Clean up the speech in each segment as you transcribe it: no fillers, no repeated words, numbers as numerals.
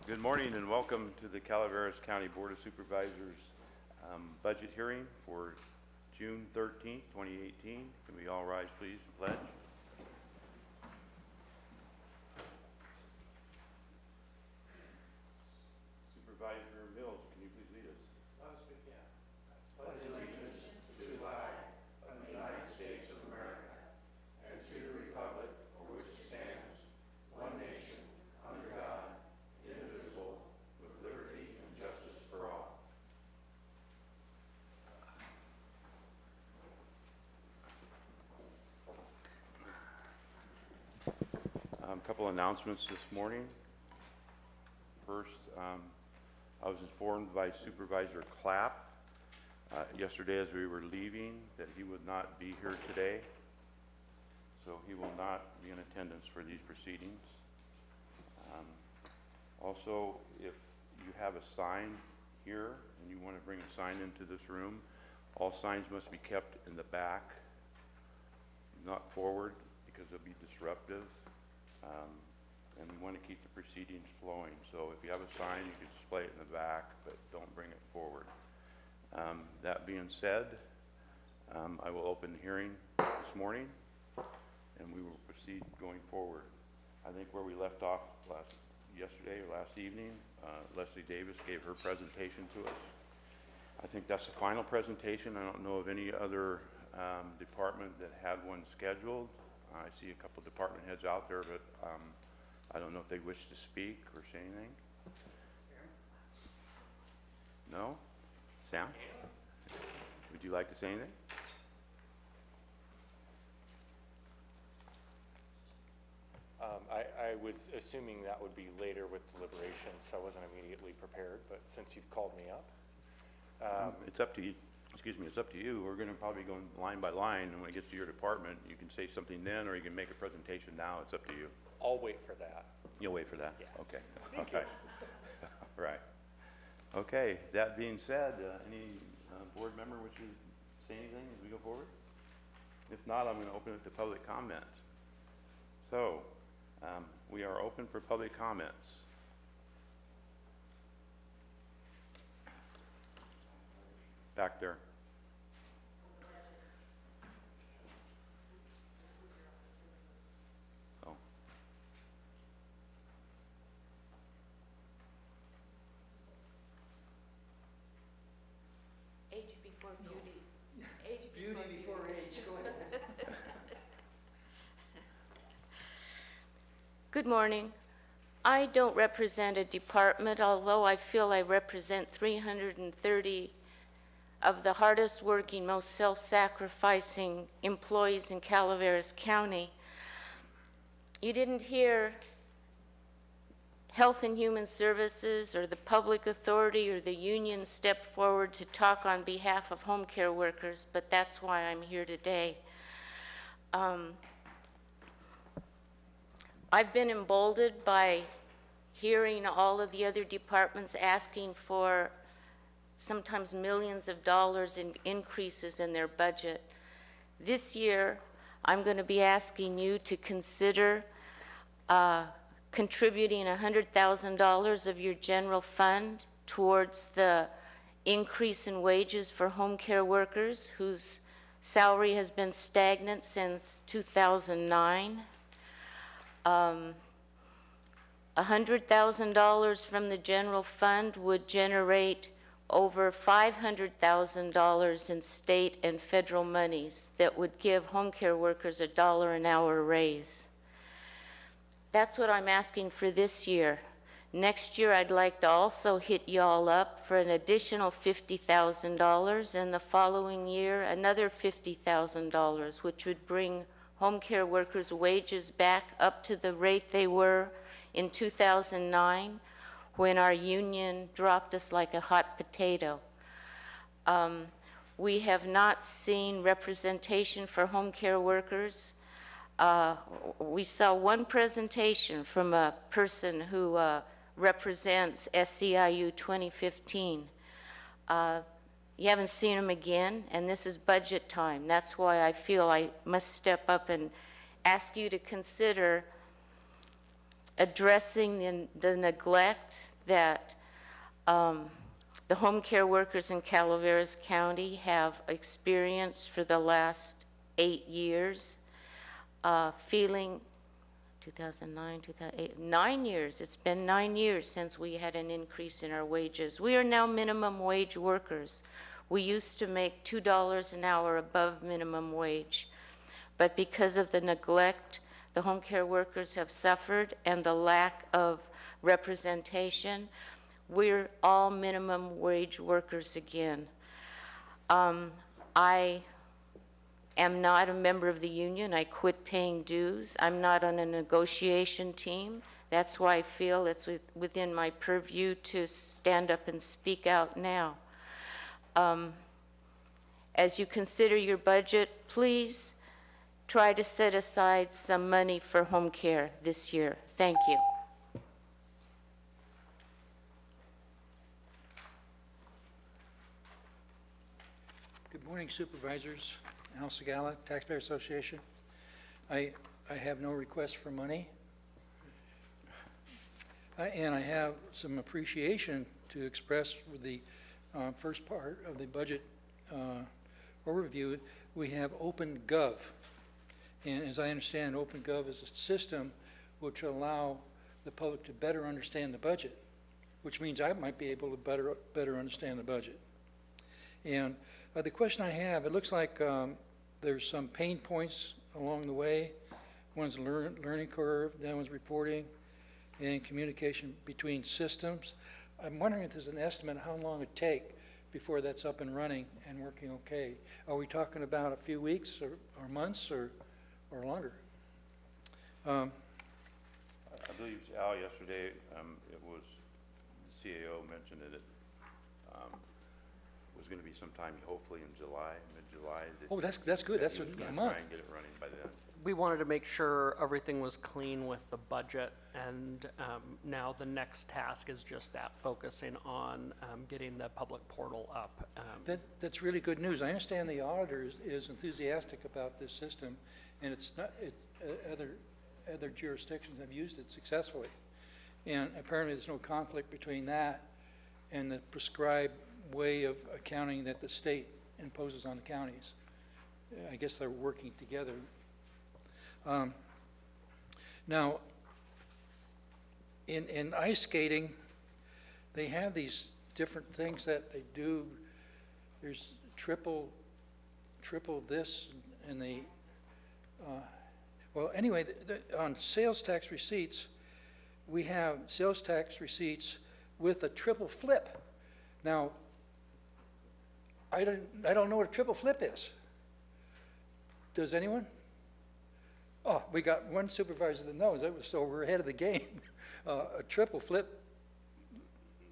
Good morning and welcome to the Calaveras County Board of Supervisors budget hearing for June 13th, 2018. Can we all rise, please, and pledge? Supervisor Mills, can you please lead us? Let us begin. Pledge allegiance to the flag of the United States of America and to the republic for which it stands, one nation, under God, indivisible, with liberty and justice for all. A couple announcements this morning. First, I was informed by Supervisor Clapp yesterday as we were leaving that he would not be here today, so he will not be in attendance for these proceedings. Also, if you have a sign here and you want to bring a sign into this room, all signs must be kept in the back, not forward, because they'll be disruptive. And we want to keep the proceedings flowing. So if you have a sign, you can display it in the back, but don't bring it forward. That being said, I will open the hearing this morning, and we will proceed going forward. I think where we left off yesterday or last evening, Leslie Davis gave her presentation to us. I think that's the final presentation. I don't know of any other department that had one scheduled. I see a couple department heads out there, but I don't know if they wish to speak or say anything. No? Sam? Would you like to say anything? I was assuming that would be later with deliberations, so I wasn't immediately prepared, but since you've called me up. It's up to you. Excuse me, it's up to you. We're going to probably go line by line, and when it gets to your department, you can say something then, or you can make a presentation now. It's up to you. I'll wait for that. You'll wait for that? Yeah. Okay. Okay. Right. Okay. That being said, any board member wish to say anything as we go forward? If not, I'm going to open it to public comment. So, we are open for public comments. Back there. Oh. Age before beauty. Age Beauty before age, go ahead. Good morning. I don't represent a department, although I feel I represent 330 of the hardest working, most self-sacrificing employees in Calaveras County. You didn't hear Health and Human Services or the Public Authority or the union step forward to talk on behalf of home care workers, but that's why I'm here today. I've been emboldened by hearing all of the other departments asking for sometimes millions of dollars in increases in their budget. This year, I'm going to be asking you to consider contributing $100,000 of your general fund towards the increase in wages for home care workers whose salary has been stagnant since 2009. $100,000 from the general fund would generate over $500,000 in state and federal monies that would give home care workers $1 an hour raise. That's what I'm asking for this year. Next year, I'd like to also hit y'all up for an additional $50,000, and the following year, another $50,000, which would bring home care workers' wages back up to the rate they were in 2009 when our union dropped us like a hot potato. We have not seen representation for home care workers. We saw one presentation from a person who represents SEIU 2015. You haven't seen them again, and this is budget time. That's why I feel I must step up and ask you to consider addressing the neglect that the home care workers in Calaveras County have experienced for the last 8 years, feeling 2009, 2008, 9 years. It's been 9 years since we had an increase in our wages. We are now minimum wage workers. We used to make $2 an hour above minimum wage. But because of the neglect the home care workers have suffered and the lack of representation, we're all minimum wage workers again. I am not a member of the union. I quit paying dues. I'm not on a negotiation team. That's why I feel it's within my purview to stand up and speak out now. As you consider your budget, please try to set aside some money for home care this year. Thank you. Good morning, Supervisors. Al Segala, Taxpayer Association. I have no request for money. And I have some appreciation to express with the first part of the budget overview. We have OpenGov. And as I understand, OpenGov is a system which will allow the public to better understand the budget, which means I might be able to better understand the budget. And the question I have, it looks like there's some pain points along the way. One's learning curve, then one's reporting, and communication between systems. I'm wondering if there's an estimate how long it take before that's up and running and working okay. Are we talking about a few weeks or months or longer? I believe Al yesterday, it was, the CAO mentioned that it was going to be sometime hopefully in July, mid-July. Oh, that's good. That's a month. Try and get it running by then. We wanted to make sure everything was clean with the budget, and now the next task is just that, focusing on getting the public portal up. That's really good news. I understand the auditor is enthusiastic about this system, and it's not. Other jurisdictions have used it successfully, and apparently there's no conflict between that and the prescribed way of accounting that the state imposes on the counties. I guess they're working together. Now, in ice skating, they have these different things that they do. There's triple this, and they, well, anyway, on sales tax receipts, we have sales tax receipts with a triple flip. Now, I don't know what a triple flip is. Does anyone? Oh, we got one supervisor that knows. So we're ahead of the game. A triple flip,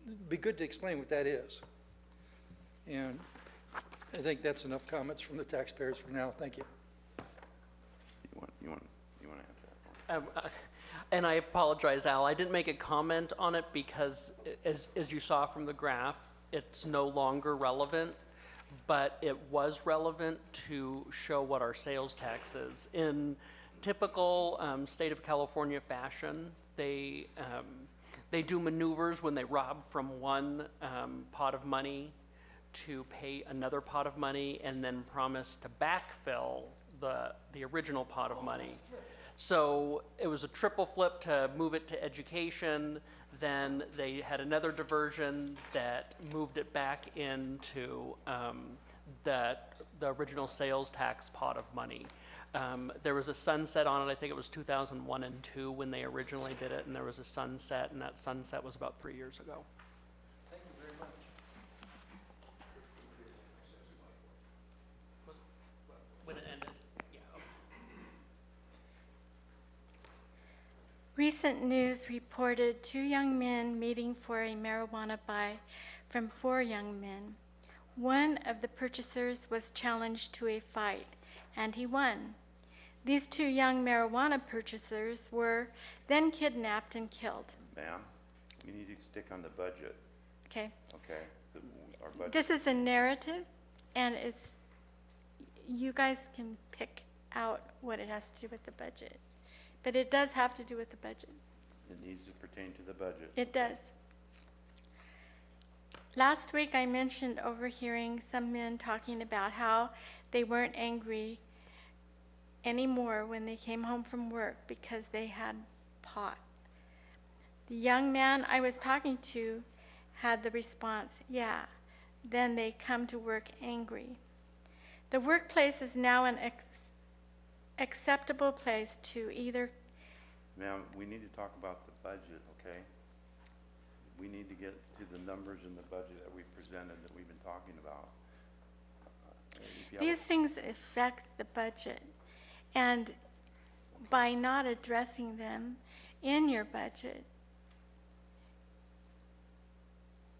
it'd be good to explain what that is. And I think that's enough comments from the taxpayers for now. Thank you. You want to answer that one? And I apologize, Al, I didn't make a comment on it because as you saw from the graph, it's no longer relevant, but it was relevant to show what our sales tax is. In typical state of California fashion, they do maneuvers when they rob from one pot of money to pay another pot of money and then promise to backfill the original pot of money. So it was a triple flip to move it to education. Then they had another diversion that moved it back into the original sales tax pot of money. There was a sunset on it. I think it was 2001 and 2 when they originally did it, and there was a sunset, and that sunset was about 3 years ago. Thank you very much. When it ended, yeah. Recent news reported 2 young men meeting for a marijuana buy from 4 young men. One of the purchasers was challenged to a fight, and he won. These 2 young marijuana purchasers were then kidnapped and killed. Ma'am, you need to stick on the budget, Okay. okay? Our budget. This is a narrative, and you guys can pick out what it has to do with the budget. But it does have to do with the budget. It needs to pertain to the budget. It does. Last week I mentioned overhearing some men talking about how they weren't angry anymore when they came home from work because they had pot. The young man I was talking to had the response, yeah, then they come to work angry. The workplace is now an acceptable place to either. Ma'am, we need to talk about the budget, okay? We need to get to the numbers in the budget that we presented that we've been talking about. If you have These things affect the budget, and by not addressing them in your budget,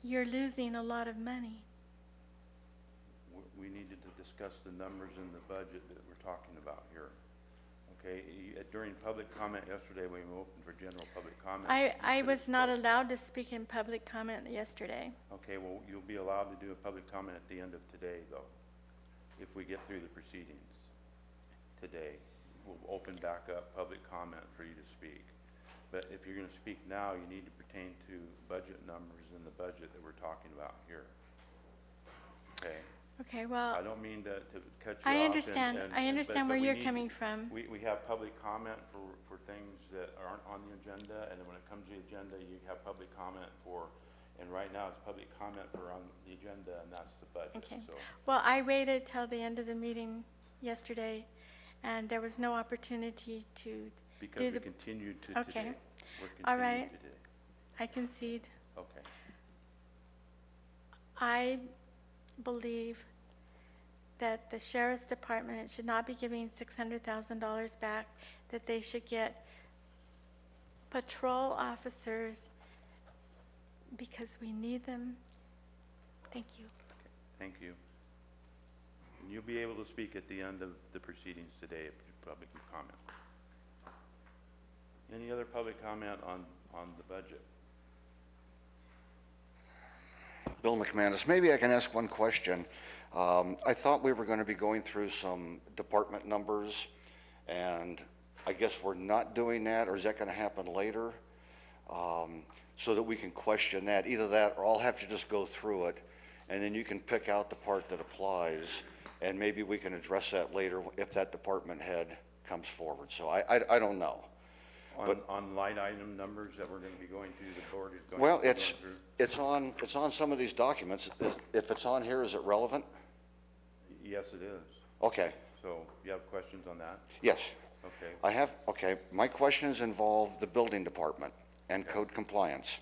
you're losing a lot of money. we needed to discuss the numbers in the budget that we're talking about here. Okay, during public comment yesterday, we opened for general public comment. I was not allowed to speak in public comment yesterday. Okay, well, you'll be allowed to do a public comment at the end of today, though, if we get through the proceedings today. We'll open back up public comment for you to speak. But if you're going to speak now, you need to pertain to budget numbers in the budget that we're talking about here. Okay? Okay, well, I don't mean to cut you off. I understand. I understand where we you're need- coming from. We have public comment for things that aren't on the agenda, and then when it comes to the agenda, you have public comment for, and right now it's public comment for on the agenda, and that's the budget. Okay. So, Well, I waited till the end of the meeting yesterday, and there was no opportunity to because do we the, continued to Okay. today. We're All continuing right. today. I concede. Okay. I believe that the sheriff's department should not be giving $600,000 back, that they should get patrol officers because we need them. Thank you. Thank you. And you'll be able to speak at the end of the proceedings today if you public comment. Any other public comment on the budget? Bill McManus, maybe I can ask one question. I thought we were going to be going through some department numbers, and I guess we're not doing that, or is that going to happen later? So that we can question that. Either that, or I'll have to just go through it, and then you can pick out the part that applies, and maybe we can address that later if that department head comes forward. So I don't know. On line item numbers that we're going to be going to, the board is going Well, to be going through? it's on some of these documents. If it's on here, is it relevant? Yes, it is. Okay, So you have questions on that? yes. Okay. Okay, my questions involve the building department and code compliance.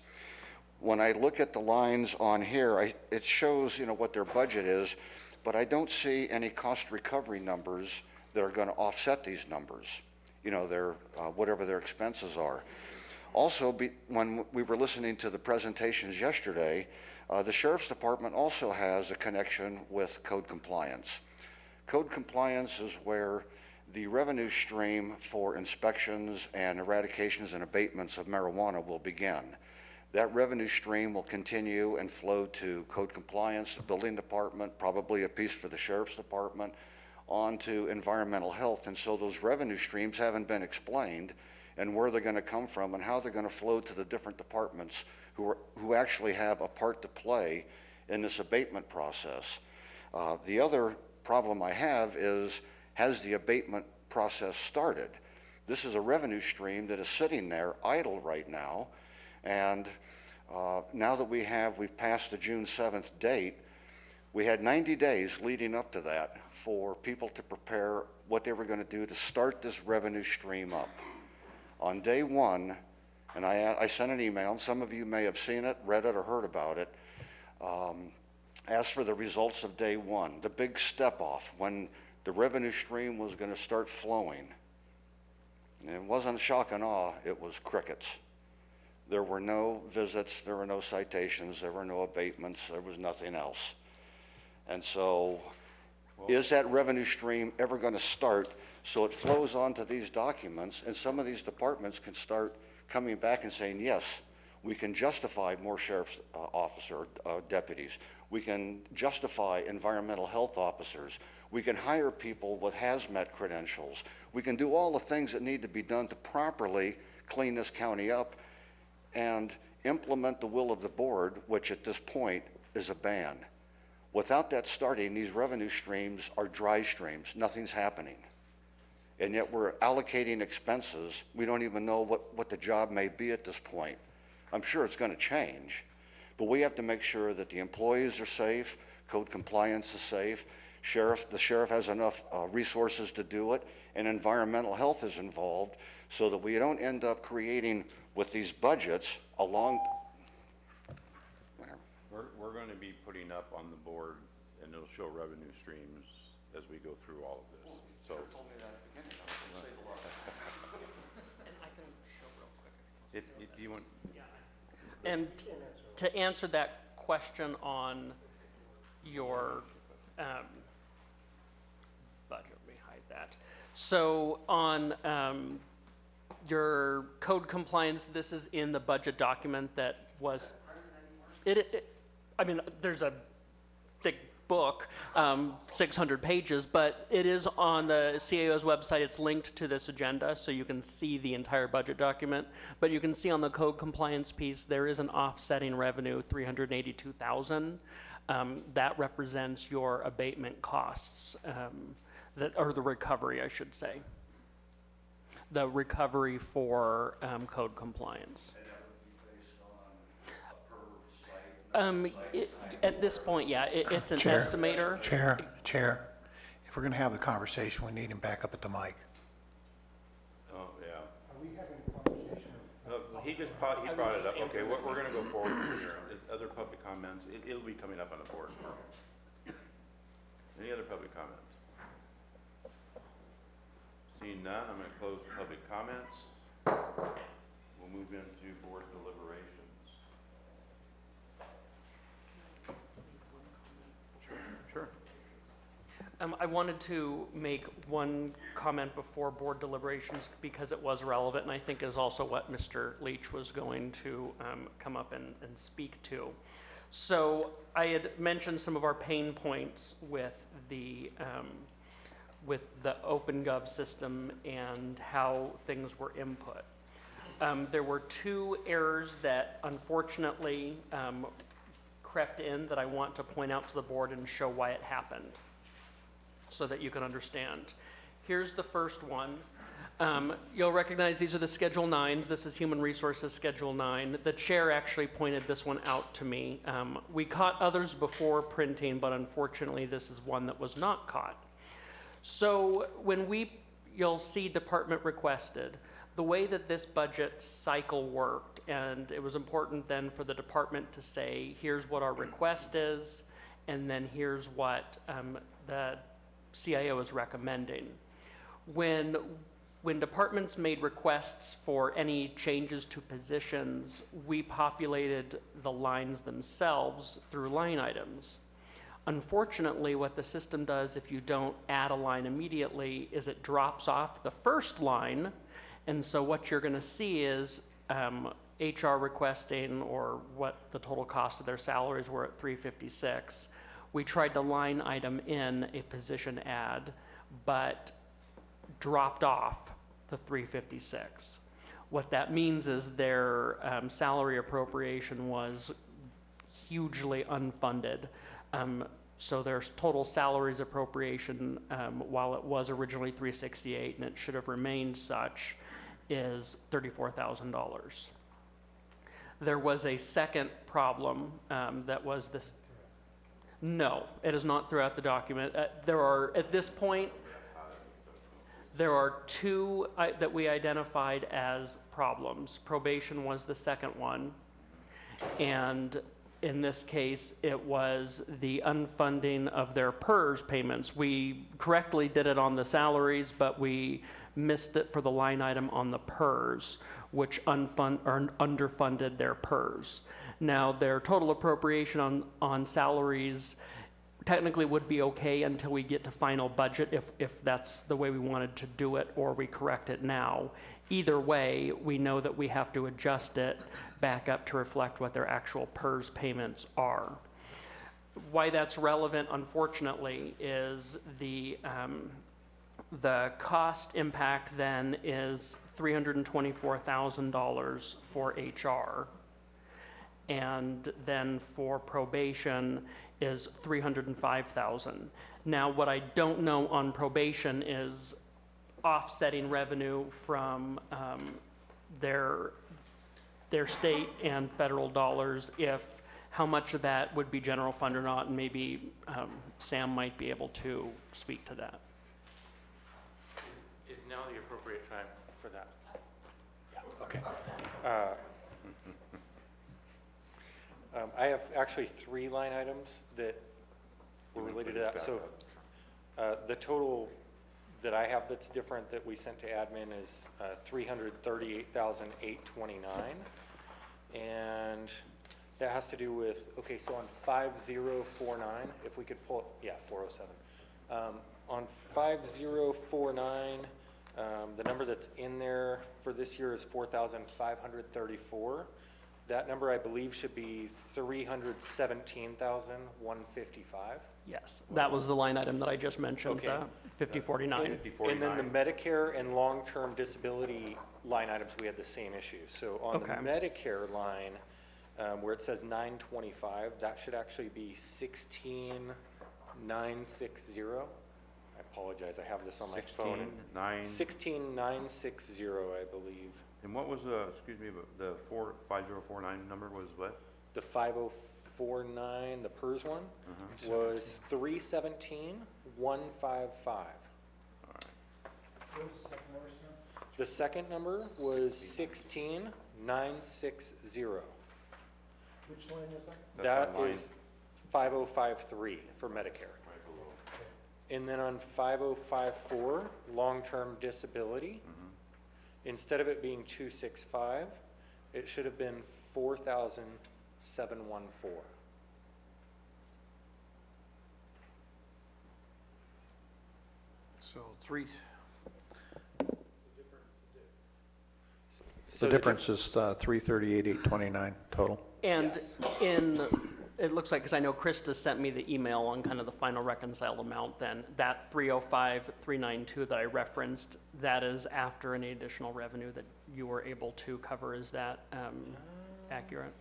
When I look at the lines on here, it shows, what their budget is, but I don't see any cost recovery numbers that are going to offset these numbers, their, whatever their expenses are. Also, when we were listening to the presentations yesterday, the Sheriff's Department also has a connection with code compliance. Code compliance is where the revenue stream for inspections and eradications and abatements of marijuana will begin. That revenue stream will continue and flow to code compliance, the building department, probably a piece for the Sheriff's Department, on to environmental health. And so those revenue streams haven't been explained, and where they're going to come from and how they're going to flow to the different departments who actually have a part to play in this abatement process. The other problem I have is, has the abatement process started? This is a revenue stream that is sitting there idle right now, and now that we've passed the June 7th date, we had 90 days leading up to that for people to prepare what they were going to do to start this revenue stream up. On day one, and I sent an email, and some of you may have seen it, read it, or heard about it, asked for the results of day one, the big step off, when the revenue stream was going to start flowing. And it wasn't shock and awe, it was crickets. There were no visits, there were no citations, there were no abatements, there was nothing else. And so, is that revenue stream ever going to start so it flows onto these documents, and some of these departments can start coming back and saying, yes, we can justify more sheriff's officer deputies. We can justify environmental health officers. We can hire people with hazmat credentials. We can do all the things that need to be done to properly clean this county up and implement the will of the board, which at this point is a ban. Without that starting, these revenue streams are dry streams. Nothing's happening. And yet we're allocating expenses. We don't even know what the job may be at this point. I'm sure it's going to change, but we have to make sure that the employees are safe, code compliance is safe, the sheriff has enough resources to do it, and environmental health is involved so that we don't end up creating with these budgets along. We're going to be putting up on the board, and it'll show revenue streams as we go through all of this. So. Told me that at the beginning. I was going to save a lot. And I can show real quick. Do you want? And to answer that question on your budget, let me hide that. So on your code compliance, this is in the budget document that was, I mean, there's a thick book, 600 pages, but it is on the CAO's website. It's linked to this agenda, so you can see the entire budget document. But you can see on the code compliance piece, there is an offsetting revenue, $382,000. That represents your abatement costs, or the recovery, I should say. The recovery for code compliance. At this point, yeah, it's an estimator. Chair, if we're going to have the conversation, we need him back up at the mic. Oh, yeah. Are we having a conversation? He brought it up. Okay, we're going to go forward from here. Other public comments? It'll be coming up on the board. Any other public comments? Seeing none, I'm going to close public comments. We'll move into board deliberations. Sure. I wanted to make one comment before board deliberations because it was relevant, and I think is also what Mr. Leach was going to come up and speak to. So I had mentioned some of our pain points with the OpenGov system and how things were input. There were two errors that unfortunately crept in that I want to point out to the board and show why it happened so that you can understand. Here's the first one. You'll recognize these are the Schedule 9s. This is Human Resources Schedule 9. The chair actually pointed this one out to me. We caught others before printing, but unfortunately this is one that was not caught. So when you'll see department requested, the way that this budget cycle worked, and it was important then for the department to say, here's what our request is, and then here's what the CIO is recommending. When departments made requests for any changes to positions, we populated the lines themselves through line items. Unfortunately, what the system does if you don't add a line immediately is it drops off the first line, and so what you're going to see is HR requesting or what the total cost of their salaries were at $356. We tried to line item in a position add, but dropped off the $356. What that means is their salary appropriation was hugely unfunded. So their total salaries appropriation, while it was originally $368 and it should have remained such, is $34,000. There was a second problem that was this. No, it is not throughout the document. There are, at this point, there are two that we identified as problems. Probation was the second one, and in this case, it was the unfunding of their PERS payments. We correctly did it on the salaries, but we missed it for the line item on the PERS, which underfunded their PERS. Now, their total appropriation on salaries technically would be okay until we get to final budget if that's the way we wanted to do it, or we correct it now. Either way, we know that we have to adjust it back up to reflect what their actual PERS payments are. Why that's relevant, unfortunately, is the cost impact then is $324,000 for HR. and then for probation is $305,000. Now, what I don't know on probation is offsetting revenue from their state and federal dollars, how much of that would be general fund or not, and maybe Sam might be able to speak to that. Is now the appropriate time for that? Yeah, okay. I have actually 3 line items that were related to that. So the total that I have that's different that we sent to admin is $338,829. And that has to do with, okay, so on 5049, if we could pull, yeah, 407. On 5049, the number that's in there for this year is 4,534. That number, I believe, should be 317,155. Yes, that was the line item that I just mentioned, Okay. 5049. And then the Medicare and long-term disability line items, we had the same issue. So on the Okay. Medicare line, where it says 925, that should actually be 16,960. I apologize, I have this on my phone. 16,960, I believe. And what was the, excuse me, but the 5049 number was what? The 5049, the PERS one, was 317,155. The second number was 16,960. Which line is that? That That's on is 5053 for Medicare. Right below. And then on 5054, long-term disability, instead of it being 265, it should have been 4,714. So three, So The difference is 338,829 total. And Yes. it looks like, because I know Krista sent me the email on kind of the final reconciled amount, then that 305,392 that I referenced, that is after any additional revenue that you were able to cover. Is that accurate?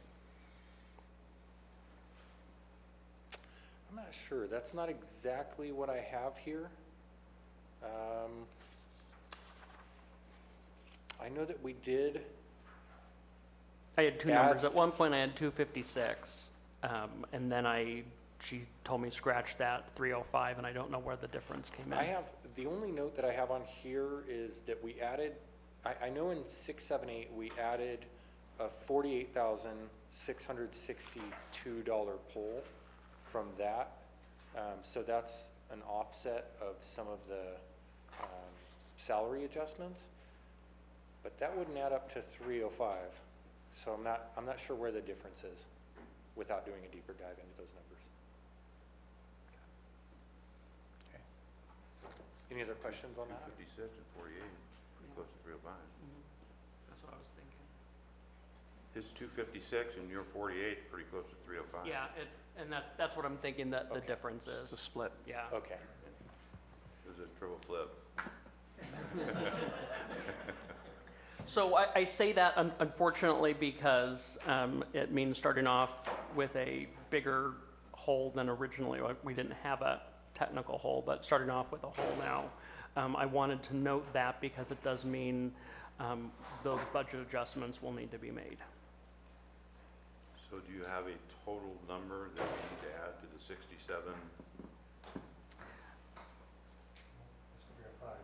I'm not sure. That's not exactly what I have here. I know that we did. I had two Add- numbers. At one point, I had 256, and then she told me scratch that 305, and I don't know where the difference came in. I have, the only note that I have on here is that we added, I know in 678, we added a $48,662 pull from that. So that's an offset of some of the salary adjustments. But that wouldn't add up to 305. So I'm not sure where the difference is without doing a deeper dive into those numbers. Okay. Any other questions on that? 256 and 48, pretty close to 305. That's what I was thinking. His 256 and your 48, pretty close to 305. Yeah, and that's what I'm thinking that the Okay. difference The is. split. Yeah. Okay. It was a triple flip. So I say that unfortunately because it means starting off with a bigger hole than originally. We didn't have a technical hole, but starting off with a hole now. I wanted to note that because it does mean those budget adjustments will need to be made. So do you have a total number that you need to add to the 67,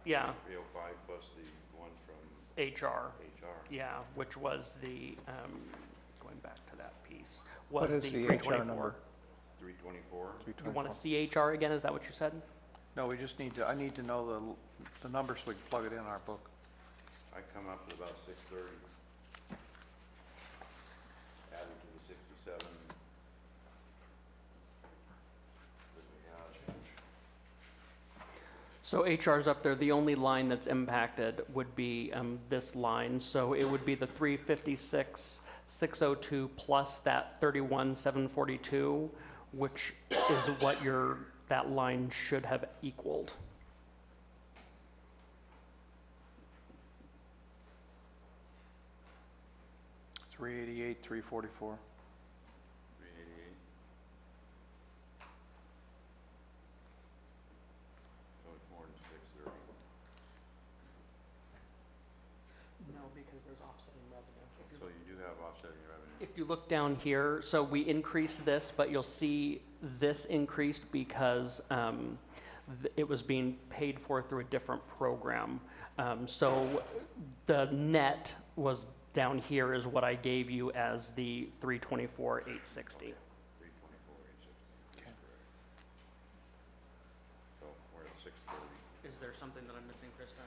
Yeah, 305 plus the one from HR. HR? Yeah, which was the, going back to that piece, What was is the the HR 324. number? 324? You want to see HR again, is that what you said? no, we just need to, I need to know the number so we can plug it in our book. I come up with about 630. Added to the 67. That we have. So HR's up there, the only line that's impacted would be this line, so it would be the 356,602 plus that 31,742, which is what that line should have equaled. $388, $344. revenue? If you look down here, so we increased this, but you'll see this increased because it was being paid for through a different program. So the net was down here is what I gave you as the 324,860. 324,860. Okay. So we're at 630. Is there something that I'm missing, Krista?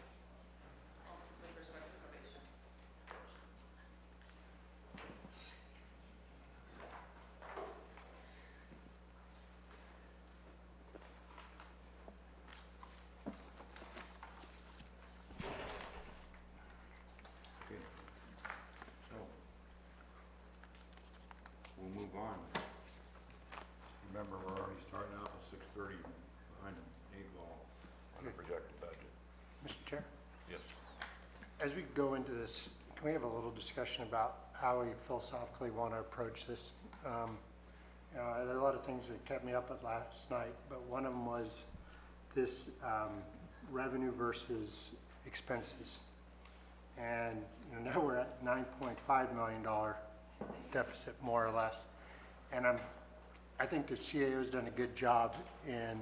Okay. So we'll move on. Remember, we're already starting out with 630 behind an 8-ball on the projected budget. Mr. Chair, Yes. as we go into this, can we have a little discussion about how we philosophically want to approach this? There are a lot of things that kept me up at last night, but one of them was this revenue versus expenses. And now we're at $9.5 million deficit, more or less. And I think the CAO's done a good job in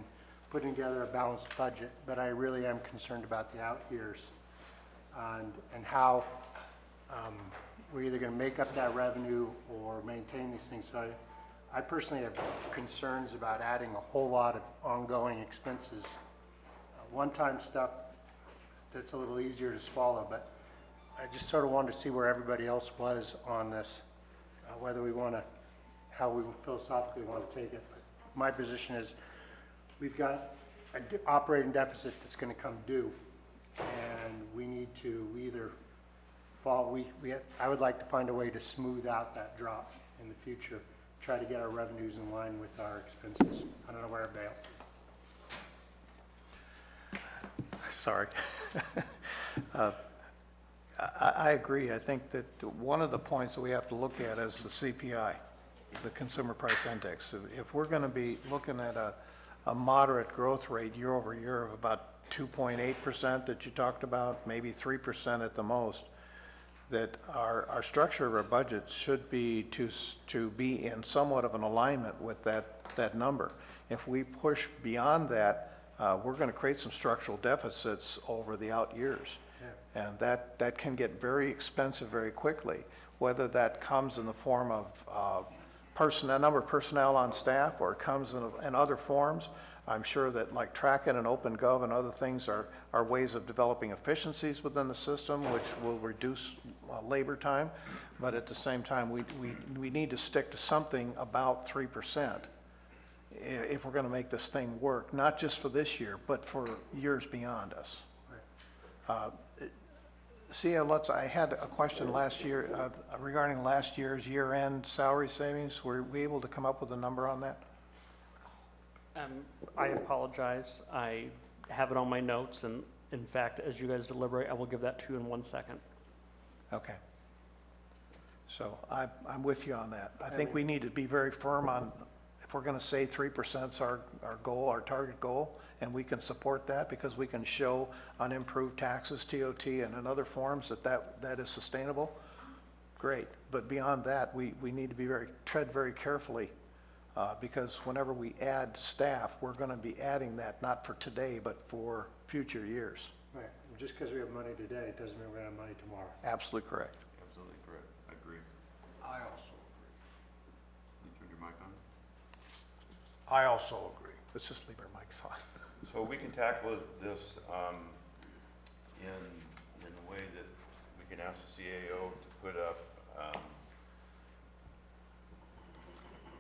putting together a balanced budget, but I really am concerned about the out years and how we're either going to make up that revenue or maintain these things. So I personally have concerns about adding a whole lot of ongoing expenses. One-time stuff that's a little easier to swallow, but I just sort of wanted to see where everybody else was on this, whether we want to, how we philosophically want to take it. But my position is we've got an operating deficit that's going to come due, and we need to either fall, I would like to find a way to smooth out that drop in the future, try to get our revenues in line with our expenses. I don't know where everybody else is. Sorry. I agree. I think that one of the points that we have to look at is the CPI, the Consumer Price Index. If we're going to be looking at a moderate growth rate year over year of about 2.8% that you talked about, maybe 3% at the most, that our structure of our budget should be to be in somewhat of an alignment with that number. If we push beyond that, we're going to create some structural deficits over the out years. Yeah. And that can get very expensive very quickly, whether that comes in the form of number of personnel on staff, or it comes in other forms. I'm sure that like Trackit and OpenGov and other things are ways of developing efficiencies within the system, which will reduce labor time. But at the same time, we need to stick to something about 3% if we're going to make this thing work, not just for this year, but for years beyond us. I had a question last year regarding last year's year-end salary savings. Were we able to come up with a number on that? I apologize. I have it on my notes, and in fact, as you guys deliberate, I will give that to you in 1 second. Okay. So I'm with you on that. I think we need to be very firm on, if we're going to say 3% is our goal, our target goal, and we can support that because we can show on improved taxes, TOT, and in other forms that is sustainable, great. But beyond that, we need to tread very carefully because whenever we add staff, we're going to be adding that not for today, but for future years. Right. Just because we have money today, it doesn't mean we're going to have money tomorrow. Absolutely correct. Absolutely correct. I agree. I also agree. You turned your mic on? I also agree. Let's just leave our mics on. So we can tackle this in a way that we can ask the CAO to put up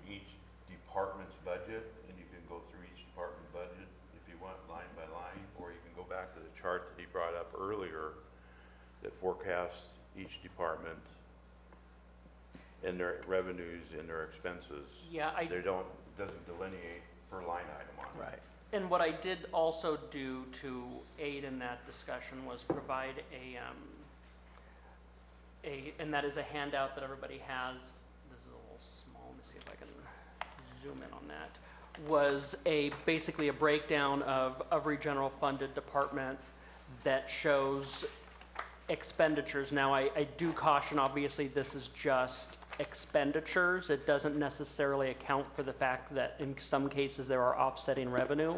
each department's budget, and you can go through each department budget if you want, line by line, or you can go back to the chart that he brought up earlier that forecasts each department and their revenues and their expenses. Yeah, doesn't delineate per line item on it. Right. And what I did also do to aid in that discussion was provide and that is a handout that everybody has. This is a little small. Let me see if I can zoom in on that. Was basically a breakdown of every general funded department that shows expenditures. Now, I do caution, obviously, this is just expenditures. It doesn't necessarily account for the fact that in some cases there are offsetting revenue.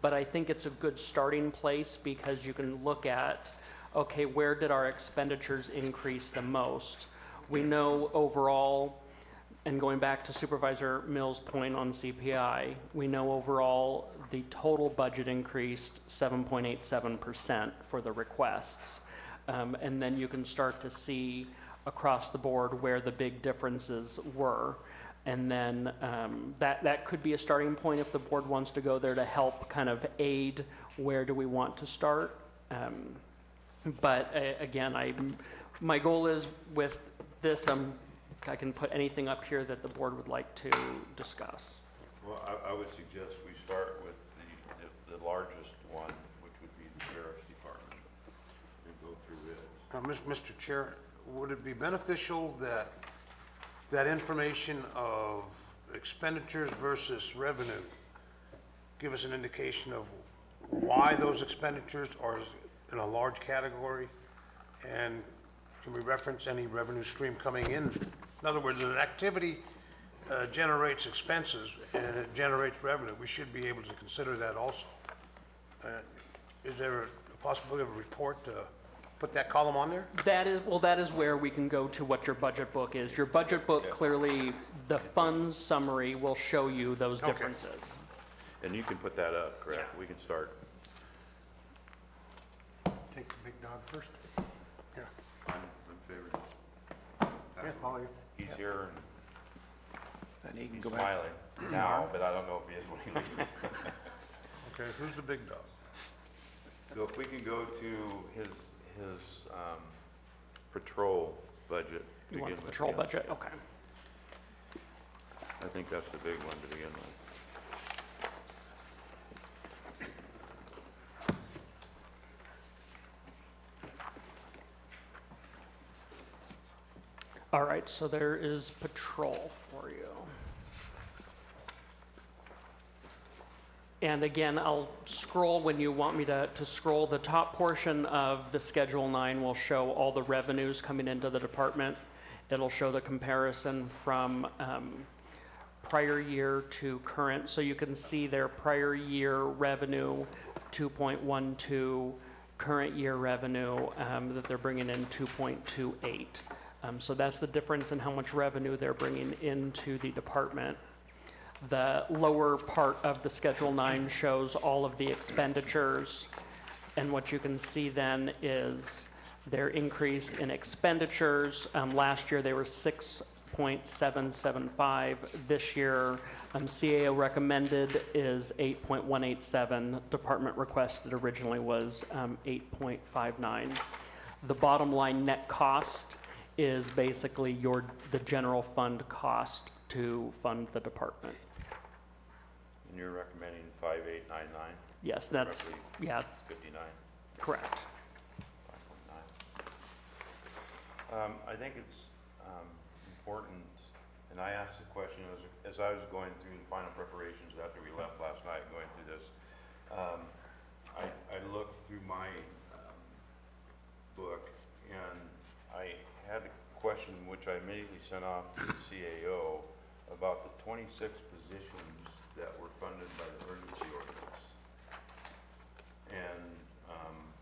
But I think it's a good starting place because you can look at, okay, where did our expenditures increase the most? We know overall, and going back to Supervisor Mills' point on CPI, we know overall the total budget increased 7.87% for the requests. And then you can start to see across the board where the big differences were. And then that could be a starting point if the board wants to go there to help kind of aid where do we want to start. But again, my goal is with this, I can put anything up here that the board would like to discuss. Well, I would suggest we start with the largest one, which would be the Sheriff's Department, and go through it. Mr. Chair, would it be beneficial that that information of expenditures versus revenue give us an indication of why those expenditures are in a large category? And can we reference any revenue stream coming in? In other words, an activity generates expenses and it generates revenue. We should be able to consider that also. Is there a possibility of a report to put that column on there? That is where we can go to what your budget book is. Your budget book clearly, the funds summary will show you those Okay. differences. And you can put that up, correct? Yeah. We can start. Take the big dog first. Yeah. I'm in favor. Yeah, follow you. He's here Then he and can he's go back. smiling now, but I don't know if he is when he leaves. Okay, who's the big dog? So if we can go to his patrol budget. You want begin the with patrol him. budget? Okay. I think that's the big one to begin with. All right, so there is patrol for you. And again, I'll scroll when you want me to scroll. The top portion of the Schedule 9 will show all the revenues coming into the department. It'll show the comparison from prior year to current. So you can see their prior year revenue, 2.12, current year revenue that they're bringing in 2.28. So that's the difference in how much revenue they're bringing into the department. The lower part of the Schedule 9 shows all of the expenditures, and what you can see then is their increase in expenditures. Last year they were 6.775. This year CAO recommended is 8.187. Department requested originally was 8.59. The bottom line net cost is basically the general fund cost to fund the department. And you're recommending 5899? Yes, that's, Roughly yeah, 59, correct. 5.9. I think it's important, and I asked the question as I was going through the final preparations after we left last night, going through this. I looked through my book, and I had a question which I immediately sent off to the CAO about the 26 positions that were funded by the emergency ordinance and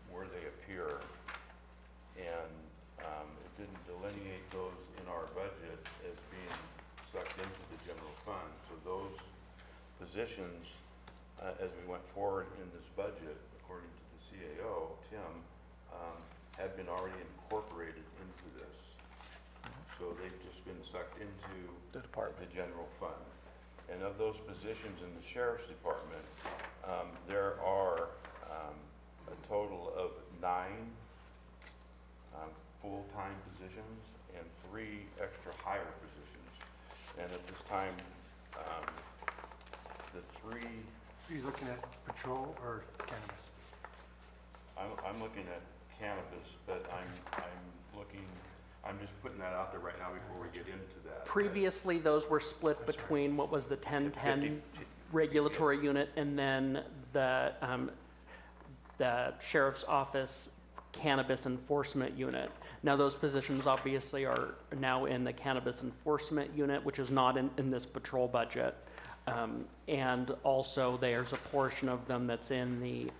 where they appear. And it didn't delineate those in our budget as being sucked into the general fund. So those positions, as we went forward in this budget, according to the CAO, Tim, had been already incorporated into this. So they've just been sucked into The department. the general fund. And of those positions in the Sheriff's Department, there are a total of 9 full-time positions and 3 extra hire positions. And at this time, the 3, Are you looking at patrol or cannabis? I'm looking at cannabis, but I'm just putting that out there right now before we get into that. Previously, those were split between what was the 1010 regulatory unit and then the sheriff's office cannabis enforcement unit. Now, those positions obviously are now in the cannabis enforcement unit, which is not in this patrol budget. And also there's a portion of them that's in the,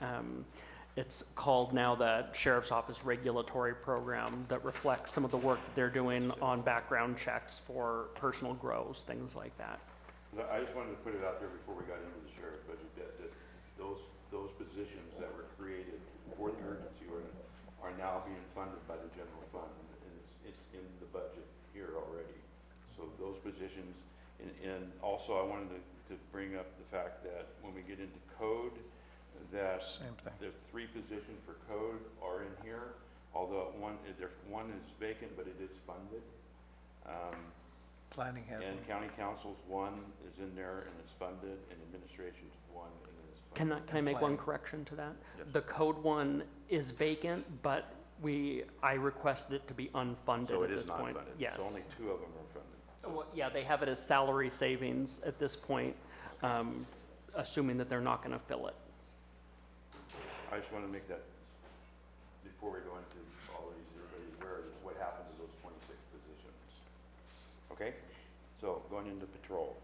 it's called now the Sheriff's Office Regulatory Program, that reflects some of the work that they're doing on background checks for personal grows, things like that. I just wanted to put it out there before we got into the sheriff's budget, that those positions that were created for the urgency ordinance are now being funded by the general fund, and it's in the budget here already. So those positions, and also I wanted to bring up the fact that when we get into code, that Same thing. the 3 positions for code are in here, although one is vacant, but it is funded. Planning had And one. county council's 1 is in there and it's funded, and administration's 1 and it's funded. Can I make one Plan. correction to that? Yes. The code one is vacant, but I requested it to be unfunded So at it this is not point. funded. Yes. So only 2 of them are funded. Well, yeah, they have it as salary savings at this point, assuming that they're not going to fill it. I just want to make that, before we go into all these, everybody's aware of what happens to those 26 positions. Okay? So going into patrol.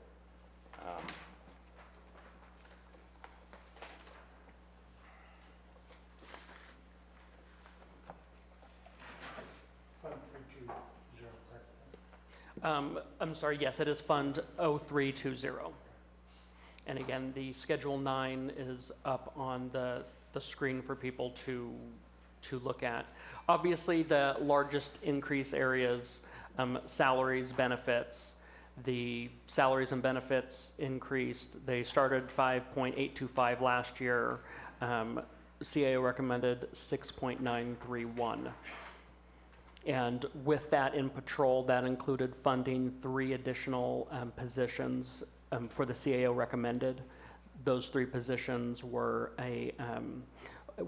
I'm sorry, yes, it is Fund 0320. And again, the Schedule 9 is up on the screen for people to look at. Obviously, the largest increase areas, salaries, benefits. The salaries and benefits increased. They started 5.825 last year. CAO recommended 6.931. And with that in patrol, that included funding 3 additional positions for the CAO recommended. Those 3 positions were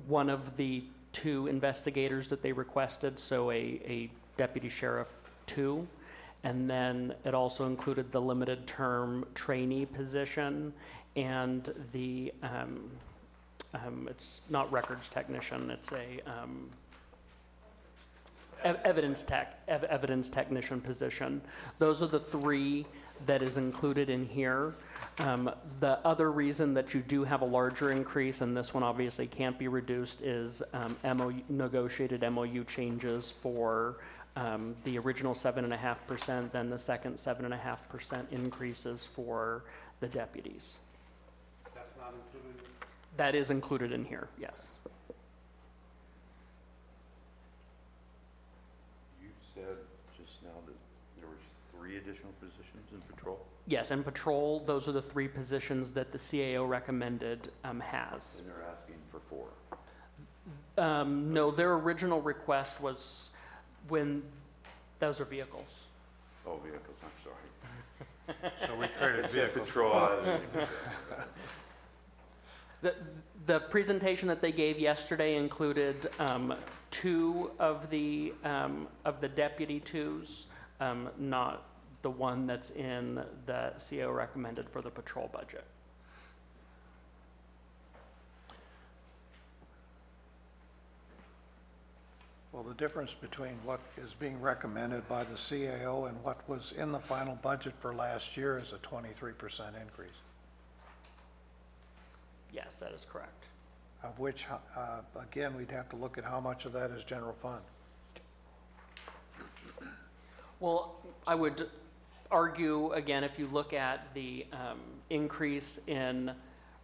one of the 2 investigators that they requested, so a deputy sheriff 2. And then it also included the limited term trainee position and the, it's not records technician, it's a, evidence technician position. Those are the 3 that is included in here. The other reason that you do have a larger increase, and this one obviously can't be reduced, is negotiated MOU changes for the original 7.5%, then the second 7.5% increases for the deputies. That's not included? That is included in here, yes. You said just now that there were 3 additional positions in patrol? Yes, and patrol, those are the 3 positions that the CAO recommended has. And they're asking for 4. No, their original request was when, those are vehicles. Oh, vehicles, I'm sorry. So we traded vehicles. Patrol. The presentation that they gave yesterday included 2 of the deputy 2s, not the one that's in the CAO recommended for the patrol budget. Well, the difference between what is being recommended by the CAO and what was in the final budget for last year is a 23% increase, Yes, that is correct. of which, again, we'd have to look at how much of that is general fund. Well, I would argue, again, if you look at the increase in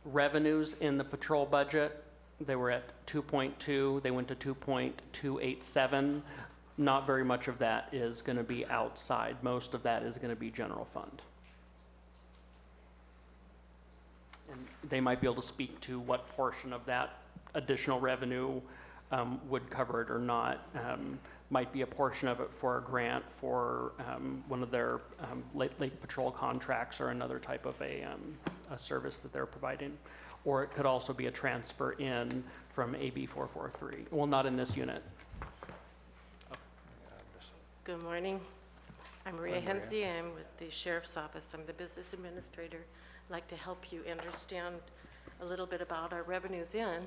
revenues in the patrol budget, they were at 2.2, they went to 2.287. Not very much of that is going to be outside. Most of that is going to be general fund. And they might be able to speak to what portion of that additional revenue would cover it or not. Might be a portion of it for a grant for one of their late patrol contracts or another type of a service that they're providing. Or it could also be a transfer in from AB 443. Well, not in this unit. Good morning. I'm Maria Hensey. I'm with the Sheriff's Office. I'm the business administrator. I'd like to help you understand a little bit about our revenues in.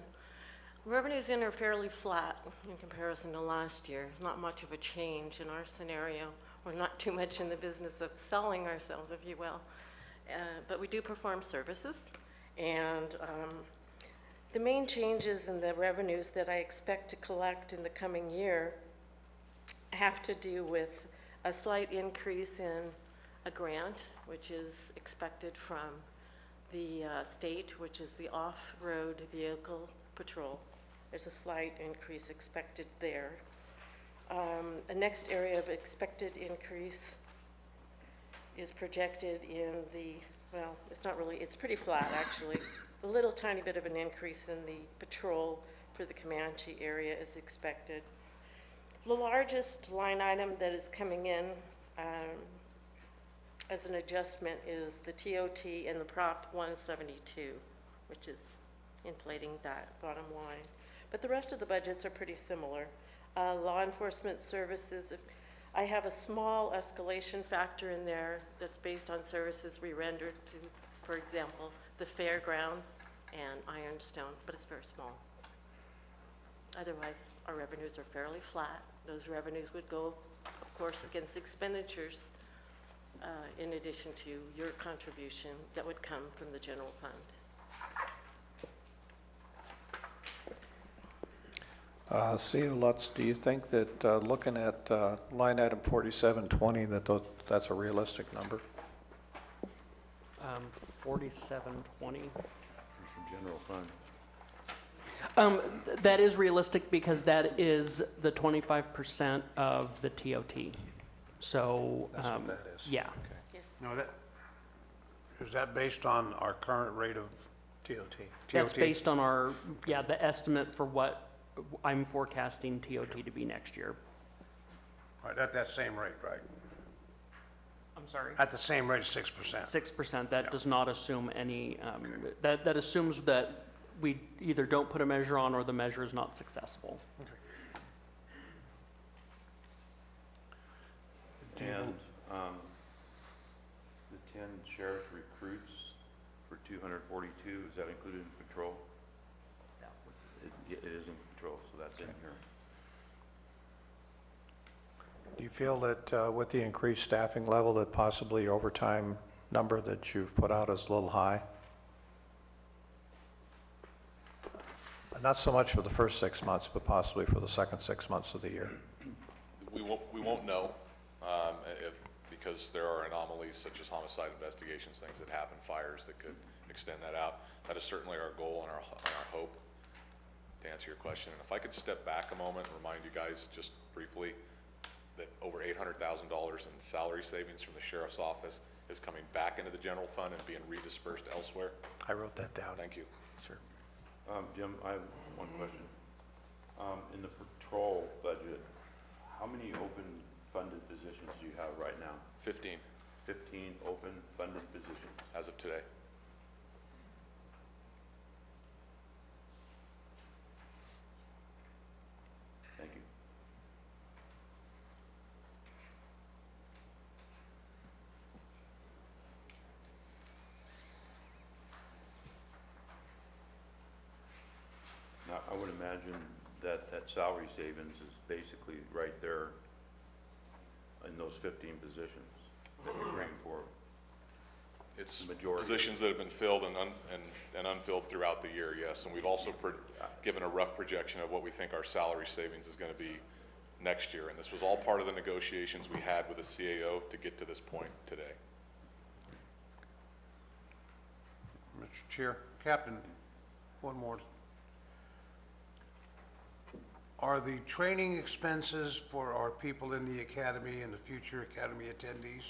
Revenues in are fairly flat in comparison to last year. Not much of a change in our scenario. We're not too much in the business of selling ourselves, if you will. But we do perform services. And the main changes in the revenues that I expect to collect in the coming year have to do with a slight increase in a grant, which is expected from the state, which is the off-road vehicle patrol. There's a slight increase expected there. A next area of expected increase is projected in the, well, it's not really, it's pretty flat actually. A little tiny bit of an increase in the patrol for the Comanche area is expected. The largest line item that is coming in as an adjustment is the TOT and the Prop 172, which is inflating that bottom line. But the rest of the budgets are pretty similar. Law enforcement services, I have a small escalation factor in there that's based on services we rendered to, for example, the fairgrounds and Ironstone, but it's very small. Otherwise, our revenues are fairly flat. Those revenues would go, of course, against expenditures in addition to your contribution that would come from the general fund. C.O. Lutz, do you think that looking at line item 4720, that's a realistic number? 4720. From general fund. That is realistic because that is the 25% of the TOT. So, That's what that is. yeah. Okay. Yes. No, is that based on our current rate of TOT. That's based on our, the estimate for what I'm forecasting TOT to be next year. Right, at that same rate, right? I'm sorry? At the same rate, 6%. 6%, that Yeah. does not assume any, that assumes that we either don't put a measure on or the measure is not successful. And the 10 sheriff recruits for 242, is that included in patrol? It is in patrol, so that's in here. Do you feel that with the increased staffing level that possibly overtime number that you've put out is a little high? Not so much for the first 6 months, but possibly for the second 6 months of the year. We won't know, because there are anomalies such as homicide investigations, things that happen, fires that could extend that out. That is certainly our goal and our hope, to answer your question. And if I could step back a moment and remind you guys just briefly that over $800,000 in salary savings from the sheriff's office is coming back into the general fund and being redispersed elsewhere. I wrote that down. Thank you. Sir. Jim, I have one question. In the patrol budget, how many open funded positions do you have right now? 15 15 open funded positions. as of today. Thank you. Now, I would imagine that that salary savings is basically right there in those 15 positions that you're bringing forward. It's Majority. positions that have been filled and unfilled throughout the year, yes. And we've also given a rough projection of what we think our salary savings is going to be next year. And this was all part of the negotiations we had with the CAO to get to this point today. Mr. Chair, Captain, one more. Are the training expenses for our people in the academy and the future academy attendees,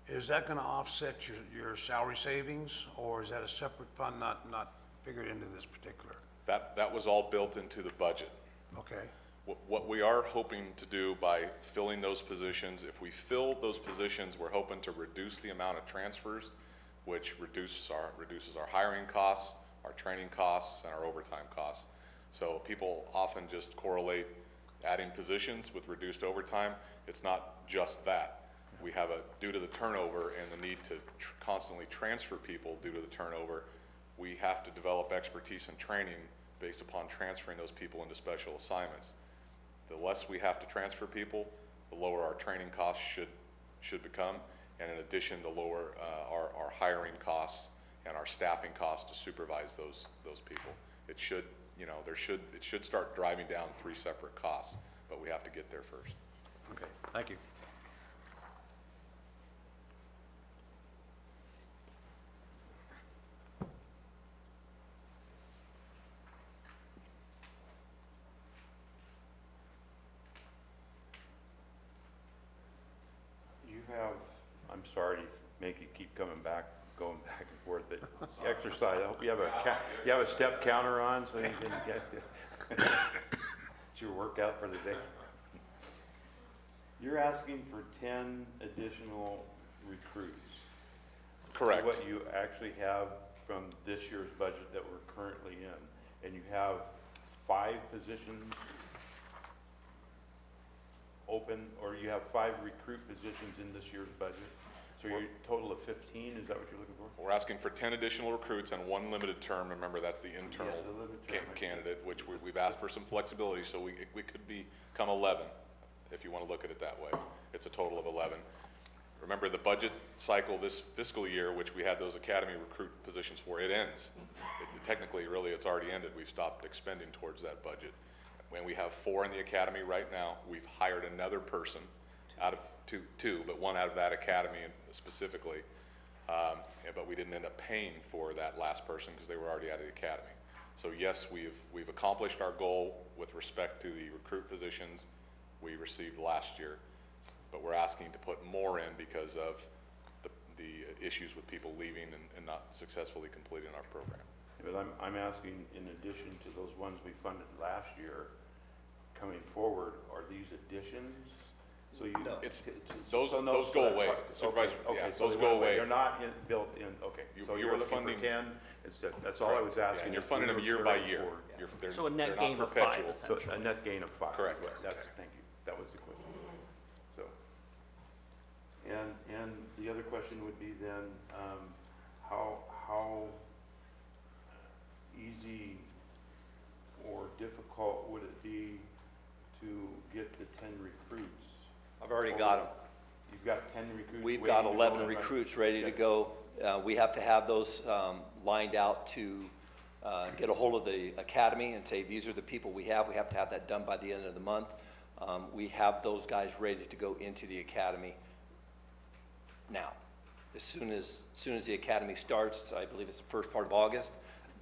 is that going to offset your salary savings, or is that a separate fund not figured into this particular? That was all built into the budget. Okay. What we are hoping to do by filling those positions, if we fill those positions, we're hoping to reduce the amount of transfers, which reduces our hiring costs, our training costs, and our overtime costs. So people often just correlate adding positions with reduced overtime. It's not just that. We have due to the turnover and the need to constantly transfer people due to the turnover, we have to develop expertise and training based upon transferring those people into special assignments. The less we have to transfer people, the lower our training costs should become, and in addition, the lower our hiring costs and our staffing costs to supervise those people. It should, you know, it should start driving down 3 separate costs, but we have to get there first. Okay, thank you. You have, I'm sorry to make you keep going back and forth, the exercise, I hope you have a step counter on so you can get, it's your workout for the day. You're asking for 10 additional recruits. Correct. What you actually have from this year's budget that we're currently in, and you have 5 positions open, or you have 5 recruit positions in this year's budget? So you're a total of 15, is that what you're looking for? We're asking for 10 additional recruits and 1 limited term. Remember, that's the internal Yeah, the limited term, I see. candidate, which we've asked for some flexibility, so we could become 11, if you want to look at it that way. It's a total of 11. Remember, the budget cycle this fiscal year, which we had those academy recruit positions for, it ends. Technically, really, it's already ended. We've stopped expending towards that budget. When we have 4 in the academy right now, we've hired another person out of two, but 1 out of that academy specifically. But we didn't end up paying for that last person because they were already out of the academy. So yes, we've accomplished our goal with respect to the recruit positions we received last year, but we're asking to put more in because of the issues with people leaving and not successfully completing our program. But I'm asking, in addition to those ones we funded last year, coming forward, are these additions? So you, No. so Those go away. Supervisor, yeah, so those they go went away. They're not built in, okay. So You you're were looking for funding- 10 instead, that's all I was asking. And you're if funding we them were year by carrying year. forward. So a net they're gain not of 5, perpetual. So essentially. a net gain of 5. Correct. That's, thank you, that was the question. So, and the other question would be then, how easy or difficult would it be to get the 10 recruits? I've already got them. You've got 10 recruits? We've waiting got to go 11 in? recruits ready to Yeah. go. We have to have those lined out to get a hold of the academy and say, these are the people we have. We have to have that done by the end of the month. We have those guys ready to go into the academy now. As soon as the academy starts, I believe it's the first part of August,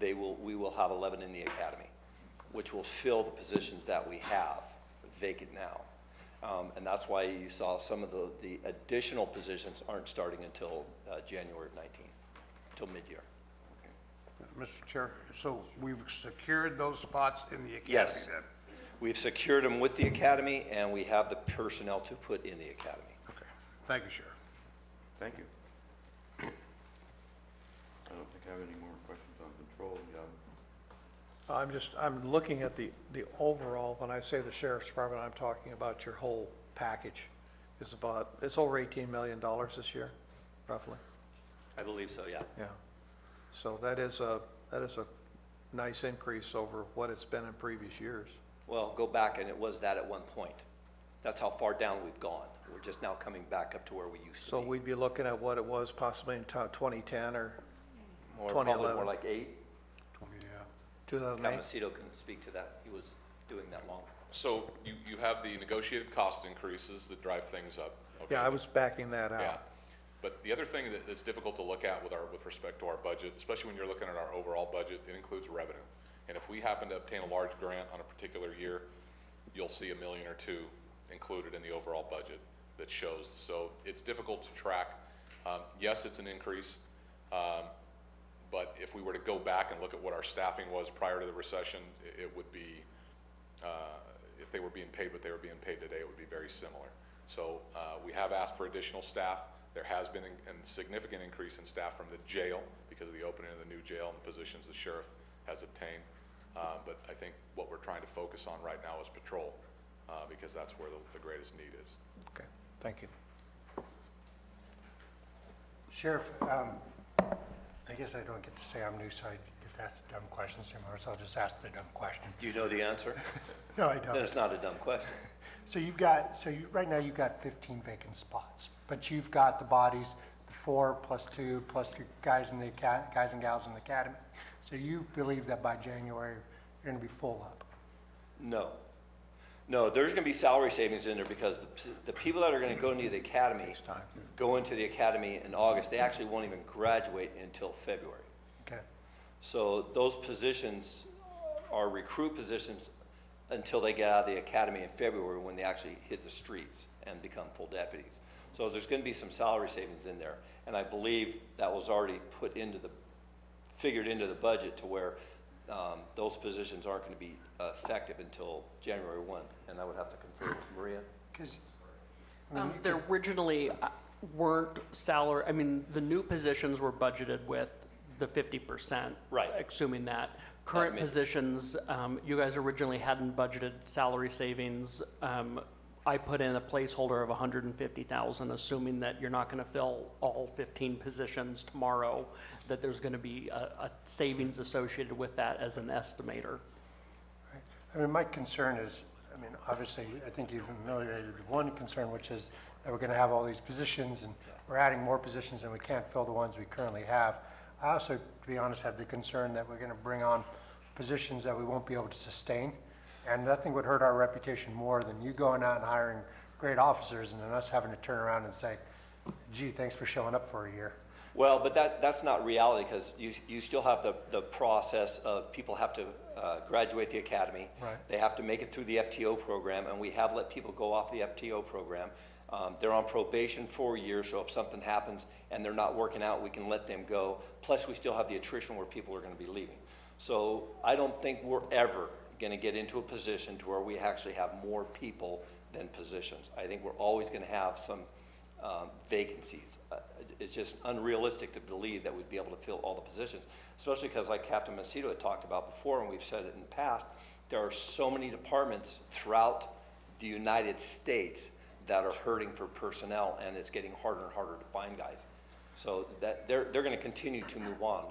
we will have 11 in the academy, which will fill the positions that we have vacant now. And that's why you saw some of the additional positions aren't starting until January of 19, until mid-year. Mr. Chair, so we've secured those spots in the academy Yes. then? We've secured them with the academy, and we have the personnel to put in the academy. Okay, thank you, Sheriff. Thank you. I don't think I have any more questions on control. I'm looking at the overall, when I say the sheriff's department, I'm talking about your whole package. It's over $18 million this year, roughly. I believe so, yeah. Yeah. So that is a nice increase over what it's been in previous years. Well, go back, and it was that at one point. That's how far down we've gone. We're just now coming back up to where we used to So be. we'd be looking at what it was possibly in 2010 or Probably 2011. more like 8. 2008? Camasito can speak to that. He was doing that long. So you have the negotiated cost increases that drive things up. Okay? Yeah, I was backing that Yeah, out. but the other thing that's difficult to look at with respect to our budget, especially when you're looking at our overall budget, it includes revenue. And if we happen to obtain a large grant on a particular year, you'll see $1 million or $2 million included in the overall budget that shows. So it's difficult to track. Yes, it's an increase, but if we were to go back and look at what our staffing was prior to the recession, it would be, if they were being paid what they were being paid today, it would be very similar. So we have asked for additional staff. There has been a significant increase in staff from the jail because of the opening of the new jail and the positions the sheriff has obtained. But I think what we're trying to focus on right now is patrol because that's where the greatest need is. Okay, thank you. Sheriff, I guess I don't get to say I'm new, so I get ask the dumb questions anymore, so I'll just ask the dumb question. Do you know the answer? No, I Then don't. it's not a dumb question. So right now you've got 15 vacant spots, but you've got the bodies, the 4 plus 2 plus the guys and gals in the academy. So you believe that by January, you're gonna be full up? No. No, there's gonna be salary savings in there because the people that are gonna go into the academy, go into the academy in August, they actually won't even graduate until February. Okay. So those positions are recruit positions until they get out of the academy in February when they actually hit the streets and become full deputies. So there's gonna be some salary savings in there. And I believe that was already figured into the budget to where those positions aren't gonna be effective until January 1. And I would have to confer with Maria. Because There originally weren't salary, I mean, the new positions were budgeted with the 50%. Right. Assuming that. Current makes- positions, you guys originally hadn't budgeted salary savings. I put in a placeholder of 150,000, assuming that you're not gonna fill all 15 positions tomorrow, that there's gonna be a savings associated with that as an estimator. I mean, my concern is, I mean, obviously, I think you've ameliorated one concern, which is that we're gonna have all these positions, and we're adding more positions, and we can't fill the ones we currently have. I also, to be honest, have the concern that we're gonna bring on positions that we won't be able to sustain, and nothing would hurt our reputation more than you going out and hiring great officers, and then us having to turn around and say, gee, thanks for showing up for a year. Well, but that's not reality because you still have the process of people have to graduate the academy. Right. They have to make it through the FTO program, and we have let people go off the FTO program. They're on probation for a year, so if something happens and they're not working out, we can let them go. Plus, we still have the attrition where people are going to be leaving. So I don't think we're ever going to get into a position to where we actually have more people than positions. I think we're always going to have some vacancies. It's just unrealistic to believe that we'd be able to fill all the positions, especially because like Captain Macedo had talked about before, and we've said it in the past, there are so many departments throughout the United States that are hurting for personnel, and it's getting harder and harder to find guys. So that they're going to continue to move on.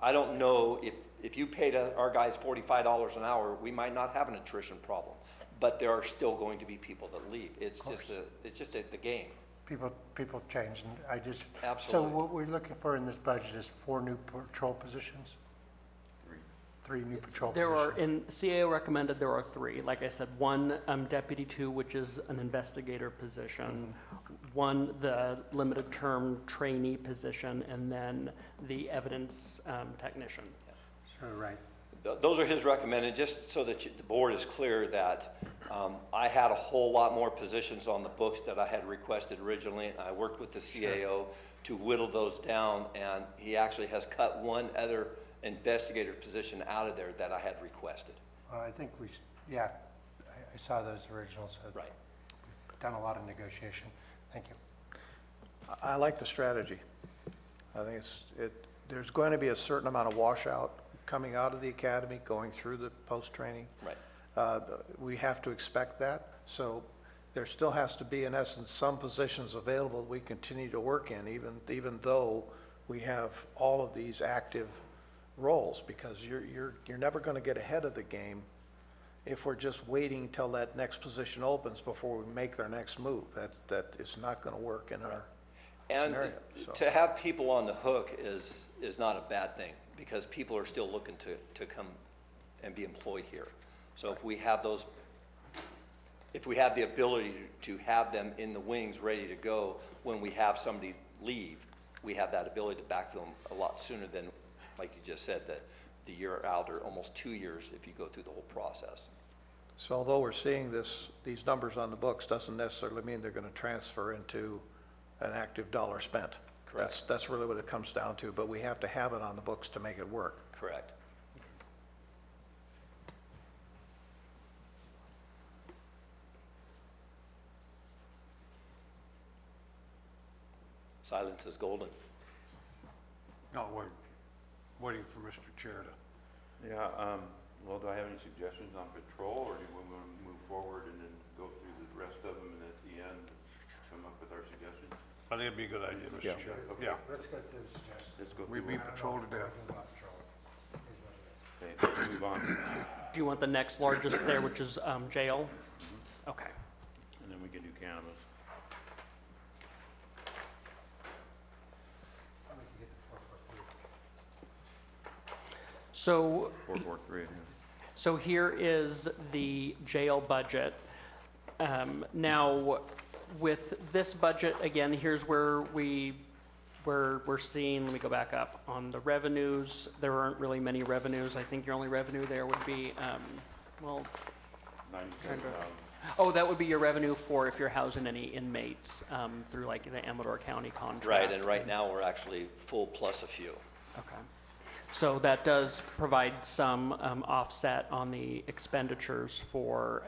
I don't know if you paid our guys $45 an hour, we might not have an attrition problem, but there are still going to be people that leave. It's just the game. People change, and I just. Absolutely. So what we're looking for in this budget is 4 new patrol positions? 3 new patrol There positions? are, CAO recommended there are 3. Like I said, 1 Deputy 2, which is an investigator position, 1 the limited term trainee position, and then the evidence technician. So, right. Those are his recommended, just so that the board is clear that I had a whole lot more positions on the books that I had requested originally. I worked with the CAO to whittle those down, and he actually has cut 1 other investigator position out of there that I had requested. I think I saw those originals. So Right. we've done a lot of negotiation. Thank you. I like the strategy. I think there's going to be a certain amount of washout coming out of the academy, going through the post-training. Right. We have to expect that. So there still has to be, in essence, some positions available we continue to work in, even though we have all of these active roles, because you're never going to get ahead of the game if we're just waiting till that next position opens before we make their next move. That is not going to work in our And scenario. So. to have people on the hook is not a bad thing, because people are still looking to come and be employed here. So if we have the ability to have them in the wings ready to go when we have somebody leave, we have that ability to backfill them a lot sooner than, like you just said, the year out or almost 2 years if you go through the whole process. So although we're seeing these numbers on the books, doesn't necessarily mean they're going to transfer into an active dollar spent. Correct. That's really what it comes down to, but we have to have it on the books to make it work. Correct. Silence is golden. No, we're waiting for Mr. Chair to. Yeah, well, do I have any suggestions on patrol, or do we want to move forward and then go through the rest of them and at the end come up with our suggestions? I think it'd be a good idea, Mr. Chair. Okay. Yeah, Let's go to the suggestions. Let's go we through beat them. patrol to death. Okay, let's move on, and Do you want the next largest there, which is jail? Okay. then we can do cannabis. So 443, yeah. So here is the jail budget. Now, with this budget, again, here's where we're seeing, let me go back up, on the revenues, there aren't really many revenues. I think your only revenue there would be, well, 97,000. oh, that would be your revenue for if you're housing any inmates through like the Amador County contract. Right, and right now, we're actually full plus a few. Okay. So that does provide some offset on the expenditures for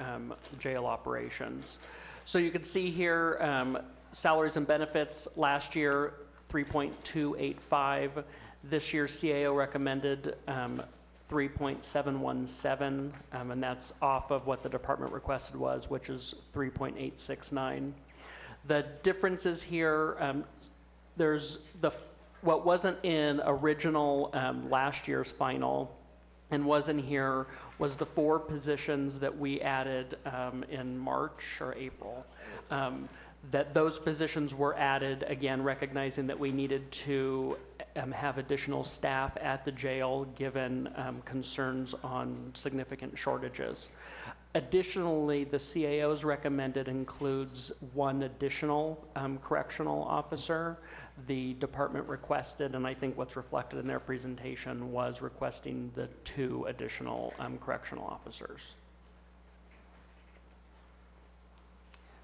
jail operations. So you can see here, salaries and benefits last year, 3.285. This year, CAO recommended 3.717, and that's off of what the department requested was, which is 3.869. The differences here, there's what wasn't in original last year's final and was in here was the 4 positions that we added in March or April. That those positions were added, again, recognizing that we needed to have additional staff at the jail given concerns on significant shortages. Additionally, the CAO's recommended includes 1 additional correctional officer. The department requested, and I think what's reflected in their presentation was requesting the 2 additional correctional officers.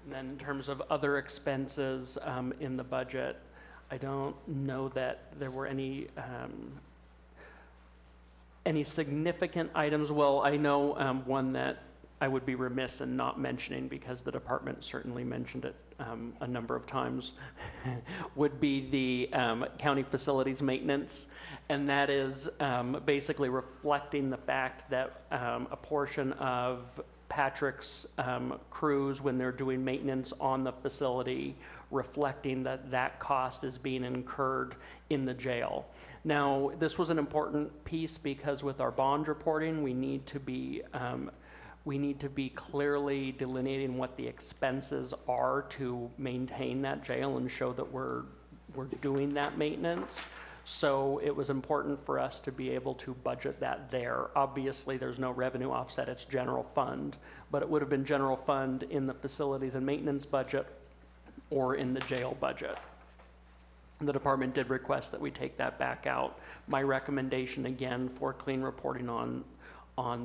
And then in terms of other expenses in the budget, I don't know that there were any significant items. Well, I know one that I would be remiss in not mentioning because the department certainly mentioned it a number of times, would be the county facilities maintenance. And that is basically reflecting the fact that a portion of Patrick's crews, when they're doing maintenance on the facility, reflecting that that cost is being incurred in the jail. Now, this was an important piece because with our bond reporting, we need to be clearly delineating what the expenses are to maintain that jail and show that we're doing that maintenance. So it was important for us to be able to budget that there. Obviously, there's no revenue offset, it's general fund, but it would have been general fund in the facilities and maintenance budget or in the jail budget. The department did request that we take that back out. My recommendation, again, for clean reporting on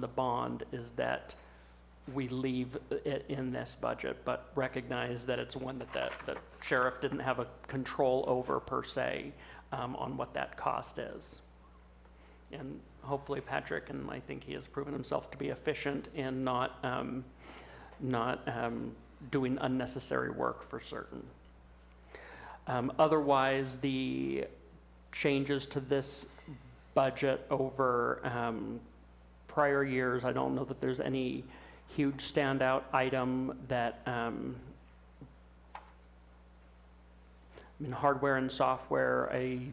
the bond is that we leave it in this budget, but recognize that it's one that the sheriff didn't have a control over per se on what that cost is. And hopefully Patrick, and I think he has proven himself to be efficient in not doing unnecessary work for certain. Otherwise, the changes to this budget over prior years, I don't know that there's any huge standout item that, I mean, hardware and software, I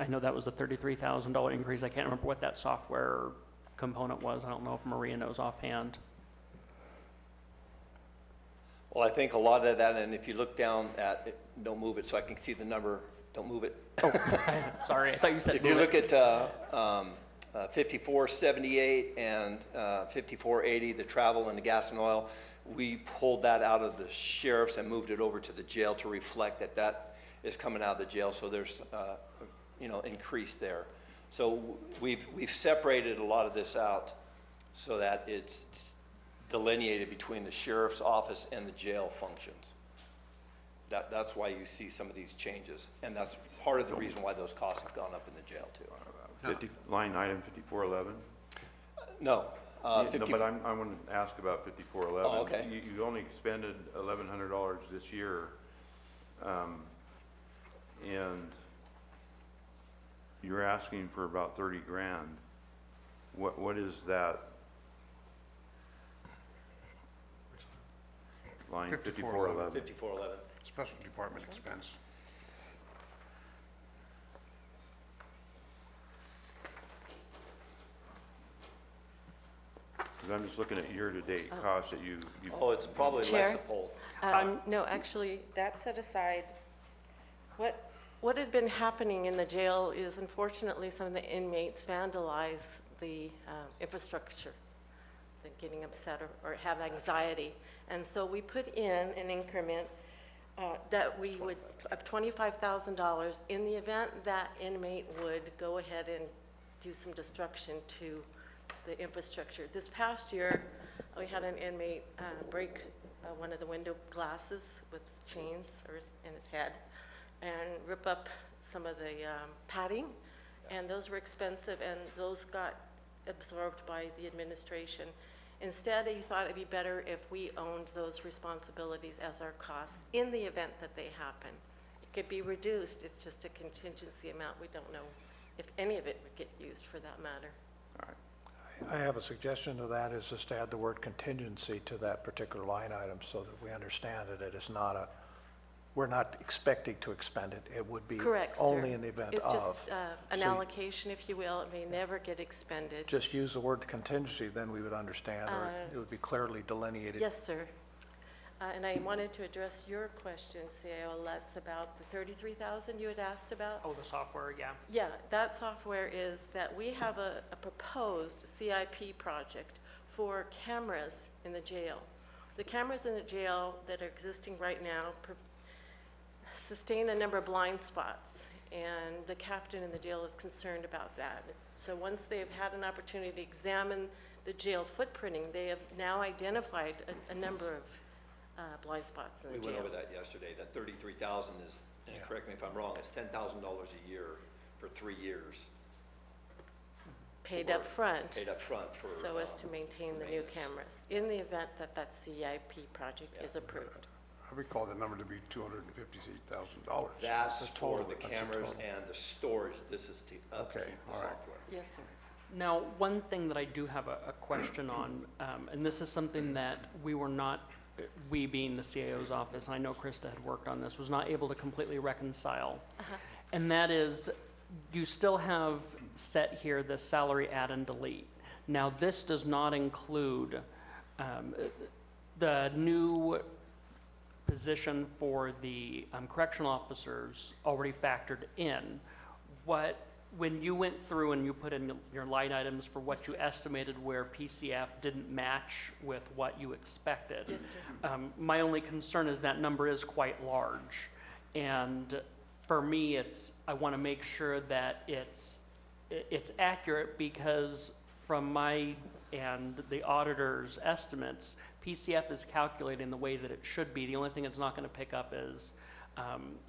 know that was a $33,000 increase. I can't remember what that software component was. I don't know if Maria knows offhand. Well, I think a lot of that, and if you look down at it, don't move it so I can see the number, don't move it. Oh, sorry, I thought you said If you look at 5478 and 5480, the travel and the gas and oil, we pulled that out of the sheriff's and moved it over to the jail to reflect that that is coming out of the jail. So there's, increase there. So we've separated a lot of this out so that it's delineated between the sheriff's office and the jail functions. That's why you see some of these changes, and that's part of the reason why those costs have gone up in the jail too. Line item 5411? No. No, but I want to ask about 5411. Oh, okay. You only expended $1,100 this year, and you're asking for about 30 grand. What is that? Line 5411. 5411. Special department expense. Because I'm just looking at year-to-date costs that you. Oh, it's probably Chair? Lexipol. No, actually, that set aside, what had been happening in the jail is unfortunately some of the inmates vandalize the infrastructure, they're getting upset or have anxiety. And so we put in an increment that we would, of $25,000 in the event that inmate would go ahead and do some destruction to the infrastructure. This past year, we had an inmate break one of the window glasses with chains in his head and rip up some of the padding, and those were expensive, and those got absorbed by the administration. Instead, he thought it'd be better if we owned those responsibilities as our costs in the event that they happen. It could be reduced, it's just a contingency amount. We don't know if any of it would get used for that matter. I have a suggestion to that, is just to add the word contingency to that particular line item so that we understand that it is not a, we're not expecting to expend it. It would be Correct, sir. only in the event of. It's just an So allocation, if you will. It may never get expended. just use the word contingency, then we would understand, or it would be clearly delineated. Yes, sir. And I wanted to address your question, CAO Lutz, about the 33,000 you had asked about. Oh, the software, yeah. Yeah, that software is that we have a proposed CIP project for cameras in the jail. The cameras in the jail that are existing right now sustain a number of blind spots, and the captain in the jail is concerned about that. So once they've had an opportunity to examine the jail footprinting, they have now identified a number of blind spots in the We jail. went over that yesterday, that 33,000 is, and correct me if I'm wrong, it's $10,000 a year for 3 years. Paid up front. Paid up front for. So as to maintain the new maintenance. cameras, in the event that that CIP project is approved. I recall the number to be $258,000. That's That's a for total, the that's a cameras total. and the storage, this is to upkeep Okay, the all right. software. Yes, sir. Now, one thing that I do have a question on, and this is something that we were not, we being the CAO's office, and I know Krista had worked on this, was not able to completely reconcile. And that is, you still have set here the salary add and delete. Now, this does not include the new position for the correctional officers already factored in. When you went through and you put in your line items for what you estimated where PCF didn't match with what you expected. Yes, sir. My only concern is that number is quite large. And for me, I want to make sure that it's accurate, because from my and the auditor's estimates, PCF is calculating the way that it should be. The only thing it's not going to pick up is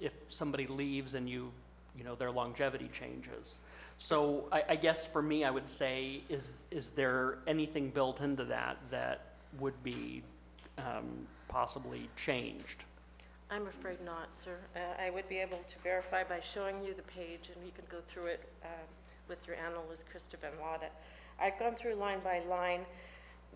if somebody leaves and their longevity changes. So I guess for me, I would say, is there anything built into that would be possibly changed? I'm afraid not, sir. I would be able to verify by showing you the page, and you can go through it with your analyst, Krista Van Wada. I've gone through line by line.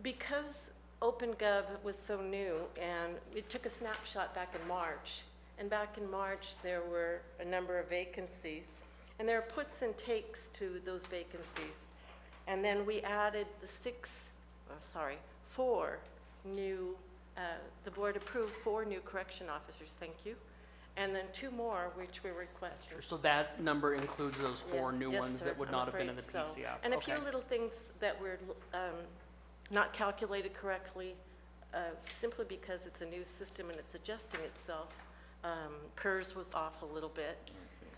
Because OpenGov was so new, and it took a snapshot back in March, and back in March, there were a number of vacancies, and there are puts and takes to those vacancies. And then we added four new, the board approved 4 new correction officers, thank you, and then 2 more, which we requested. So that number includes those 4 Yes, new yes, ones sir, that would I'm not have been in the afraid so. PCF? And a few Okay. little things that were not calculated correctly, simply because it's a new system and it's adjusting itself. PERS was off a little bit,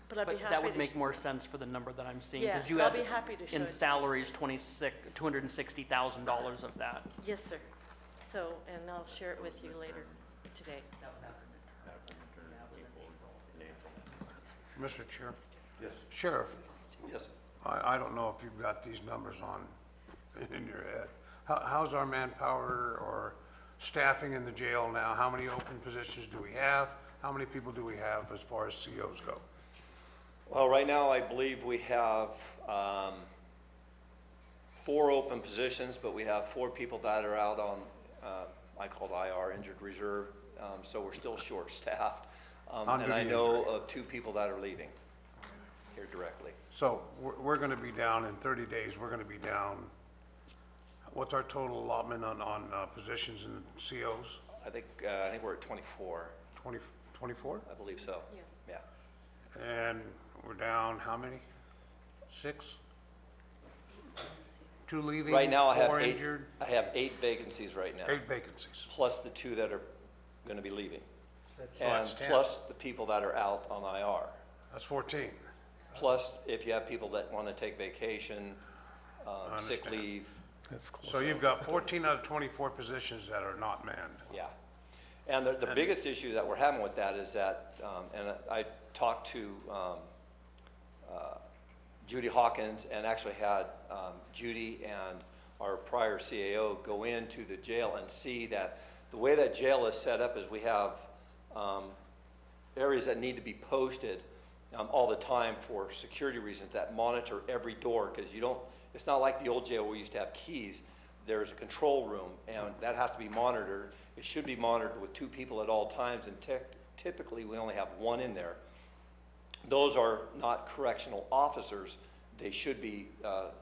but I'd be happy to. But that would make more sense for the number that I'm seeing. Yeah, 'cause you I'll had be happy to show in it. salaries, $260,000 of that. Yes, sir. So, and I'll share it with you later today. Mr. Chair? Yes. Sheriff, Yes, I don't know if you've got these numbers in your head. How's our manpower or staffing in the jail now? How many open positions do we have? How many people do we have as far as COs go? well, right now, I believe we have 4 open positions, but we have 4 people that are out on, I call it IR, injured reserve, so we're still short-staffed. On And I duty know injury. of 2 people that are leaving here directly. So we're going to be down in 30 days, we're going to be down, What's our total allotment on positions in COs? I think we're at 24, 24? I believe so. Yes. Yeah. And we're down how many? 6? 2 leaving, Right now, 4 injured, I have 8 vacancies right now, 8 vacancies. plus the 2 that are gonna be leaving. And that's 10. plus the people that are out on IR. That's 14. Plus, if you have people that wanna take vacation, sick understand. leave, That's close. So you've got 14 out of 24 positions that are not manned. yeah. And the biggest issue that we're having with that is that, and I talked to Judy Hawkins and actually had Judy and our prior CAO go into the jail and see that the way that jail is set up is we have areas that need to be posted all the time for security reasons that monitor every door, because you don't, it's not like the old jail where we used to have keys. There's a control room and that has to be monitored. It should be monitored with 2 people at all times, and typically we only have 1 in there. Those are not correctional officers. They should be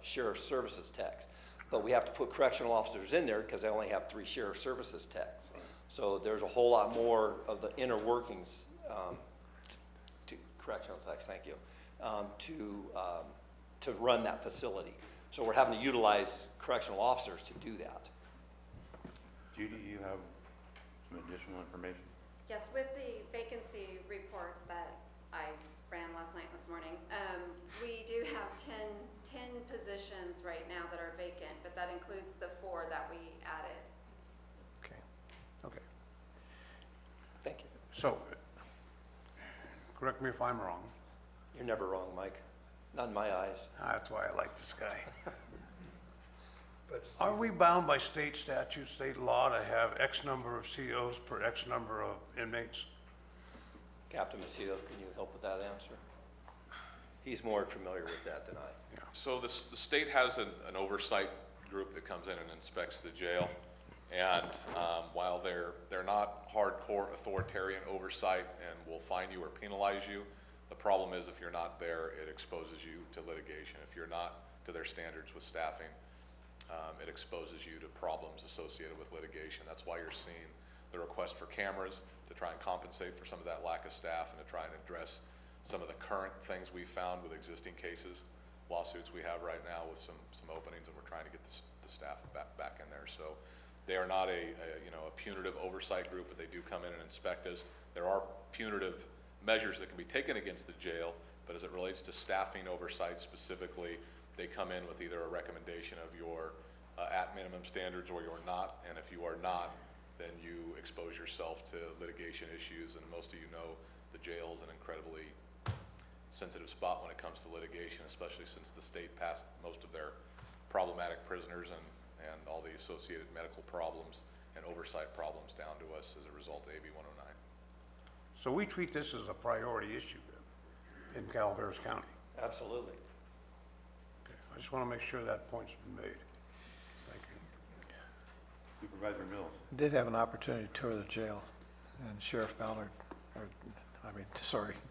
sheriff services techs. But we have to put correctional officers in there because they only have 3 sheriff services techs. So there's a whole lot more of the inner workings to correctional techs, thank you, to run that facility. So we're having to utilize correctional officers to do that. Judy, you have some additional information? Yes, with the vacancy report that I ran last night and this morning, we do have 10 positions right now that are vacant, but that includes the 4 that we added. Okay. Okay. Thank you. So, correct me if I'm wrong. You're never wrong, Mike. Not in my eyes. That's why I like this guy. Are we bound by state statute, state law to have X number of COs per X number of inmates? Captain Macedo, can you help with that answer? He's more familiar with that than I. So the state has an oversight group that comes in and inspects the jail. And while they're not hardcore authoritarian oversight and will fine you or penalize you, the problem is if you're not there, it exposes you to litigation. If you're not to their standards with staffing, it exposes you to problems associated with litigation. That's why you're seeing the request for cameras to try and compensate for some of that lack of staff and to try and address some of the current things we've found with existing cases, lawsuits we have right now with some openings, and we're trying to get the staff back in there. So they are not a punitive oversight group, but they do come in and inspect us. There are punitive measures that can be taken against the jail, but as it relates to staffing oversight specifically, they come in with either a recommendation of your at minimum standards or you're not, and if you are not, then you expose yourself to litigation issues, and most of you know the jail is an incredibly sensitive spot when it comes to litigation, especially since the state passed most of their problematic prisoners and all the associated medical problems and oversight problems down to us as a result of AB 109. So we treat this as a priority issue then in Calaveras County. Absolutely. Okay. I just want to make sure that point's been made. Thank you. Supervisor Mills? I did have an opportunity to tour the jail, and Sheriff Ballard,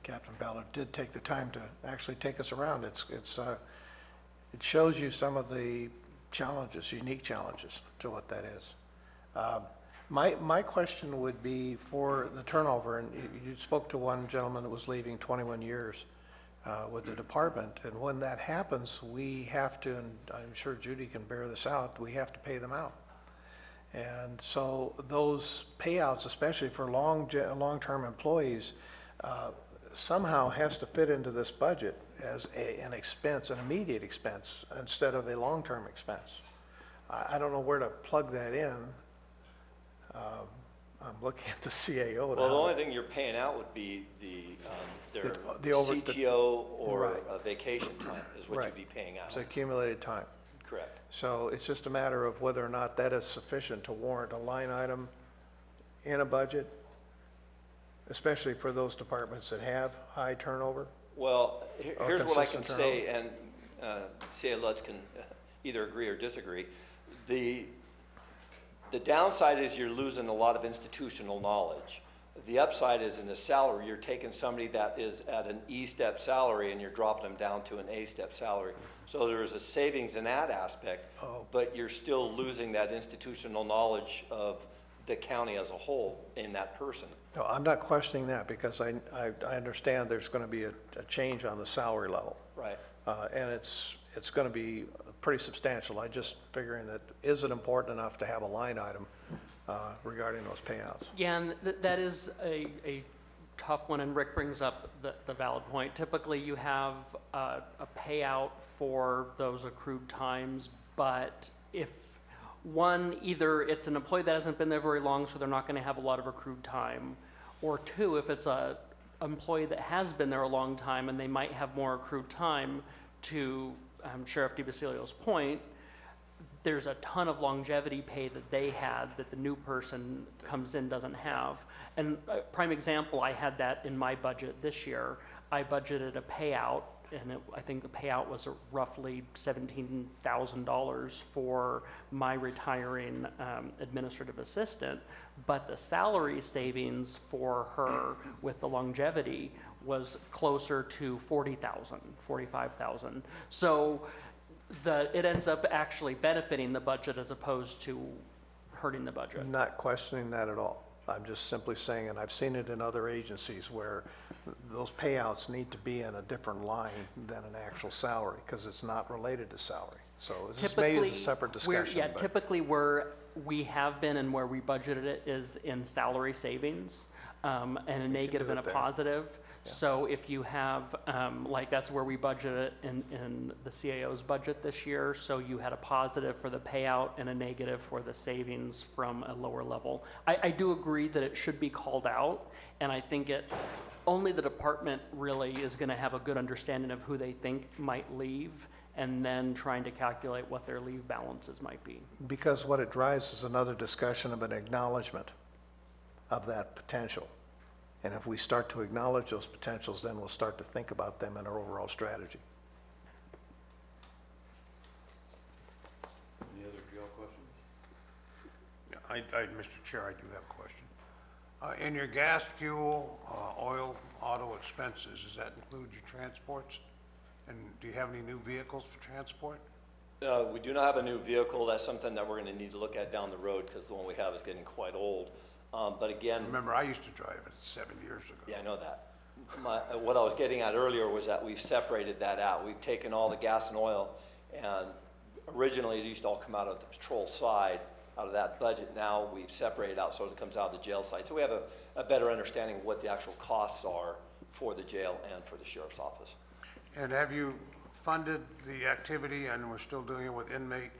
Captain Ballard did take the time to actually take us around. It shows you some of the challenges, unique challenges to what that is. My question would be for the turnover, and you spoke to one gentleman that was leaving 21 years with the department, and when that happens, we have to, and I'm sure Judy can bear this out, we have to pay them out. And so those payouts, especially for long-term employees, somehow has to fit into this budget as an expense, an immediate expense, instead of a long-term expense. I don't know where to plug that in. I'm looking at the CAO. Well, the only thing you're paying out would be their over- CTO or Right. Vacation time is what Right. you'd be paying out. It's accumulated time. Correct. So it's just a matter of whether or not that is sufficient to warrant a line item in a budget, especially for those departments that have high turnover. Well, Or here's what I can consistent say, and CA Lutz can either agree or disagree. The downside is you're losing a lot of institutional knowledge. The upside is in the salary, you're taking somebody that is at an E-step salary and you're dropping them down to an A-step salary. So there is a savings in that aspect, but you're still losing that institutional knowledge of the county as a whole in that person. No, I'm not questioning that because I understand there's going to be a change on the salary level. Right. And it's going to be pretty substantial. I just figuring that, is it important enough to have a line item regarding those payouts? Yeah, and that is a tough one, and Rick brings up the valid point. Typically, you have a payout for those accrued times, but if one, either it's an employee that hasn't been there very long, so they're not going to have a lot of accrued time, or two, if it's a employee that has been there a long time and they might have more accrued time, to Sheriff DiBasilio's point, there's a ton of longevity pay that they had that the new person comes in doesn't have. And a prime example, I had that in my budget this year. I budgeted a payout, and I think the payout was roughly $17,000 for my retiring administrative assistant, but the salary savings for her with the longevity was closer to $40,000, $45,000. So it ends up actually benefiting the budget as opposed to hurting the budget. I'm not questioning that at all. I'm just simply saying, and I've seen it in other agencies where those payouts need to be in a different line than an actual salary because it's not related to salary. So this maybe is a separate discussion. Yeah, typically where we have been and where we budgeted it is in salary savings, and a negative and a positive. Yeah. So if you have, like that's where we budgeted in the CAO's budget this year. So you had a positive for the payout and a negative for the savings from a lower level. I do agree that it should be called out, and I think only the department really is going to have a good understanding of who they think might leave, and then trying to calculate what their leave balances might be. Because what it drives is another discussion of an acknowledgement of that potential. And if we start to acknowledge those potentials, then we'll start to think about them in our overall strategy. Any other jail questions? Yeah, Mr. Chair, I do have a question. In your gas, fuel, oil, auto expenses, does that include your transports? And do you have any new vehicles for transport? We do not have a new vehicle. That's something that we're going to need to look at down the road because the one we have is getting quite old. But again, remember, I used to drive it 7 years ago. Yeah, I know that. What I was getting at earlier was that we've separated that out. We've taken all the gas and oil, and originally it used to all come out of the patrol side, out of that budget. Now we've separated out so it comes out of the jail side. So we have a better understanding of what the actual costs are for the jail and for the sheriff's office. And have you funded the activity, and we're still doing it with inmate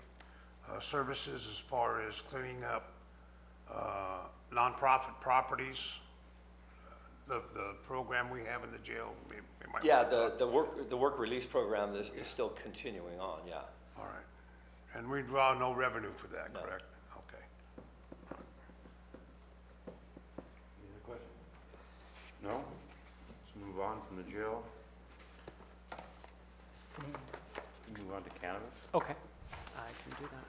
services as far as cleaning up nonprofit properties, the program we have in the jail? Yeah, the work release program is still continuing on, yeah. All right. And we draw no revenue for that, no. Correct? Okay. Any other questions? No? Let's move on from the jail. Move on to cannabis. Okay, I can do that.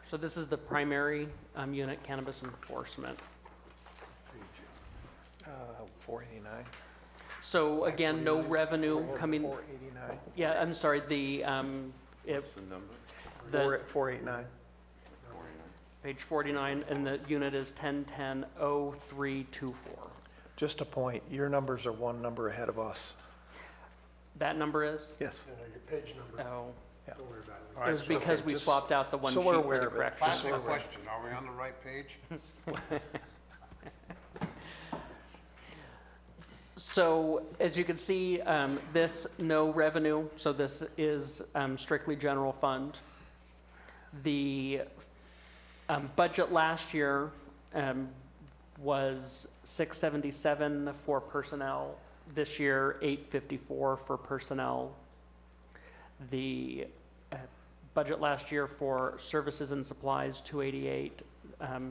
So this is the primary unit, cannabis enforcement. 489. So again, no revenue coming. 489. Yeah, I'm sorry, the, What's the number? 489. Page 49, and the unit is 1010-0324. Just a point, your numbers are one number ahead of us. That number is? Yes. Your page number. Oh, Yeah. Don't worry about it. it was because we swapped out the one sheet so we're for aware the of it. correction. Classic question, are we on the right page? So as you can see, this no revenue, so this is strictly general fund. The budget last year was $677 for personnel. This year, $854 for personnel. The budget last year for services and supplies, $288.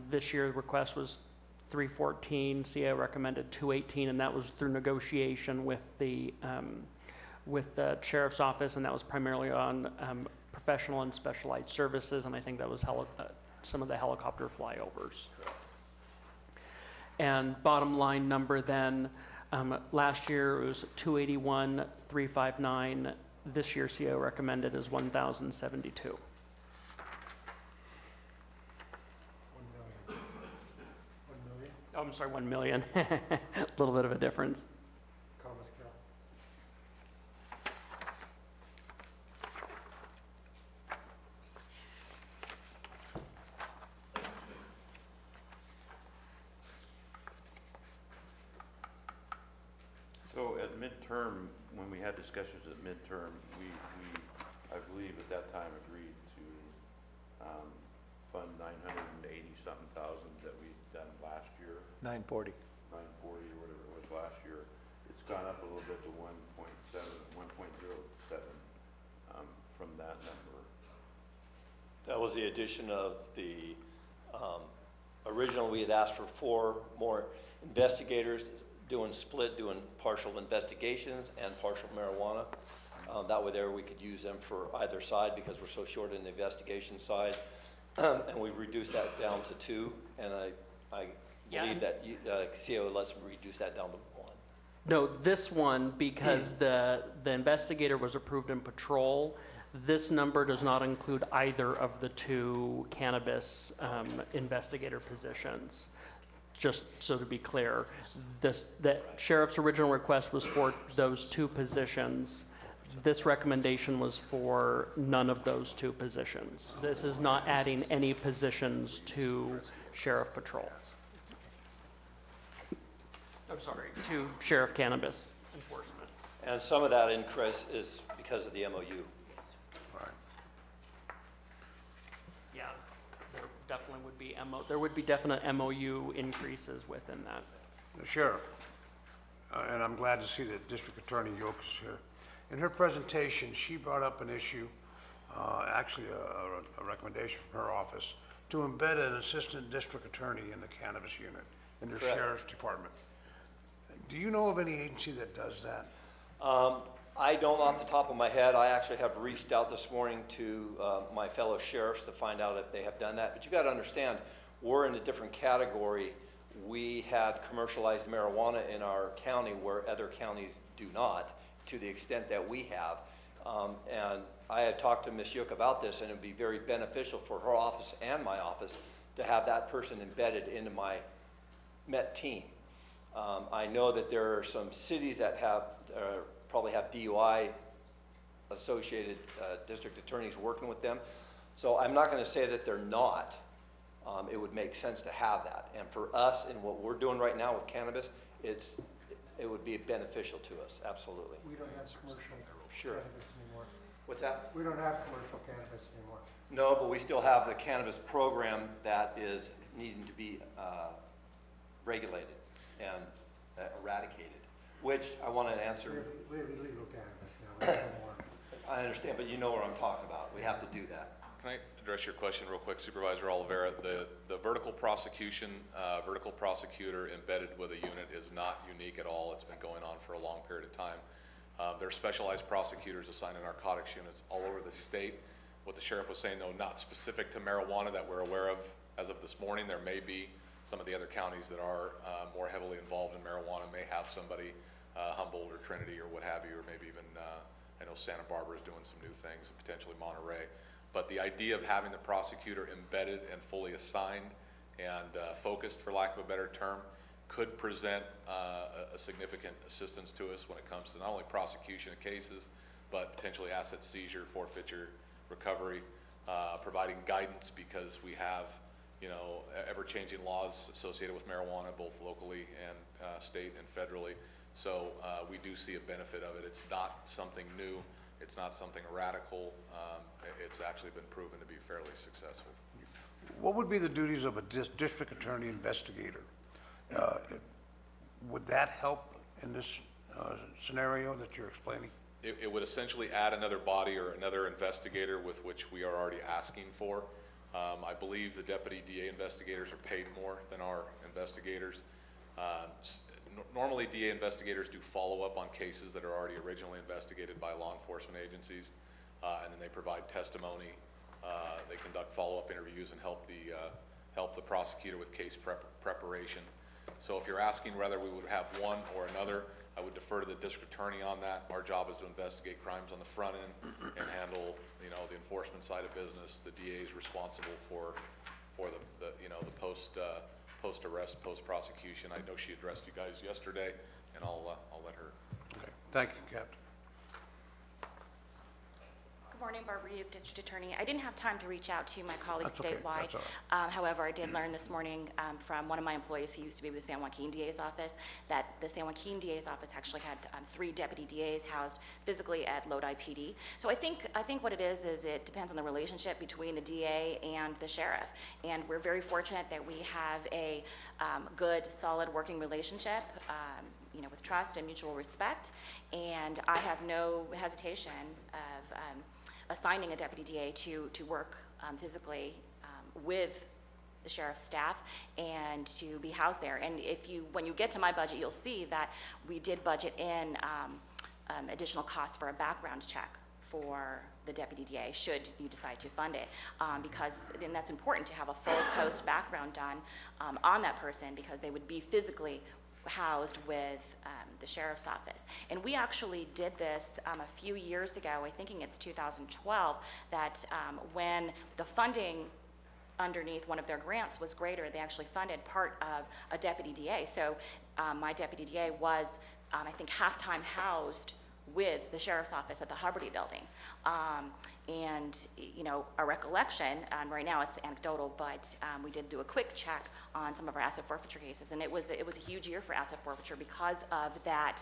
This year's request was $314. CAO recommended $218, and that was through negotiation with the sheriff's office, and that was primarily on professional and specialized services, and I think that was some of the helicopter flyovers. And bottom line number then, last year it was 281,359. This year CO recommended is 1,072. 1 million? Oh, I'm sorry, 1 million. A little bit of a difference. Thomas Carroll. So at midterm, when we had discussions at midterm, we, I believe at that time agreed to, fund 980-something thousand that we'd done last year, 940. 940 or whatever it was last year. It's gone up a little bit to 1.7, 1.07, from that number. That was the addition of the, original, we had asked for 4 more investigators doing partial investigations and partial marijuana. That way there we could use them for either side because we're so short in the investigation side. And we've reduced that down to 2, and I believe that CO lets me reduce that down to 1. No, this one, because the investigator was approved in patrol, this number does not include either of the 2 cannabis investigator positions. Just so to be clear, the sheriff's original request was for those 2 positions. This recommendation was for none of those 2 positions. This is not adding any positions to sheriff patrol. I'm sorry, to sheriff cannabis enforcement. And some of that increase is because of the MOU. Yeah, there definitely would be there would be definite MOU increases within that. The sheriff, and I'm glad to see that District Attorney Yoke is here. In her presentation, she brought up an issue, actually a recommendation from her office, to embed an assistant district attorney in the cannabis unit in the Correct. sheriff's department. Do you know of any agency that does that? I don't off the top of my head. I actually have reached out this morning to my fellow sheriffs to find out if they have done that. But you got to understand, we're in a different category. We had commercialized marijuana in our county where other counties do not, to the extent that we have. And I had talked to Ms. Yook about this, and it would be very beneficial for her office and my office to have that person embedded into my Met team. I know that there are some cities that have probably have DUI associated district attorneys working with them. So I'm not going to say that they're not. It would make sense to have that. And for us and what we're doing right now with cannabis, it would be beneficial to us, absolutely. We don't have commercial Sure. cannabis anymore. What's that? We don't have commercial cannabis anymore. No, but we still have the cannabis program that is needing to be regulated and eradicated, which I want to answer. We have illegal cannabis now, we have no more. I understand, but you know what I'm talking about. We have to do that. Can I address your question real quick, Supervisor Oliveira? The vertical prosecution, vertical prosecutor embedded with a unit is not unique at all. It's been going on for a long period of time. There are specialized prosecutors assigned to narcotics units all over the state. What the sheriff was saying, though, not specific to marijuana that we're aware of as of this morning. There may be some of the other counties that are more heavily involved in marijuana may have somebody, Humboldt or Trinity or what have you, or maybe even, I know Santa Barbara is doing some new things, and potentially Monterey. But the idea of having the prosecutor embedded and fully assigned and focused, for lack of a better term, could present a significant assistance to us when it comes to not only prosecution of cases, but potentially asset seizure, forfeiture, recovery, providing guidance because we have, ever-changing laws associated with marijuana, both locally and state and federally. So we do see a benefit of it. It's not something new. It's not something radical. It's actually been proven to be fairly successful. What would be the duties of a district attorney investigator? Would that help in this scenario that you're explaining? It would essentially add another body or another investigator with which we are already asking for. I believe the deputy DA investigators are paid more than our investigators. Normally, DA investigators do follow up on cases that are already originally investigated by law enforcement agencies. and then they provide testimony. They conduct follow-up interviews and help the prosecutor with case preparation. So if you're asking whether we would have one or another, I would defer to the district attorney on that. Our job is to investigate crimes on the front end and handle, you know, the enforcement side of business. The DA is responsible for the you know, the post-arrest, post-prosecution. I know she addressed you guys yesterday, and I'll let her. Okay. Thank you, Captain. Good morning, Barbara Uke, District Attorney. I didn't have time to reach out to my colleagues That's okay. statewide. That's all right. However, I did learn this morning from one of my employees who used to be with the San Joaquin DA's office that the San Joaquin DA's office actually had 3 deputy DAs housed physically at Lodi PD. So I think what it is it depends on the relationship between the DA and the sheriff. And we're very fortunate that we have a good, solid working relationship, you know, with trust and mutual respect. And I have no hesitation of assigning a deputy DA to work physically with the sheriff's staff and to be housed there. And when you get to my budget, you'll see that we did budget in additional costs for a background check for the deputy DA, should you decide to fund it, because then that's important to have a full post background done on that person, because they would be physically housed with the sheriff's office. And we actually did this a few years ago, I think it's 2012, that when the funding underneath one of their grants was greater, they actually funded part of a deputy DA. So my deputy DA was, I think, half-time housed with the sheriff's office at the Hubbardie building. And, you know, our recollection, right now it's anecdotal, but we did do a quick check on some of our asset forfeiture cases, and it was a huge year for asset forfeiture because of that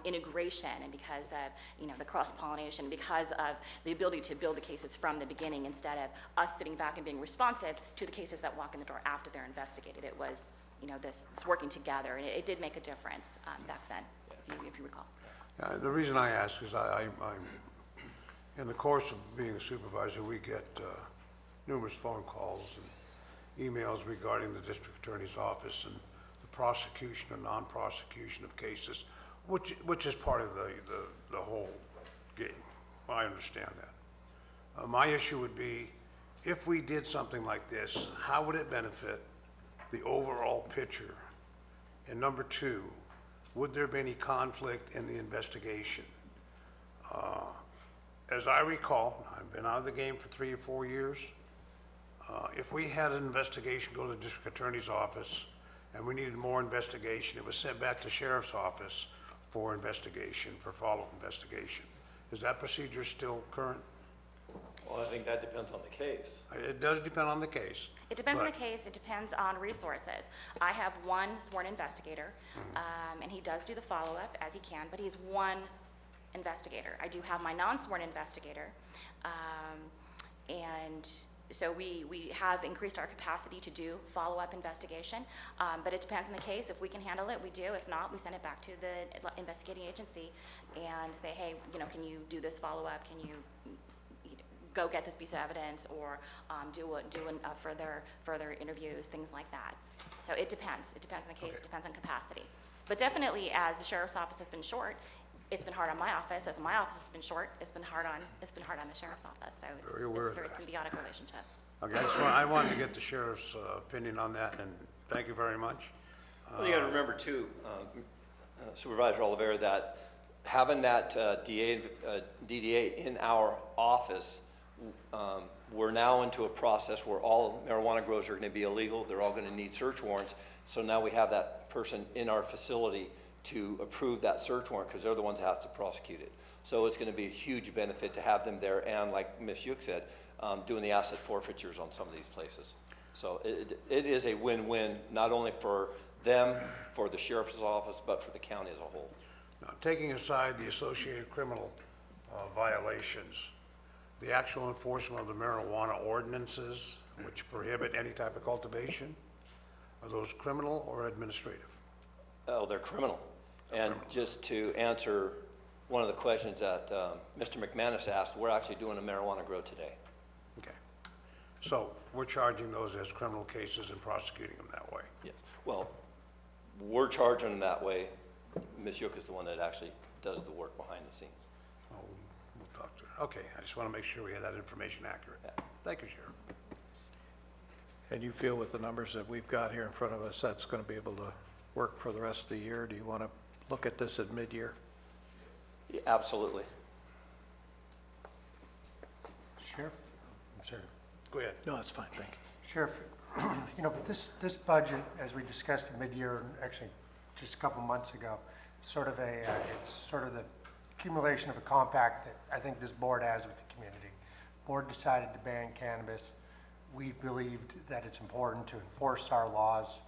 integration, and because of, you know, the cross-pollination, because of the ability to build the cases from the beginning instead of us sitting back and being responsive to the cases that walk in the door after they're investigated. It was, you know, it's working together, and it did make a difference back then, if you recall. The reason I ask is I'm in the course of being a supervisor, we get numerous phone calls and emails regarding the district attorney's office and the prosecution and non-prosecution of cases, which is part of the whole game. I understand that. My issue would be, if we did something like this, how would it benefit the overall picture? And number 2, would there be any conflict in the investigation? As I recall, I've been out of the game for 3 or 4 years. If we had an investigation go to the district attorney's office and we needed more investigation, it was sent back to sheriff's office for investigation, for follow-up investigation. Is that procedure still current? Well, I think that depends on the case. It does depend on the case. It depends on the case. It depends on resources. I have one sworn investigator, and he does do the follow-up as he can, but he's one investigator. I do have my non-sworn investigator, and so we have increased our capacity to do follow-up investigation, but it depends on the case. If we can handle it, we do. If not, we send it back to the investigating agency and say, hey, you know, can you do this follow-up? Can you go get this piece of evidence, or do further interviews, things like that. So it depends. It depends on the case. It depends on capacity. But definitely, as the sheriff's office has been short, it's been hard on my office. As my office has been short, it's been hard on the sheriff's office. So it's a very symbiotic relationship. Okay, I wanted to get the sheriff's opinion on that, and thank you very much. Well, you got to remember too, Supervisor Oliveira, that having that DDA in our office, we're now into a process where all marijuana grows are going to be illegal. They're all going to need search warrants. So now we have that person in our facility to approve that search warrant, because they're the ones that have to prosecute it. So it's going to be a huge benefit to have them there, and like Ms. Uke said, doing the asset forfeitures on some of these places. So it is a win-win, not only for them, for the sheriff's office, but for the county as a whole. Now, taking aside the associated criminal violations, the actual enforcement of the marijuana ordinances, which prohibit any type of cultivation, are those criminal or administrative? Oh, they're criminal. And just to answer one of the questions that Mr. McManus asked, we're actually doing a marijuana grow today. Okay. So we're charging those as criminal cases and prosecuting them that way? Yes. Well, we're charging them that way. Ms. Uke is the one that actually does the work behind the scenes. Oh, we'll talk to her. Okay, I just want to make sure we have that information accurate. Thank you, Sheriff. And you feel with the numbers that we've got here in front of us, that's going to be able to work for the rest of the year? Do you want to look at this at mid-year? Yeah, absolutely. Sheriff? I'm sorry. Go ahead. No, that's fine, thank you. Sheriff, you know, but this budget, as we discussed at mid-year, and actually just a couple months ago, sort of it's sort of the accumulation of a compact that I think this board has with the community. Board decided to ban cannabis. We believed that it's important to enforce our laws.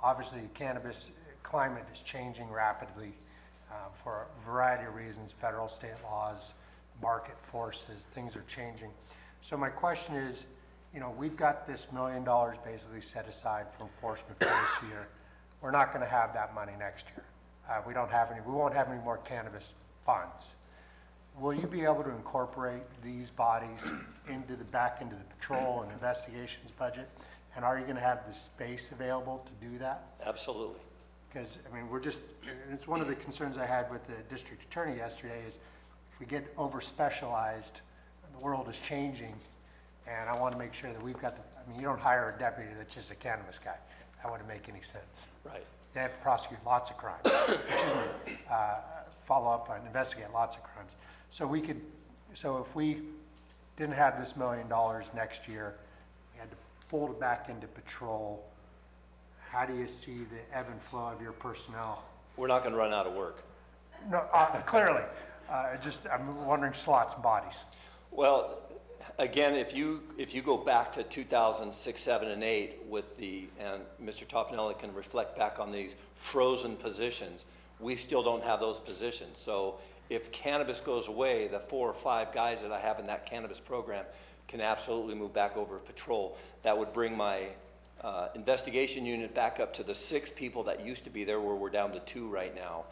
Obviously, the cannabis climate is changing rapidly for a variety of reasons, federal, state laws, market forces, things are changing. So my question is, you know, we've got this $1 million basically set aside for enforcement for this year. We're not going to have that money next year. We won't have any more cannabis funds. Will you be able to incorporate these bodies back into the patrol and investigations budget? And are you going to have the space available to do that? Absolutely. Because, I mean, it's one of the concerns I had with the district attorney yesterday is if we get over-specialized, the world is changing, and I want to make sure that we've got I mean, you don't hire a deputy that's just a cannabis guy. That wouldn't make any sense. Right. They have to prosecute lots of crimes, follow up and investigate lots of crimes. So if we didn't have this $1 million next year, we had to fold it back into patrol, how do you see the ebb and flow of your personnel? We're not going to run out of work. No, clearly. I'm wondering slots and bodies. Well, again, if you go back to 2006, 7, and 8 with and Mr. Toffenelli can reflect back on these frozen positions, we still don't have those positions. So if cannabis goes away, the 4 or 5 guys that I have in that cannabis program can absolutely move back over to patrol. That would bring my investigation unit back up to the 6 people that used to be there, where we're down to 2 right now.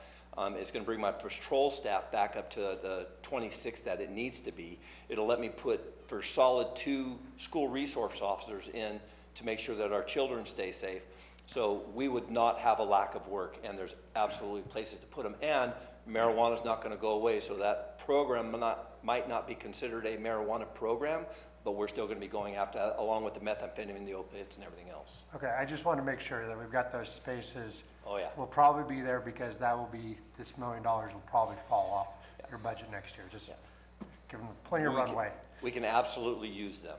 It's going to bring my patrol staff back up to the 26 that it needs to be. It'll let me put for solid 2 school resource officers in to make sure that our children stay safe. So we would not have a lack of work, and there's absolutely places to put them. And marijuana is not going to go away, so that program might not be considered a marijuana program, but we're still going to be going after that, along with the methamphetamine, the opiates, and everything else. Okay, I just want to make sure that we've got those spaces. Oh, yeah. Will probably be there because this $1 million will probably fall off your budget next year. Just give them plenty of runway. We can absolutely use them.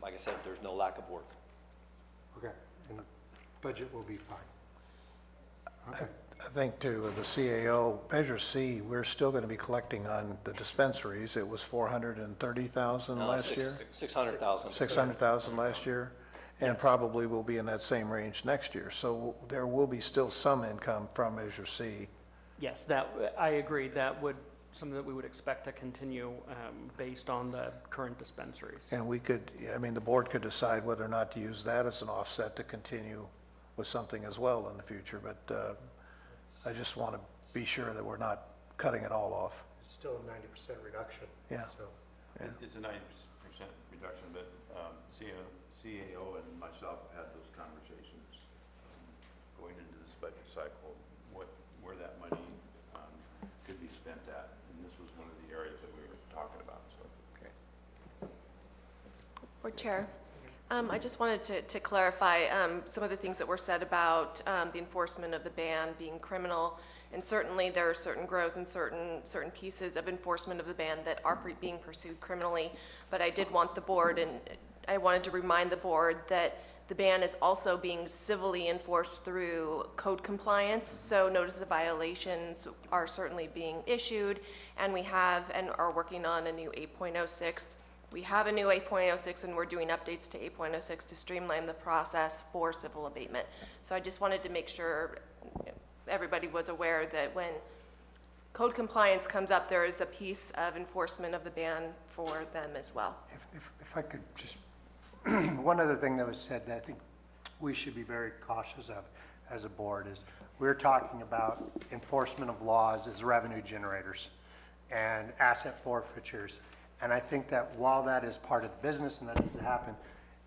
Like I said, there's no lack of work. Okay, and the budget will be fine. Okay. I think too, the CAO, Measure C, we're still going to be collecting on the dispensaries. It was 430,000 last year? 600,000. 600,000 last year, and probably will be in that same range next year. So there will be still some income from Measure C. Yes, I agree. That would, something that we would expect to continue based on the current dispensaries. And we could, I mean, the board could decide whether or not to use that as an offset to continue with something as well in the future, but I just want to be sure that we're not cutting it all off. It's still a 90% reduction. Yeah. So. Yeah. It's a 90% reduction, but CAO and myself have had those conversations going into this budget cycle, where that money could be spent at, and this was one of the areas that we were talking about. So. Okay. Board Chair, I just wanted to clarify some of the things that were said about the enforcement of the ban being criminal, and certainly there are certain grows and certain pieces of enforcement of the ban that are being pursued criminally. But I did want the board, and I wanted to remind the board that the ban is also being civilly enforced through code compliance. So notices of violations are certainly being issued, and we have and are working on a new 8.06. We have a new 8.06, and we're doing updates to 8.06 to streamline the process for civil abatement. So I just wanted to make sure everybody was aware that when code compliance comes up, there is a piece of enforcement of the ban for them as well. If I could just, one other thing that was said that I think we should be very cautious of as a board is we're talking about enforcement of laws as revenue generators and asset forfeitures. And I think that while that is part of the business and that needs to happen,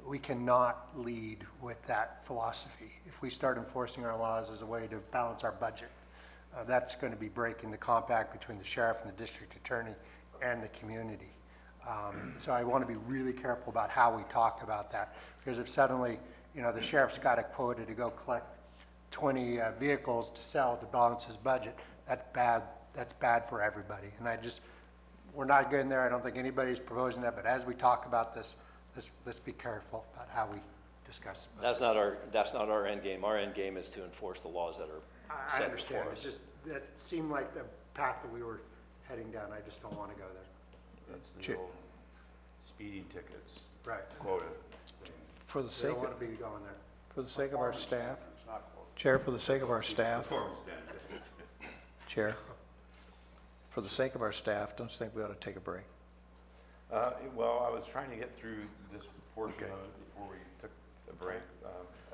we cannot lead with that philosophy. If we start enforcing our laws as a way to balance our budget, that's going to be breaking the compact between the sheriff and the district attorney, and the community. So I want to be really careful about how we talk about that, because if suddenly, you know, the sheriff's got a quota to go collect 20 vehicles to sell to balance his budget, that's bad for everybody. And we're not getting there. I don't think anybody's proposing that, but as we talk about this, let's be careful about how we discuss. That's not our end game. Our end game is to enforce the laws that are I set understand. before It's us. just, that seemed like the path that we were heading down. I just don't want to go there. That's the old speeding tickets Right. quota. For the They sake don't want of, to be going there. for the sake of our staff, It's not quote. Chair, for the sake of our staff, Performance standards. Chair, for the sake of our staff, don't you think we ought to take a break? Well, I was trying to get through this portion of it before we took a break.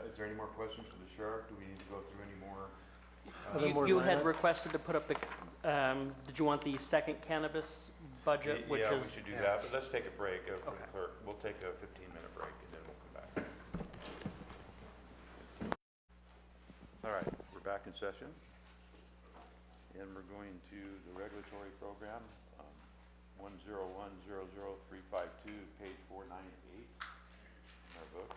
Is there any more questions for the sheriff? Do we need to go through any more? You had requested to put up the, did you want the second cannabis budget, which Yeah, is? we should do that, but let's take a break for the clerk. We'll take a 15-minute break and then we'll come back. All right, we're back in session. And we're going to the regulatory program, 101-00352, page 498 in our book.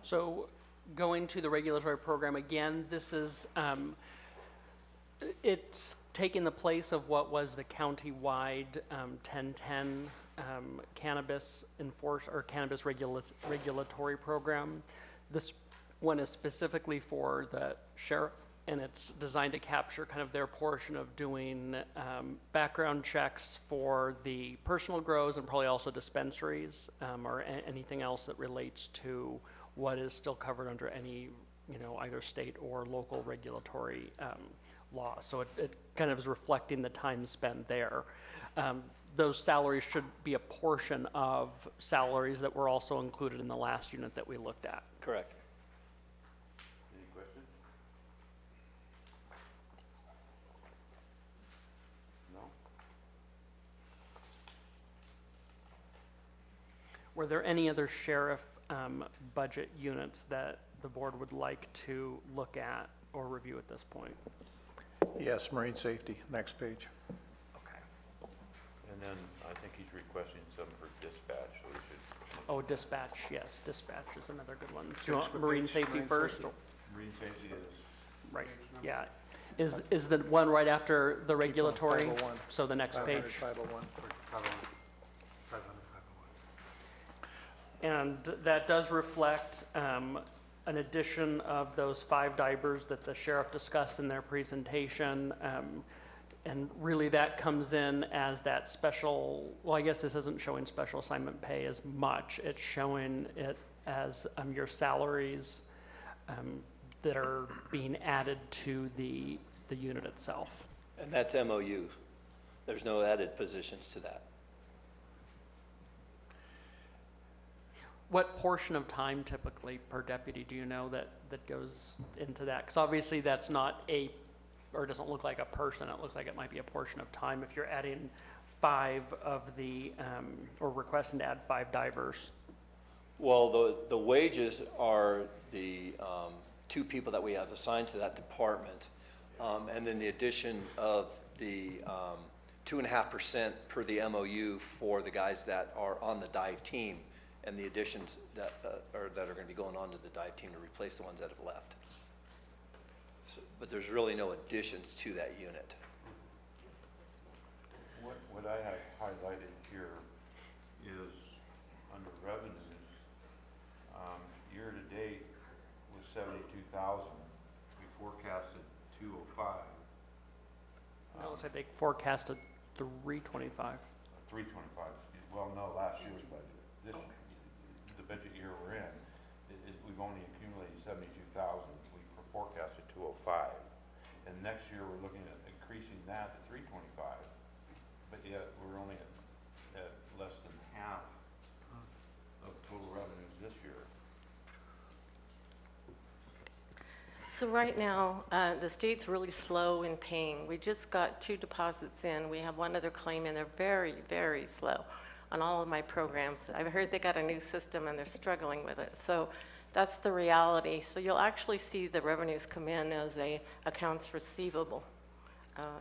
So going to the regulatory program again, this is, it's taking the place of what was the county-wide 1010 cannabis cannabis regulatory program. This one is specifically for the sheriff, and it's designed to capture kind of their portion of doing background checks for the personal grows and probably also dispensaries or anything else that relates to what is still covered under any, you know, either state or local regulatory law. So it kind of is reflecting the time spent there. Those salaries should be a portion of salaries that were also included in the last unit that we looked at. Correct. Any questions? No? Were there any other sheriff budget units that the board would like to look at or review at this point? Yes, marine safety, next page. Okay. And then I think he's requesting some for dispatch, so we should. Oh, dispatch, yes, dispatch is another good one. Do Six you want for marine page, safety marine first? safety. Marine safety is. Right, yeah. Is the one right after the regulatory? 501. So the next page? 501. And that does reflect an addition of those 5 divers that the sheriff discussed in their presentation. And really that comes in as that special, well, I guess this isn't showing special assignment pay as much. It's showing it as your salaries that are being added to the unit itself. And that's MOU. There's no added positions to that. What portion of time typically per deputy do you know that goes into that? Because obviously that's not or it doesn't look like a person. It looks like it might be a portion of time if you're adding 5 of the, or requesting to add 5 divers. Well, the wages are the 2 people that we have assigned to that department. And then the addition of the 2.5% per the MOU for the guys that are on the dive team, and the additions that are going to be going on to the dive team to replace the ones that have left. So, but there's really no additions to that unit. What I have highlighted here is under revenues, year to date was 72,000. We forecasted 205. It looks like they forecasted 325. 325. Well, no, last year's budget. This, the budget year we're in, we've only accumulated 72,000. We forecasted 205. And next year we're looking at increasing that to 325. But yet we're only at less than half of total revenues this year. So right now, the state's really slow in paying. We just got 2 deposits in. We have 1 other claim, and they're very, very slow on all of my programs. I've heard they got a new system, and they're struggling with it. So That's the reality. So you'll actually see the revenues come in as a accounts receivable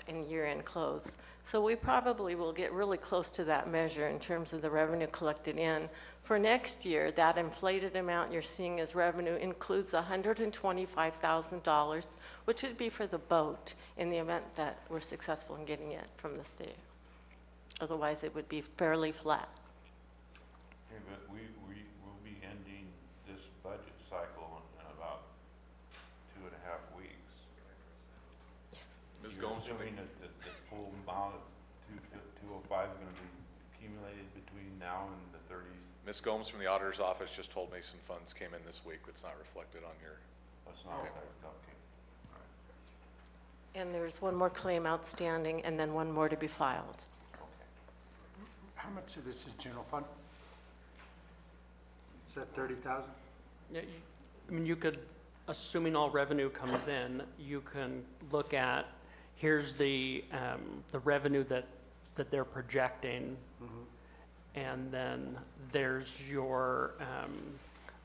in year-end close. So we probably will get really close to that measure in terms of the revenue collected in. For next year, that inflated amount you're seeing as revenue includes $125,000, which would be for the boat in the event that we're successful in getting it from the state. Otherwise, it would be fairly flat. Okay, but we will be ending this budget cycle in about 2.5 weeks. Ms. You're Gomes, assuming that the full amount of 205 is going to be accumulated between now and the 30th? Ms. Gomes from the auditor's office just told me some funds came in this week that's not reflected on your That's not Okay. okay. All right. And there's one more claim outstanding and then one more to be filed. How much of this is general fund? Is that 30,000? Yeah, I mean, you could, assuming all revenue comes in, you can look at, here's the revenue that they're projecting. And then there's your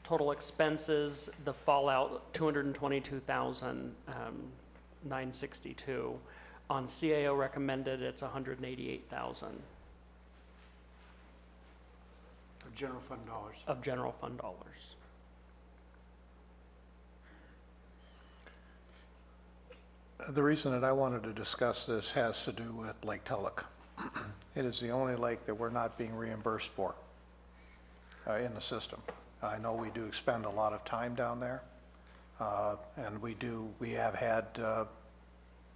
total expenses, the fallout, $222,962. On CAO recommended, it's $188,000 Of general fund dollars? of general fund dollars. The reason that I wanted to discuss this has to do with Lake Tulloch. It is the only lake that we're not being reimbursed for in the system. I know we do expend a lot of time down there, and we have had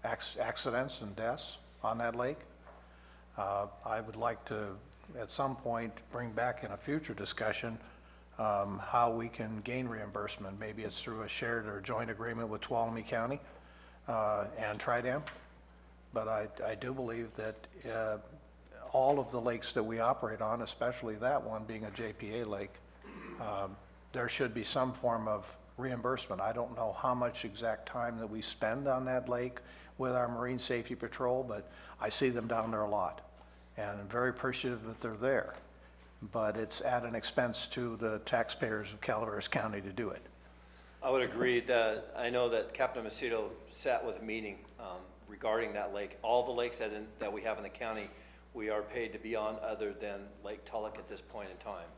accidents and deaths on that lake. I would like to, at some point, bring back in a future discussion how we can gain reimbursement. Maybe it's through a shared or joint agreement with Tuolumne County and Tridam. But I do believe that all of the lakes that we operate on, especially that one being a JPA lake, there should be some form of reimbursement. I don't know how much exact time that we spend on that lake with our Marine Safety Patrol, but I see them down there a lot. And I'm very appreciative that they're there. But it's at an expense to the taxpayers of Calaveras County to do it. I would agree that, I know that Captain Macedo sat with a meeting regarding that lake. All the lakes that we have in the county, we are paid to be on other than Lake Tulloch at this point in time.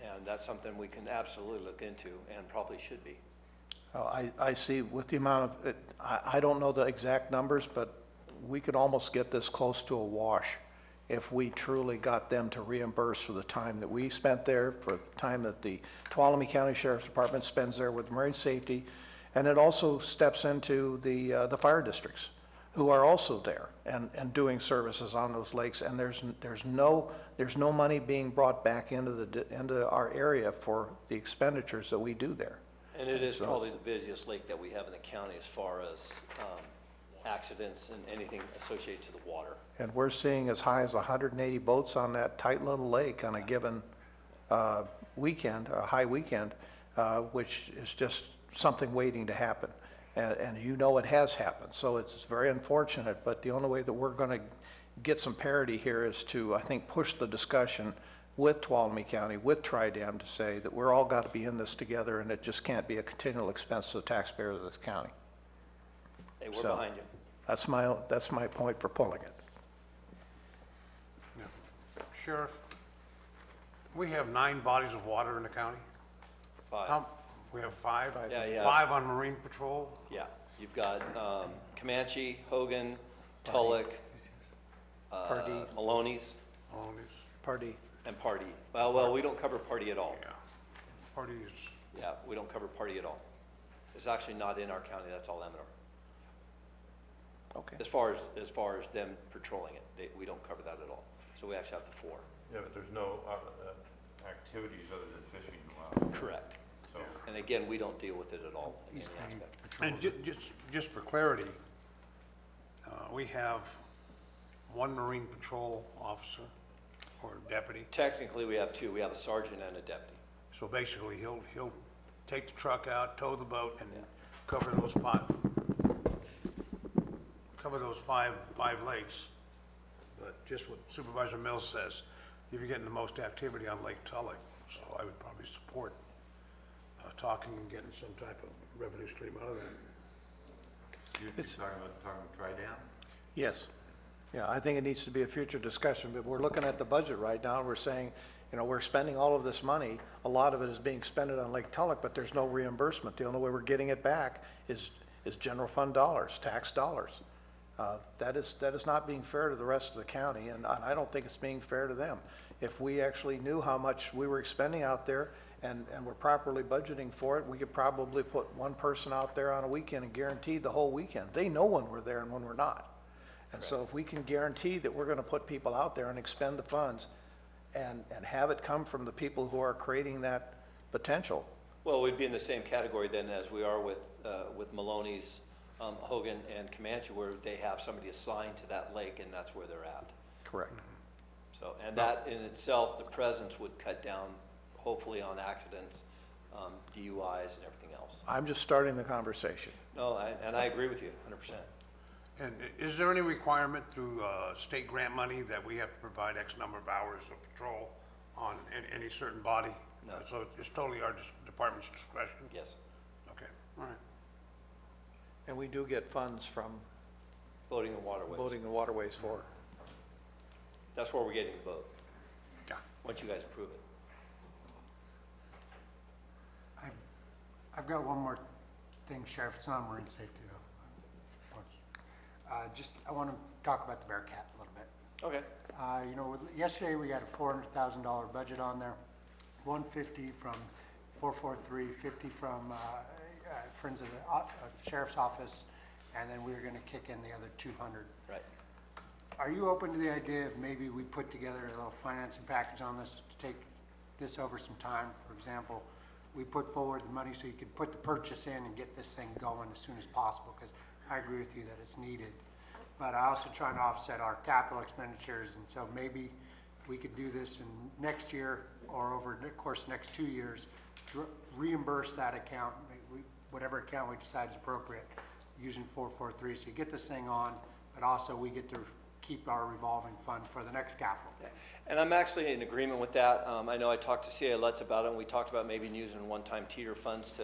And that's something we can absolutely look into and probably should be. I see with the amount of, I don't know the exact numbers, but we could almost get this close to a wash if we truly got them to reimburse for the time that we spent there, for the time that the Tuolumne County Sheriff's Department spends there with marine safety. And it also steps into the fire districts who are also there and doing services on those lakes. And there's no money being brought back into our area for the expenditures that we do there. And it is probably the busiest lake that we have in the county as far as accidents and anything associated to the water. And we're seeing as high as 180 boats on that tight little lake on a given weekend, a high weekend, which is just something waiting to happen. And you know it has happened. So it's very unfortunate, but the only way that we're going to get some parity here is to, I think, push the discussion with Tuolumne County, with Tridam, to say that we're all got to be in this together, and it just can't be a continual expense to the taxpayers of this county. Hey, we're behind you. That's my point for pulling it. Yeah. Sheriff, we have 9 bodies of water in the county? 5. We have 5? Yeah. 5 on Marine Patrol? Yeah, you've got Comanche, Hogan, Tulloch, Maloney's, Pardee. and Pardee. Well, we don't cover Pardee at all. Yeah. Pardee is, Yeah, we don't cover Pardee at all. It's actually not in our county, that's all Eminor. Okay. As far as them patrolling it, we don't cover that at all. So we actually have the 4. Yeah, but there's no activities other than fishing allowed. Correct. So, And again, we don't deal with it at all in any aspect. and just for clarity, we have 1 Marine Patrol officer or deputy. Technically, we have 2. We have a sergeant and a deputy. So basically, he'll take the truck out, tow the boat, and cover those 5 lakes. But just what Supervisor Mills says, you're getting the most activity on Lake Tulloch, so I would probably support talking and getting some type of revenue stream out of that. You're talking about try down? Yes. Yeah, I think it needs to be a future discussion, but we're looking at the budget right now, and we're saying, you know, we're spending all of this money. A lot of it is being spent on Lake Tulloch, but there's no reimbursement. The only way we're getting it back is general fund dollars, tax dollars. That is not being fair to the rest of the county, and I don't think it's being fair to them. If we actually knew how much we were expending out there and were properly budgeting for it, we could probably put one person out there on a weekend and guarantee the whole weekend. They know when we're there and when we're not. And so if we can guarantee that we're going to put people out there and expend the funds and have it come from the people who are creating that potential. Well, we'd be in the same category then as we are with Maloney's, Hogan and Comanche, where they have somebody assigned to that lake and that's where they're at. Correct. So, and that in itself, the presence would cut down hopefully on accidents, DUIs and everything else. I'm just starting the conversation. No, and I agree with you 100%. And is there any requirement through state grant money that we have to provide X number of hours of patrol on any certain body? No. So it's totally our department's discretion? Yes. Okay, all right. And we do get funds from Boating and waterways. boating and waterways for. That's where we're getting the boat. Yeah. Once you guys approve it. I've got one more thing, Sheriff. It's not marine safety though. I want to talk about the Bearcat a little bit. Okay. You know, yesterday we had a $400,000 budget on there, 150 from 443, 50 from Friends of the Sheriff's Office, and then we were going to kick in the other 200. Right. Are you open to the idea of maybe we put together a little financing package on this to take this over some time? For example, we put forward the money so you could put the purchase in and get this thing going as soon as possible, because I agree with you that it's needed. But I also trying to offset our capital expenditures, and so maybe we could do this in next year or over the course of the next 2 years, reimburse that account, whatever account we decide is appropriate, using 443. So you get this thing on, but also we get to keep our revolving fund for the next capital thing. And I'm actually in agreement with that. I know I talked to CA Lutz about it, and we talked about maybe using one-time teeter funds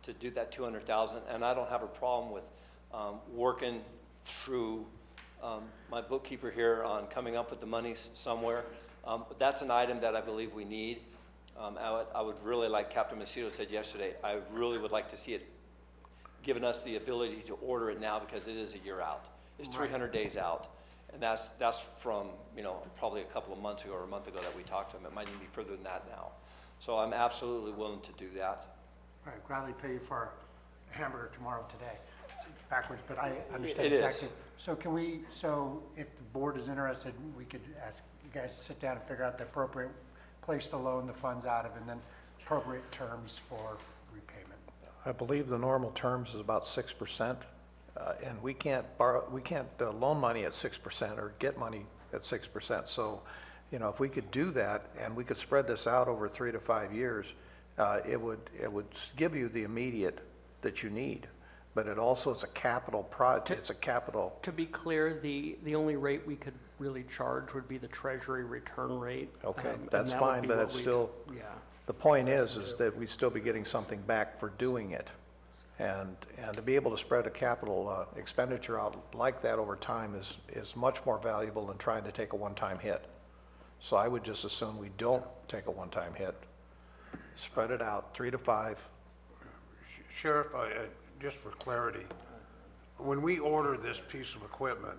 to do that 200,000. And I don't have a problem with working through my bookkeeper here on coming up with the monies somewhere. That's an item that I believe we need. I would really, like Captain Macedo said yesterday, I really would like to see it given us the ability to order it now, because it is a year out. It's 300 days out. And that's from, you know, probably a couple of months ago or a month ago that we talked to them. It might even be further than that now. So I'm absolutely willing to do that. Right, gladly pay you for a hamburger tomorrow today. It's backwards, but I understand It is. exactly. So can we, so if the board is interested, we could ask you guys to sit down and figure out the appropriate place to loan the funds out of, and then appropriate terms for repayment. I believe the normal terms is about 6%, and we can't loan money at 6% or get money at 6%. So, you know, if we could do that and we could spread this out over 3 to 5 years, it would give you the immediate that you need. But it also is a capital project. It's a capital. To be clear, the only rate we could really charge would be the Treasury return rate. Okay, and that's that would fine, be but what that's we'd- still, Yeah. the point is that we'd still be getting something back for doing it. And to be able to spread a capital expenditure out like that over time is much more valuable than trying to take a one-time hit. So I would just assume we don't take a one-time hit. Spread it out, 3 to 5. Sheriff, just for clarity, when we order this piece of equipment,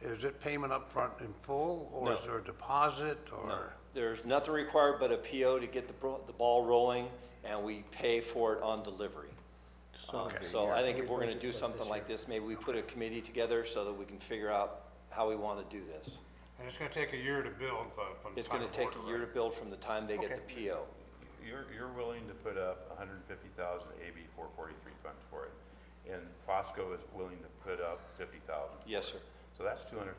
is it payment up front in full, or No. is there a deposit, or? No, there's nothing required but a PO to get the ball rolling, and we pay for it on delivery. So I think if we're going to do something like this, maybe we put a committee together so that we can figure out how we want to do this. And it's going to take a year to build, but from the It's time going to of take a order, year to right? build from the time they get the PO. You're willing to put up 150,000 AB 443 funds for it, and Fosco is willing to put up 50,000. Yes, sir. So that's $200,000.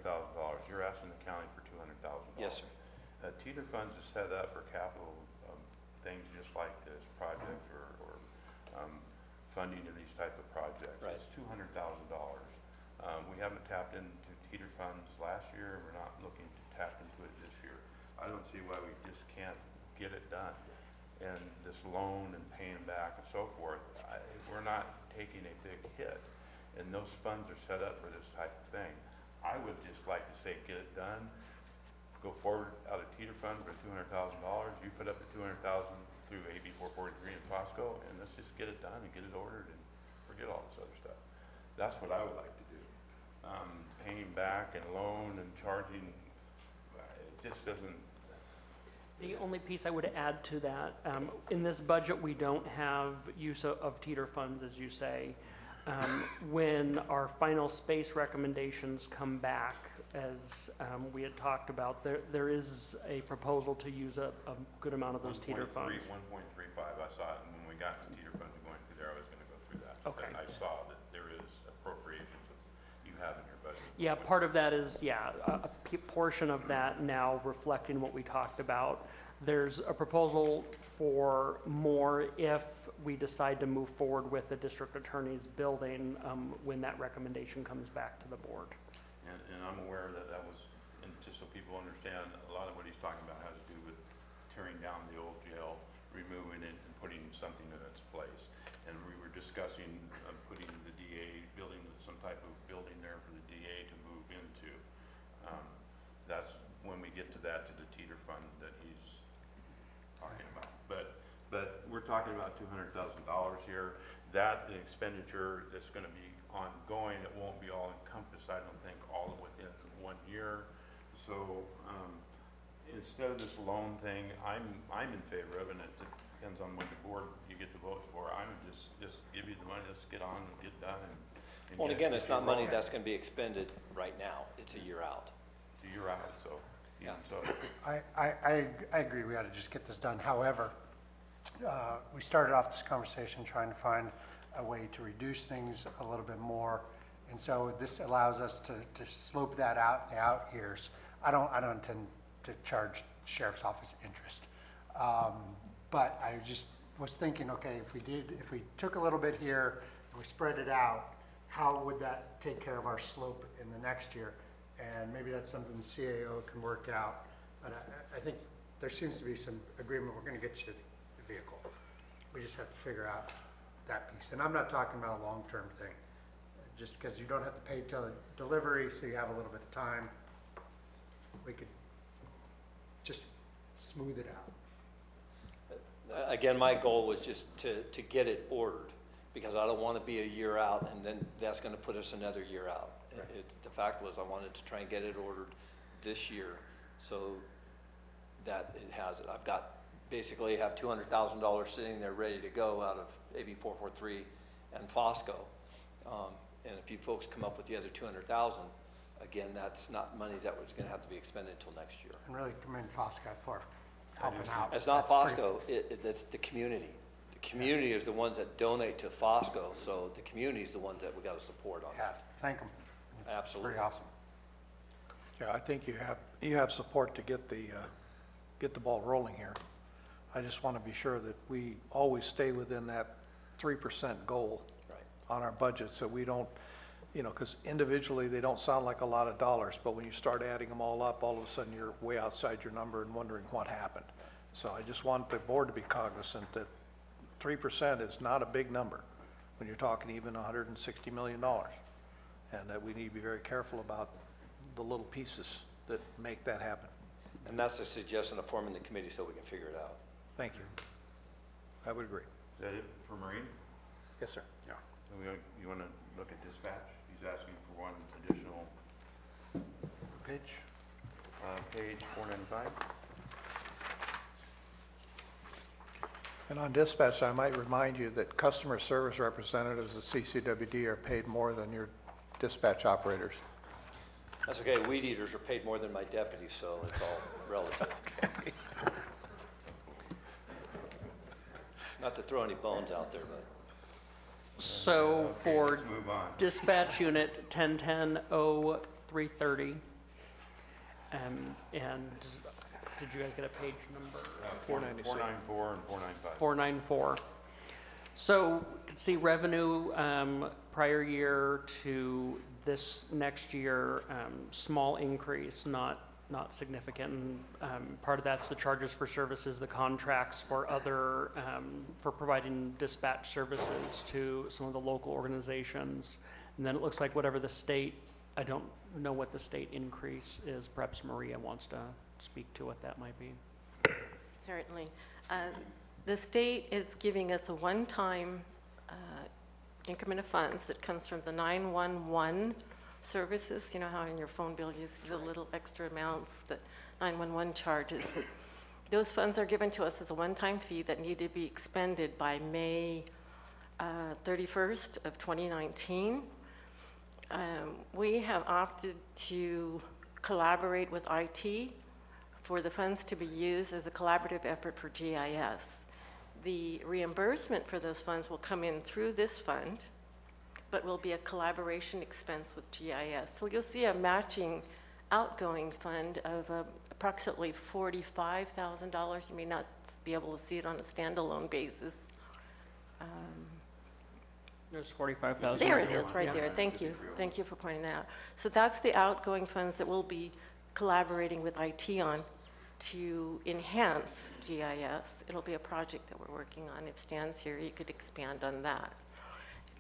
You're asking the county for $200,000. Yes, sir. Teeter funds is set up for capital things just like this project or funding of these type of projects. Right. It's $200,000. We haven't tapped into teeter funds last year. We're not looking to tap into it this year. I don't see why we just can't get it done. and this loan and paying back and so forth, we're not taking a big hit. And those funds are set up for this type of thing. I would just like to say, get it done, go forward out of Teeter Fund for $200,000. You put up the $200,000 through AB 443 and Fosco, and let's just get it done and get it ordered and forget all this other stuff. That's what I would like to do. Paying back and loan and charging, it just doesn't. The only piece I would add to that, in this budget, we don't have use of teeter funds, as you say. When our final space recommendations come back, as we had talked about, there is a proposal to use a good amount of those teeter funds. 1.35, I saw it, and when we got to teeter funds going through there, I was gonna go through that. Okay. And I saw that there is appropriations that you have in your budget. Yeah, part of that is, a portion of that now reflecting what we talked about. There's a proposal for more if we decide to move forward with the district attorney's building when that recommendation comes back to the board. And I'm aware that that was, and just so people understand, a lot of what he's talking about has to do with tearing down the old jail, removing it, and putting something in its place. And we were discussing putting the DA, building some type of building there for the DA to move into. That's when we get to that, to the teeter fund that he's talking about. But we're talking about $200,000 here. That expenditure that's going to be ongoing, it won't be all encompassed, I don't think, all within 1 year. So instead of this loan thing, I'm in favor of it, and it depends on what the board you get the votes for. I would just give you the money, let's get on and get done. And Well, again, it's not money that's going to be expended right now. It's a year out. It's a year out, so. Yeah. So I agree, we ought to just get this done. However, we started off this conversation trying to find a way to reduce things a little bit more. And so this allows us to slope that out in the out years. I don't intend to charge the sheriff's office interest. But I just was thinking, okay, if we took a little bit here, and we spread it out, how would that take care of our slope in the next year? And maybe that's something the CAO can work out. But I think there seems to be some agreement, we're gonna get you the vehicle. We just have to figure out that piece. And I'm not talking about a long-term thing, just because you don't have to pay till delivery, so you have a little bit of time. We could just smooth it out. Again, my goal was just to get it ordered, because I don't want to be a year out, and then that's going to put us another year out. Right. The fact was, I wanted to try and get it ordered this year, so that it has it. I've got, basically have $200,000 sitting there ready to go out of AB 443 and Fosco. And if you folks come up with the other 200,000, again, that's not money that was going to have to be expended until next year. And really commend Fosca for helping out. It's not That's pretty- Fosco, it's the community. The community is the ones that donate to Fosco, so the community is the ones that we got to support on Yeah, that. thank them. Absolutely. Pretty awesome. Yeah, I think you have support to get the ball rolling here. I just want to be sure that we always stay within that 3% goal Right. on our budget, so we don't, because individually, they don't sound like a lot of dollars, but when you start adding them all up, all of a sudden, you're way outside your number and wondering what happened. So I just want the board to be cognizant that 3% is not a big number when you're talking even $160 million. And that we need to be very careful about the little pieces that make that happen. And that's a suggestion of forming the committee so we can figure it out. Thank you. I would agree. is that it for Marine? Yes, sir. Yeah. You want to look at dispatch? He's asking for one additional Page? page 495. And on dispatch, I might remind you that customer service representatives at CCWD are paid more than your dispatch operators. That's okay, weed eaters are paid more than my deputies, so it's all relative. Not to throw any bones out there, but. So for Let's move on. dispatch unit 1010-0330, and did you guys get a page number? 496. 494 and 495. 494. So you can see revenue prior year to this next year, small increase, not not significant. And part of that's the charges for services, the contracts for other, for providing dispatch services to some of the local organizations. And then it looks like whatever the state, I don't know what the state increase is. Perhaps Maria wants to speak to what that might be. Certainly. The state is giving us a one-time increment of funds that comes from the 911 services. You know how in your phone bill you see the little extra amounts that 911 charges. Those funds are given to us as a one-time fee that need to be expended by May 31st of 2019. We have opted to collaborate with IT for the funds to be used as a collaborative effort for GIS. The reimbursement for those funds will come in through this fund, but will be a collaboration expense with GIS. So you'll see a matching outgoing fund of approximately $45,000. You may not be able to see it on a standalone basis. There's 45,000. There it is, right there. Thank you. Thank you for pointing that out. So that's the outgoing funds that we'll be collaborating with IT on to enhance GIS. It'll be a project that we're working on. If Stan's here, you could expand on that.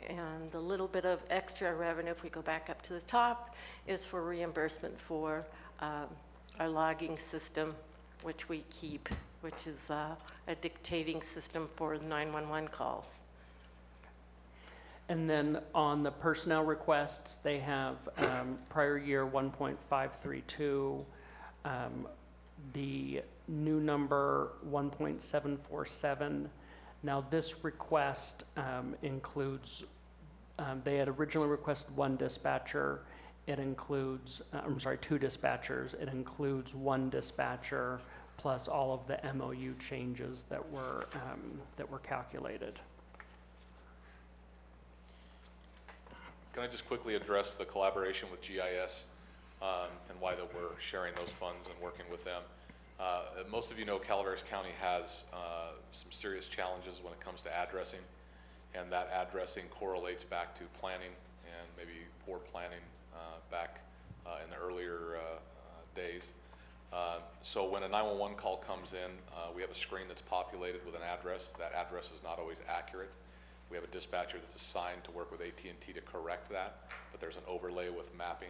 And the little bit of extra revenue, if we go back up to the top, is for reimbursement for our logging system, which we keep, which is a dictating system for 911 calls. And then on the personnel requests, they have prior year 1.532, the new number 1.747. Now this request includes, they had originally requested one dispatcher. It includes, I'm sorry, two dispatchers. It includes one dispatcher plus all of the MOU changes that were calculated. Can I just quickly address the collaboration with GIS and why that we're sharing those funds and working with them? Most of you know Calaveras County has some serious challenges when it comes to addressing, and that addressing correlates back to planning and maybe poor planning back in the earlier days. So when a 911 call comes in, we have a screen that's populated with an address. That address is not always accurate. We have a dispatcher that's assigned to work with AT&T to correct that, but there's an overlay with mapping.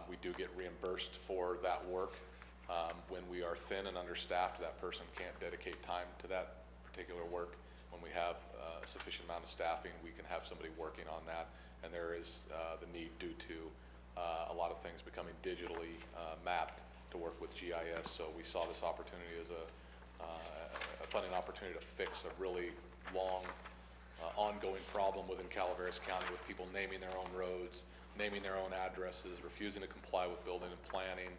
We do get reimbursed for that work. When we are thin and understaffed, that person can't dedicate time to that particular work. When we have a sufficient amount of staffing, we can have somebody working on that, and there is the need due to a lot of things becoming digitally mapped to work with GIS. So we saw this opportunity as a funding opportunity to fix a really long ongoing problem within Calaveras County with people naming their own roads, naming their own addresses, refusing to comply with building and planning,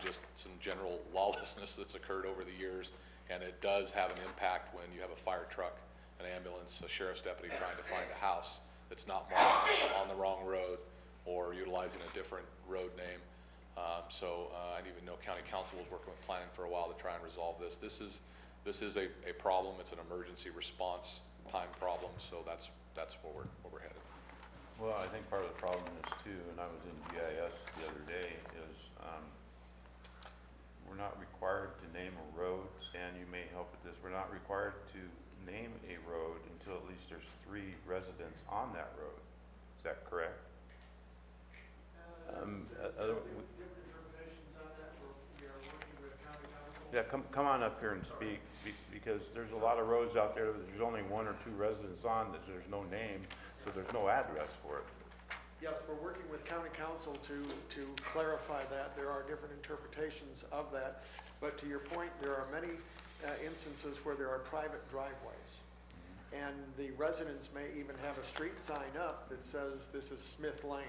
just some general lawlessness that's occurred over the years. And it does have an impact when you have a fire truck, an ambulance, a sheriff's deputy trying to find a house that's not marked on the wrong road or utilizing a different road name. So I even know County Council was working with planning for a while to try and resolve this. This is a problem. It's an emergency response time problem, so that's where we're headed. Well, I think part of the problem is too, and I was in GIS the other day, is we're not required to name a road. Stan, you may help with this. We're not required to name a road until at least there's 3 residents on that road. Is that correct? Yeah, come on up here and speak, because there's a lot of roads out there that there's only 1 or 2 residents on, that there's no name, so there's no address for it. Yes, we're working with county council to clarify that. There are different interpretations of that, but to your point, there are many instances where there are private driveways. And the residents may even have a street sign up that says this is Smith Lane,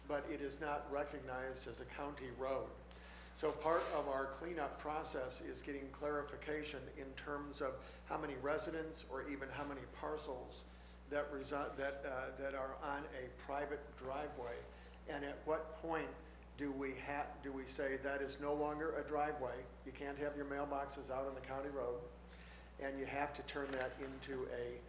but it is not recognized as a county road. So part of our cleanup process is getting clarification in terms of how many residents or even how many parcels that are on a private driveway, and at what point do we say that is no longer a driveway? You can't have your mailboxes out on the county road, and you have to turn that into a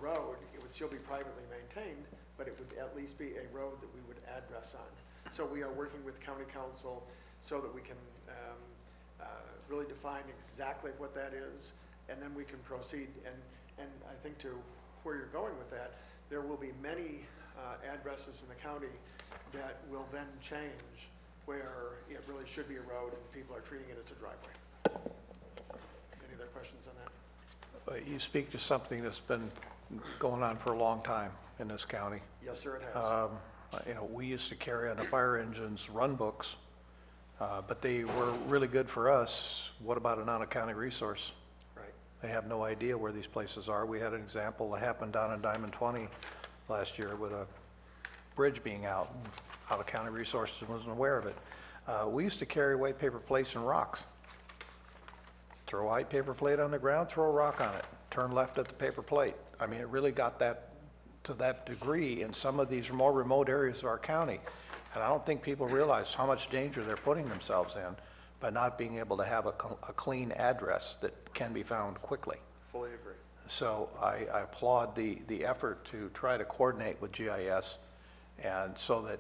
road. It would still be privately maintained, but it would at least be a road that we would address on. So we are working with county council so that we can really define exactly what that is, and then we can proceed. And I think to where you're going with that, there will be many addresses in the county that will then change where it really should be a road and people are treating it as a driveway. Any other questions on that? You speak to something that's been going on for a long time in this county. Yes, sir, it has. You know, we used to carry on the fire engines run books, but they were really good for us. What about an out-of-county resource? Right. They have no idea where these places are. We had an example that happened down in Diamond 20 last year with a bridge being out. Out-of-county resources wasn't aware of it. We used to carry white paper plates and rocks. Throw a white paper plate on the ground, throw a rock on it, turn left at the paper plate. I mean, it really got that to that degree in some of these more remote areas of our county. And I don't think people realize how much danger they're putting themselves in by not being able to have a clean address that can be found quickly. Fully agree. So I applaud the effort to try to coordinate with GIS, and so that,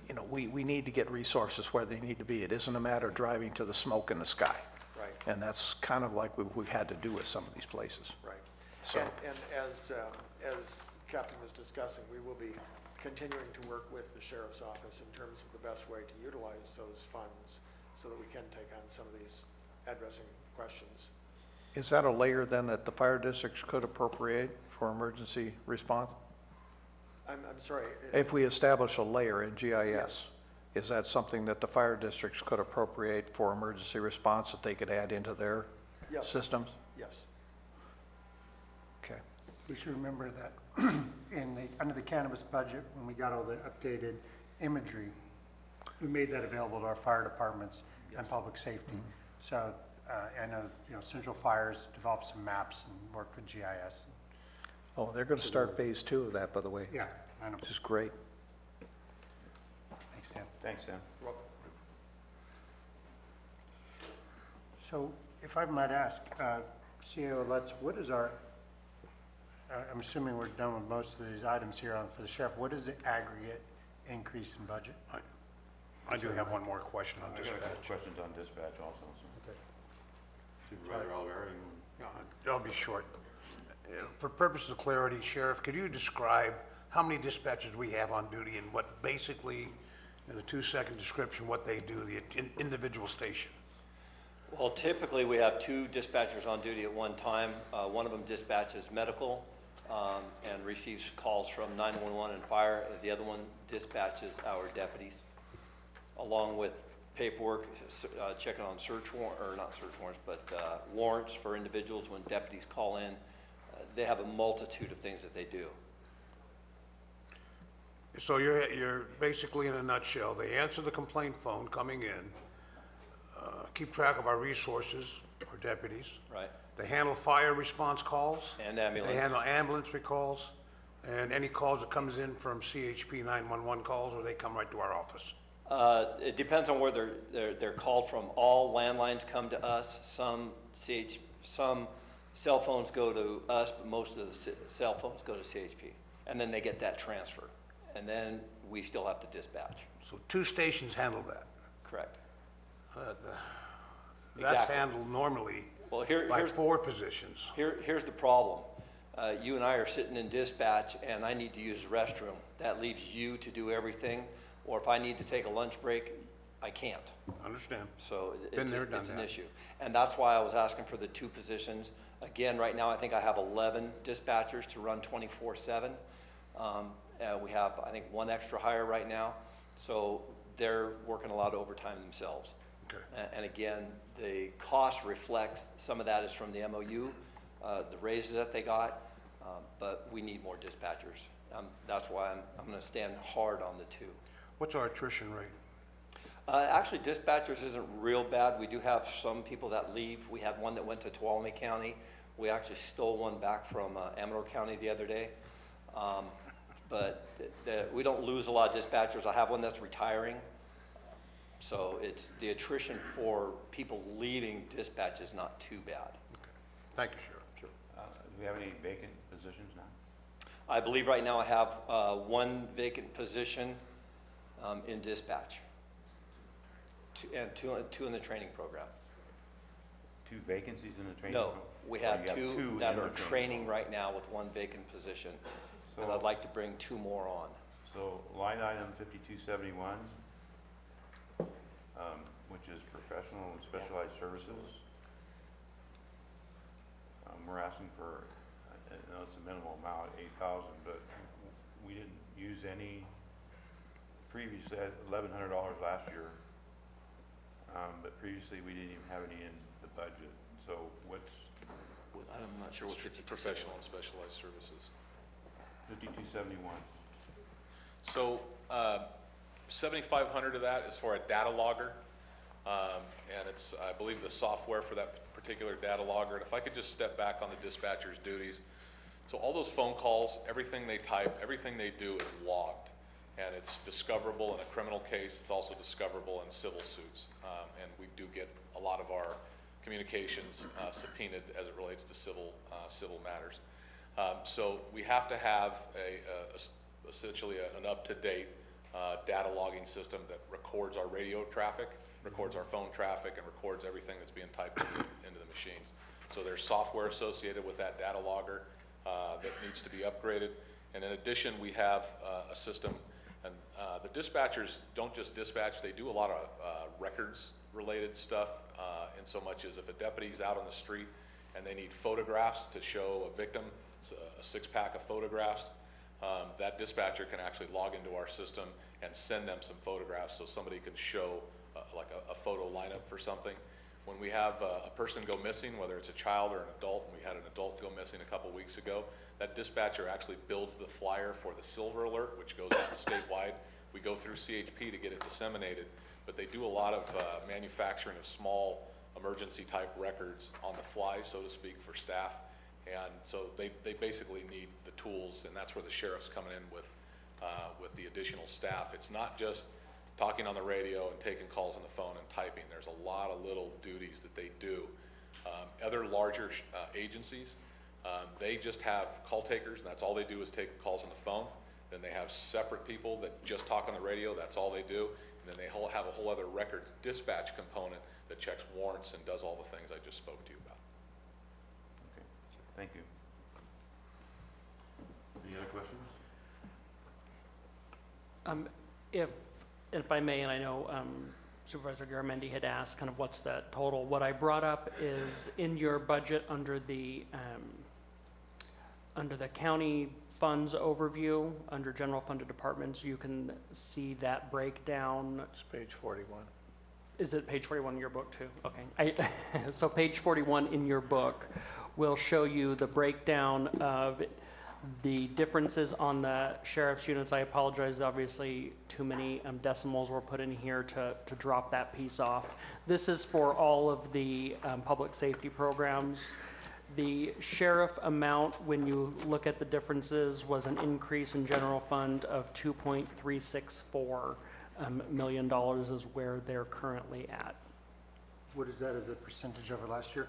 you know, we need to get resources where they need to be. It isn't a matter of driving to the smoke in the sky. Right. And that's kind of like we've had to do with some of these places. Right. So, And as Captain was discussing, we will be continuing to work with the Sheriff's Office in terms of the best way to utilize those funds so that we can take on some of these addressing questions. is that a layer then that the fire districts could appropriate for emergency response? I'm sorry. If we establish a layer in GIS, is that something that the fire districts could appropriate for emergency response that they could add into their Yes. systems? Yes. Okay. We should remember that under the cannabis budget, when we got all the updated imagery, we made that available to our fire departments and public safety. So I know, Central Fires developed some maps and worked with GIS. Oh, they're going to start phase 2 of that, by the way. Yeah, I know. Which is great. Thanks, Dan. Thanks, Sam. So if I might ask, CEO Lutz, what is our, I'm assuming we're done with most of these items here for the sheriff, what is the aggregate increase in budget? I do have one more question on I got a dispatch. couple questions on dispatch also. Okay. Supervisor Oliveri, I'll be short. For purposes of clarity, Sheriff, could you describe how many dispatchers we have on duty and what basically, in a 2-second description, what they do, the individual station? Well, typically, we have 2 dispatchers on duty at one time. One of them dispatches medical and receives calls from 911 and fire. The other one dispatches our deputies, along with paperwork, checking on search warrant, or not search warrants, but warrants for individuals when deputies call in. They have a multitude of things that they do. So you're basically, in a nutshell, they answer the complaint phone coming in, keep track of our resources, our deputies. Right. They handle fire response calls. And ambulance. They handle ambulance calls, and any calls that comes in from CHP 911 calls, or they come right to our office. It depends on where they're called from. All landlines come to us. Some cell phones go to us, but most of the cell phones go to CHP. And then they get that transfer. And then we still have to dispatch. So 2 stations handle that. Correct. That's Exactly. handled normally Well, by here's 4 positions. Here's the problem. You and I are sitting in dispatch, and I need to use the restroom. That leaves you to do everything. Or if I need to take a lunch break, I can't. Understand. So Been there, done it's an that. issue. And that's why I was asking for the 2 positions. Again, right now, I think I have 11 dispatchers to run 24/7. We have, I think, 1 extra hire right now. So they're working a lot of overtime themselves. Okay. And again, the cost reflects, some of that is from the MOU, the raises that they got, but we need more dispatchers. That's why I'm going to stand hard on the 2. What's our attrition rate? Actually, dispatchers isn't real bad. We do have some people that leave. We had one that went to Tuolumne County. We actually stole one back from Amador County the other day. But we don't lose a lot of dispatchers. I have one that's retiring. So it's the attrition for people leaving dispatch is not too bad. Thank you, Sheriff. Sure. do we have any vacant positions now? I believe right now I have 1 vacant position. in dispatch. And two in the training program. 2 vacancies in the training? No, program? we Or have you two in that the are training right now with 1 vacant position. And So- I'd like to bring 2 more on. So line item 5271, which is professional and specialized services. We're asking for, I know it's a minimal amount, 8,000, but we didn't use any, previously had $1,100 last year. But previously we didn't even have any in the budget. So what's I'm not sure what professional and specialized services. 5271? So 7,500 of that is for a data logger, and it's, I believe, the software for that particular data logger. And if I could just step back on the dispatcher's duties. So all those phone calls, everything they type, everything they do is logged, and it's discoverable in a criminal case. It's also discoverable in civil suits, and we do get a lot of our communications subpoenaed as it relates to civil matters. So we have to have essentially an up-to-date data logging system that records our radio traffic, records our phone traffic, and records everything that's being typed into the machines. So there's software associated with that data logger that needs to be upgraded. And in addition, we have a system, and the dispatchers don't just dispatch, they do a lot of records-related stuff, in so much as if a deputy's out on the street and they need photographs to show a victim, a 6-pack of photographs, that dispatcher can actually log into our system and send them some photographs so somebody can show like a photo lineup for something. When we have a person go missing, whether it's a child or an adult, and we had an adult go missing a couple weeks ago, that dispatcher actually builds the flyer for the silver alert, which goes out statewide. We go through CHP to get it disseminated, but they do a lot of manufacturing of small emergency type records on the fly, so to speak, for staff. And so they basically need the tools, and that's where the sheriff's coming in with the additional staff. It's not just talking on the radio and taking calls on the phone and typing. There's a lot of little duties that they do. Other larger agencies, they just have call takers, and that's all they do is take calls on the phone. Then they have separate people that just talk on the radio, that's all they do. And then they have a whole other records dispatch component that checks warrants and does all the things I just spoke to you about. Okay, thank you. Any other questions? If I may, and I know Supervisor Garamendi had asked kind of what's the total. What I brought up is in your budget under the county funds overview, under general funded departments, you can see that breakdown. It's page 41. Is it page 41 in your book too? Okay. So page 41 in your book will show you the breakdown of the differences on the sheriff's units. I apologize, obviously too many decimals were put in here to drop that piece off. This is for all of the public safety programs. The sheriff amount, when you look at the differences, was an increase in general fund of $2.364 million is where they're currently at. What is that as a percentage over last year?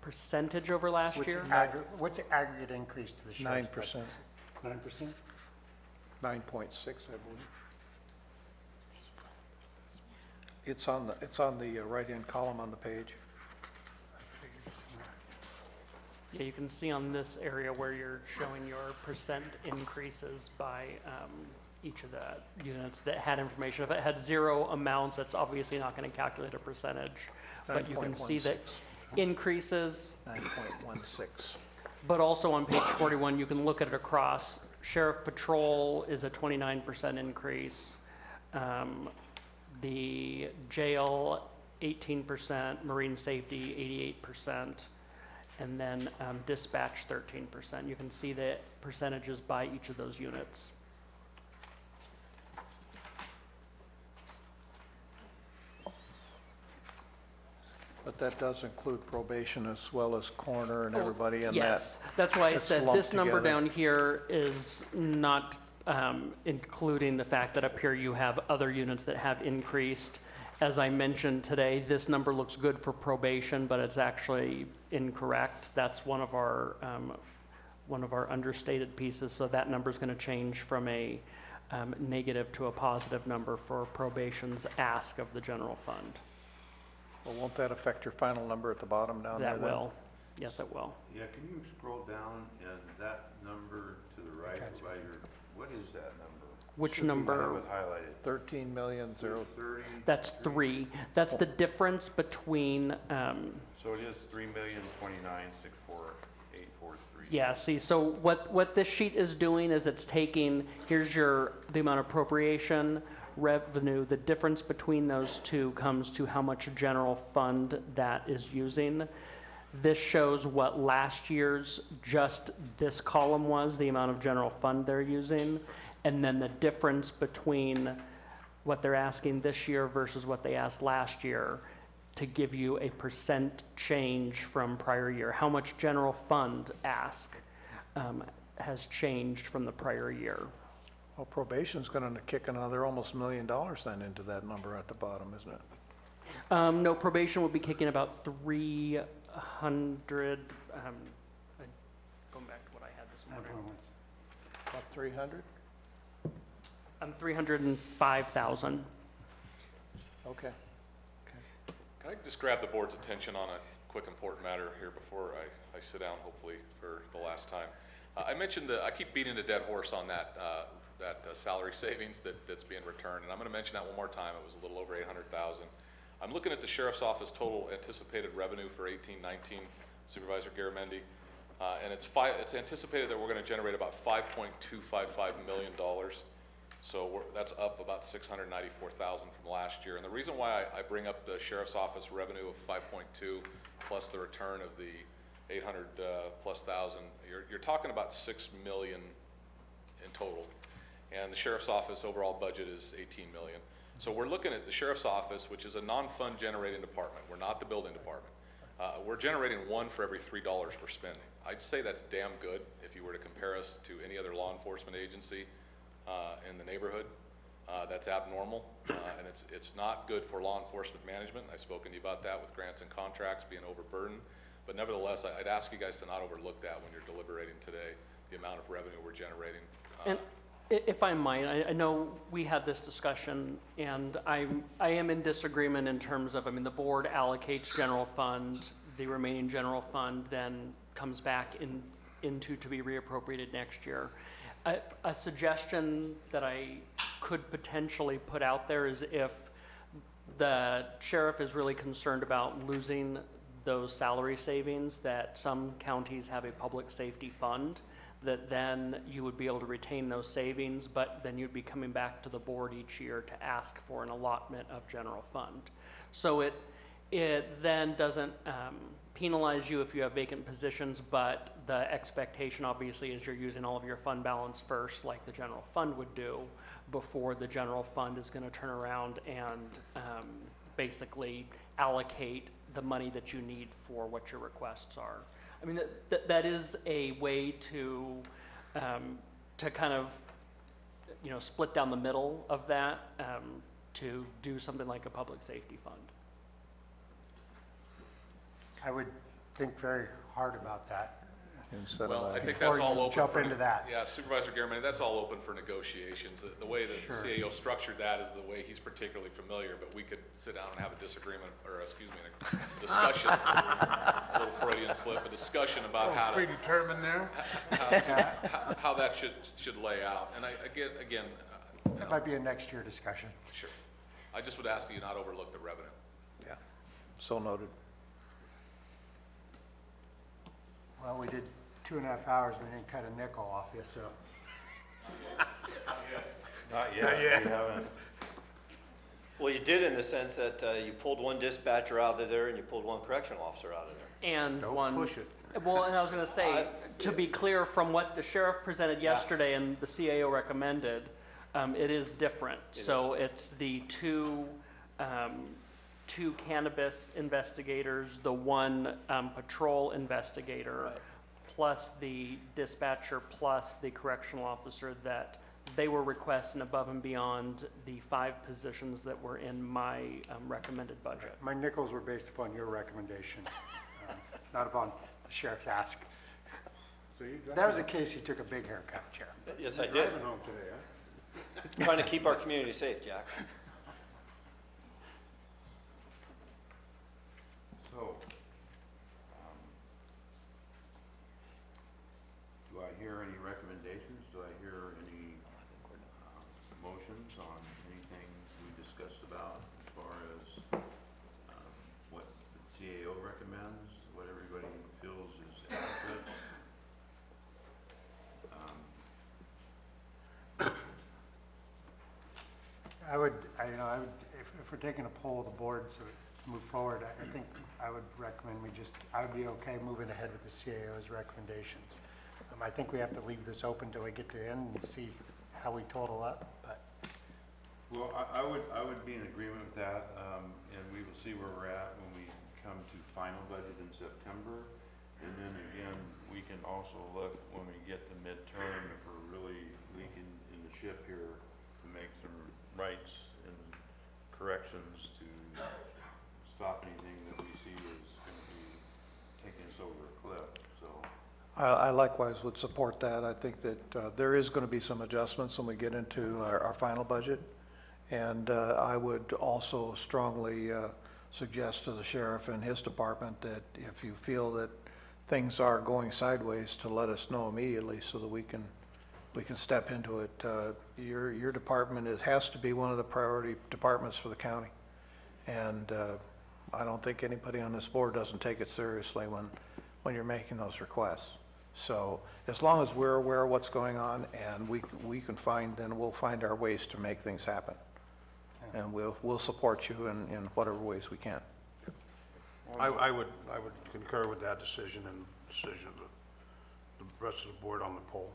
Percentage over last year? What's the aggregate increase to the sheriff's budget? 9%. 9%? 9.6, I believe. It's on the right-hand column on the page. Yeah, you can see on this area where you're showing your percent increases by each of the units that had information. If it had 0 amounts, that's obviously not going to calculate a percentage. But you can see that increases. 9.16. But also on page 41, you can look at it across. Sheriff Patrol is a 29% increase. The jail, 18%. Marine Safety, 88%. And then dispatch, 13%. You can see the percentages by each of those units. But that does include probation as well as coroner and everybody in that. Yes, that's why I that's said lumped this number together. down here is not including the fact that up here you have other units that have increased. As I mentioned today, this number looks good for probation, but it's actually incorrect. That's one of our understated pieces. So that number is going to change from a negative to a positive number for probation's ask of the general fund. Well, won't that affect your final number at the bottom down there That then? will. Yes, it will. Yeah, can you scroll down and that number to the right, Supervisor, what is that number? Which Should be number? with highlighted. 13,030. That's 3. That's the difference between, So it is 3,029,64843. yeah, see, so what this sheet is doing is it's taking, here's the amount of appropriation, revenue, the difference between those two comes to how much general fund that is using. This shows what last year's, just this column was, the amount of general fund they're using, and then the difference between what they're asking this year versus what they asked last year to give you a percent change from prior year. How much general fund ask has changed from the prior year. Well, probation's going to kick another almost $1 million then into that number at the bottom, isn't it? No, probation will be kicking about 300, going back to what I had this morning. About 300? 305,000. Okay. Can I just grab the board's attention on a quick important matter here before I sit down, hopefully for the last time? I mentioned I keep beating a dead horse on that salary savings that's being returned, and I'm going to mention that one more time. It was a little over 800,000. I'm looking at the Sheriff's Office total anticipated revenue for 18-19, Supervisor Garamendi, and it's anticipated that we're going to generate about $5.255 million. So that's up about $694,000 from last year. And the reason why I bring up the Sheriff's Office revenue of 5.2 plus the return of the 800 plus thousand, you're talking about $6 million in total. And the Sheriff's Office overall budget is $18 million. So we're looking at the Sheriff's Office, which is a non-fund generating department. We're not the building department. We're generating one for every $3 we're spending. I'd say that's damn good if you were to compare us to any other law enforcement agency in the neighborhood. That's abnormal, and it's not good for law enforcement management. I've spoken to you about that with grants and contracts being overburdened. But nevertheless, I'd ask you guys to not overlook that when you're deliberating today, the amount of revenue we're generating. And if I might, I know we had this discussion, and I am in disagreement in terms of, the board allocates general fund, the remaining general fund then comes back to be reappropriated next year. A suggestion that I could potentially put out there is if the sheriff is really concerned about losing those salary savings, that some counties have a public safety fund, that then you would be able to retain those savings, but then you'd be coming back to the board each year to ask for an allotment of general fund. So it then doesn't penalize you if you have vacant positions, but the expectation obviously is you're using all of your fund balance first, like the general fund would do, before the general fund is going to turn around and basically allocate the money that you need for what your requests are. That is a way to kind of, split down the middle of that to do something like a public safety fund. I would think very hard about that. Well, I think Before that's all you open jump for into that. Yeah, Supervisor Garamendi, that's all open for negotiations. The way that Sure. the CAO structured that is the way he's particularly familiar, but we could sit down and have a disagreement, or excuse me, a discussion, a little Freudian slip, a discussion about how to, Predetermined there? how that should lay out. And again, That might be a next year discussion. sure. I just would ask that you not overlook the revenue. Yeah, so noted. Well, we did 2.5 hours, we didn't cut a nickel off you, so. Not yet. We haven't. Well, you did in the sense that you pulled one dispatcher out of there and you pulled one correctional officer out of there. And Don't push it. Well, and I was going to say, to be clear, from what the sheriff presented yesterday and the CAO recommended, it is different. It's the two cannabis investigators, the one patrol investigator, Right. plus the dispatcher, plus the correctional officer that they were requesting above and beyond the 5 positions that were in my recommended budget. My nickels were based upon your recommendation, not upon the sheriff's ask. So you If that was the case, he took a big haircut, Sheriff. Yes, I did. driving home today, huh? Trying to keep our community safe, Jack. So, do I hear any recommendations? Do I hear any motions on anything we discussed about as far as what the CAO recommends, what everybody feels is adequate? If we're taking a poll of the board to move forward, I think I would recommend I would be okay moving ahead with the CAO's recommendations. I think we have to leave this open till we get to the end and see how we total up, but. Well, I would be in agreement with that, and we will see where we're at when we come to final budget in September. And then again, we can also look when we get to midterm, if we're really leaking in the ship here, to make some rights and corrections to stop anything that we see is going to be taking us over a cliff, so. I likewise would support that. I think that there is going to be some adjustments when we get into our final budget. And I would also strongly suggest to the sheriff and his department that if you feel that things are going sideways, to let us know immediately so that we can step into it. Your department has to be one of the priority departments for the county. And I don't think anybody on this board doesn't take it seriously when you're making those requests. So as long as we're aware of what's going on and we can then we'll find our ways to make things happen. And we'll support you in whatever ways we can. I would concur with that decision and decision of the rest of the board on the poll.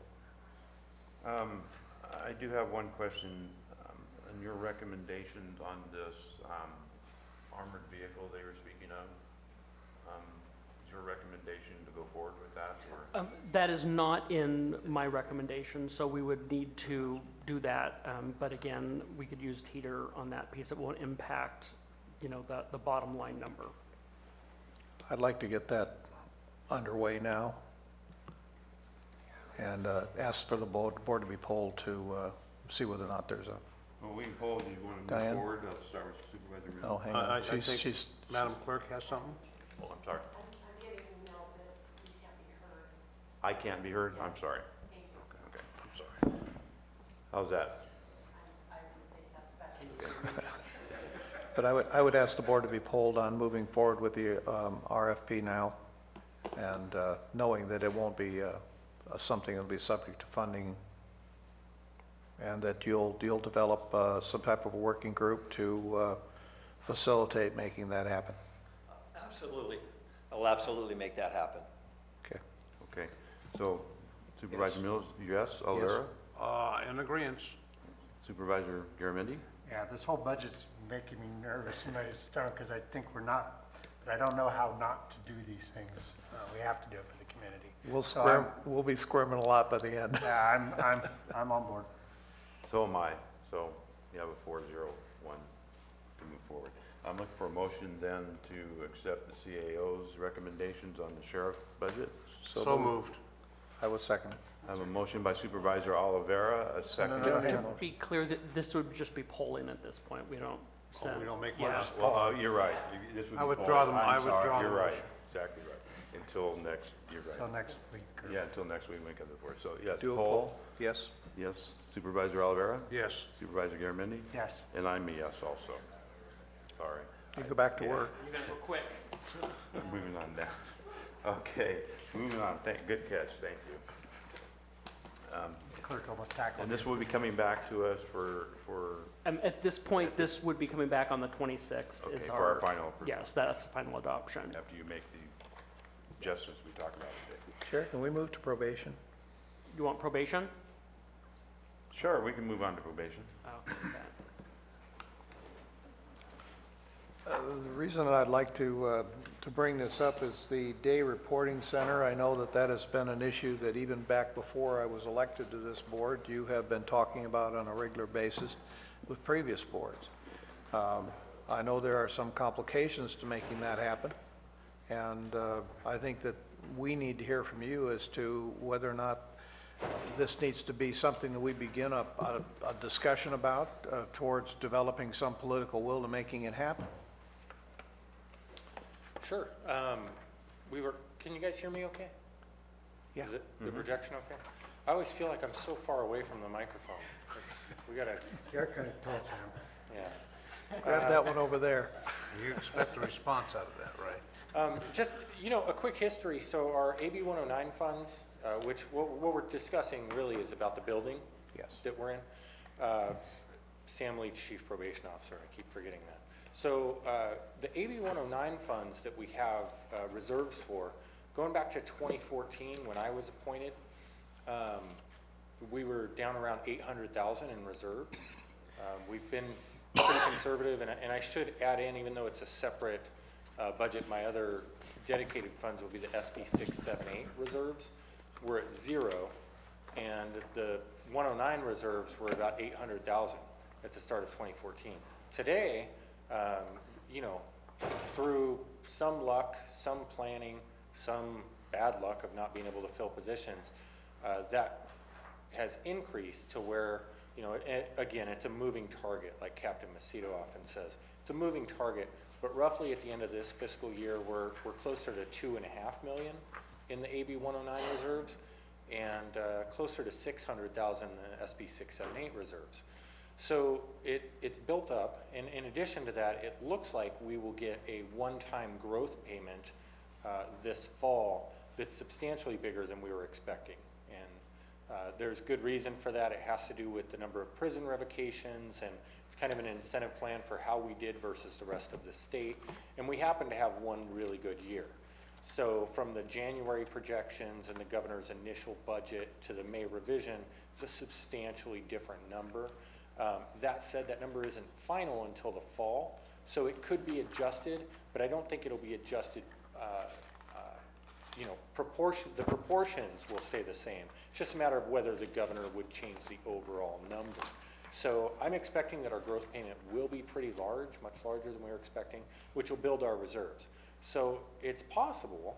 I do have one question. On your recommendations on this armored vehicle they were speaking of, is your recommendation to go forward with that? Or? That is not in my recommendation, so we would need to do that. But again, we could use Teeter on that piece. It won't impact, the bottom line number. I'd like to get that underway now and ask for the board to be polled to see whether or not there's a. Well, we can poll. Do you want to move forward? I'll start with Supervisor Mills. Oh, hang on. I think Madam Clerk has something? Oh, I'm sorry. I can't be heard? I'm sorry. Okay, I'm sorry. How's that? But I would ask the board to be polled on moving forward with the RFP now, and knowing that it won't be something that'll be subject to funding, and that you'll develop some type of a working group to facilitate making that happen. Absolutely. I'll absolutely make that happen. Okay. Okay. So Supervisor Mills, yes. Olvera? In agreement. Supervisor Garamendi? Yeah, this whole budget's making me nervous in my stomach because I think we're not, but I don't know how not to do these things. We have to do it for the community. We'll be squirming a lot by the end. Yeah, I'm on board. So am I. So you have a 4-0-1 to move forward. I'm looking for a motion then to accept the CAO's recommendations on the sheriff budget. So moved. I would second it. I have a motion by Supervisor Oliveira, a second. To be clear, that this would just be polling at this point. We don't send. We don't make Yeah. much. Well, you're right. This would be I withdraw polling. them. I I'm sorry. withdraw You're the right. motion. Exactly right. Until next, you're right. Till next week. Yeah, until next week, we come to So yes, Do a poll. poll? Yes. Yes. Supervisor Oliveira? Yes. Supervisor Garamendi? Yes. And I'm a yes also. Sorry. You go back to work. You guys were quick. Moving on down. Okay, moving on. Good catch. Thank you. The clerk almost tackled And me. this will be coming back to us for At this point, this would be coming back on the 26th. okay, is for our final approval. Yes, that's the final adoption. After you make the adjustments we talked about today. Chair, can we move to probation? You want probation? Sure, we can move on to probation. Oh, okay. The reason that I'd like to bring this up is the day reporting center. I know that has been an issue that even back before I was elected to this board, you have been talking about on a regular basis with previous boards. I know there are some complications to making that happen, and I think that we need to hear from you as to whether or not this needs to be something that we begin a discussion about towards developing some political will to making it happen. Sure. Can you guys hear me okay? Yeah. Is it the projection okay? I always feel like I'm so far away from the microphone. We gotta, You're kind of tall, Sam. yeah. Grab that one over there. You expect a response out of that, right? Just, a quick history. So our AB 109 funds, which what we're discussing really is about the building Yes. that we're in. Sam Lee, Chief Probation Officer, I keep forgetting that. So the AB 109 funds that we have reserves for, going back to 2014 when I was appointed, we were down around 800,000 in reserves. We've been pretty conservative, and I should add in, even though it's a separate budget, my other dedicated funds will be the SB 678 reserves. We're at 0, and the 109 reserves were about 800,000 at the start of 2014. Today, through some luck, some planning, some bad luck of not being able to fill positions, that has increased to where, again, it's a moving target, like Captain Macedo often says. It's a moving target, but roughly at the end of this fiscal year, we're closer to $2.5 million in the AB 109 reserves, and closer to 600,000 in the SB 678 reserves. So it's built up, and in addition to that, it looks like we will get a one-time growth payment this fall that's substantially bigger than we were expecting. And there's good reason for that. It has to do with the number of prison revocations, and it's kind of an incentive plan for how we did versus the rest of the state. And we happen to have one really good year. So from the January projections and the governor's initial budget to the May revision, it's a substantially different number. That said, that number isn't final until the fall, so it could be adjusted, but I don't think it'll be adjusted. The proportions will stay the same. It's just a matter of whether the governor would change the overall number. So I'm expecting that our growth payment will be pretty large, much larger than we were expecting, which will build our reserves. So it's possible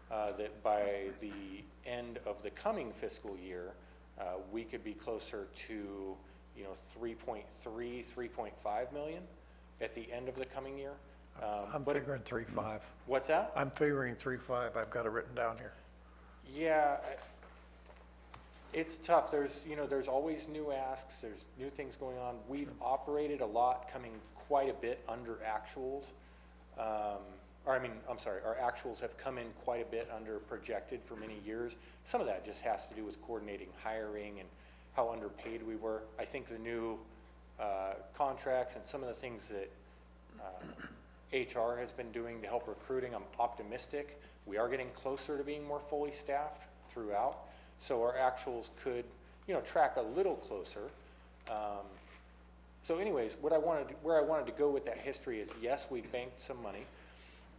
that by the end of the coming fiscal year, we could be closer to 3.3, 3.5 million at the end of the coming year. I'm figuring 3.5. What's that? I'm figuring 3.5. I've got it written down here. Yeah, it's tough. There's always new asks. There's new things going on. We've operated a lot, coming quite a bit under actuals. Our actuals have come in quite a bit under projected for many years. Some of that just has to do with coordinating hiring and how underpaid we were. I think the new contracts and some of the things that HR has been doing to help recruiting, I'm optimistic. We are getting closer to being more fully staffed throughout. So our actuals could, track a little closer. So anyways, where I wanted to go with that history is, yes, we've banked some money.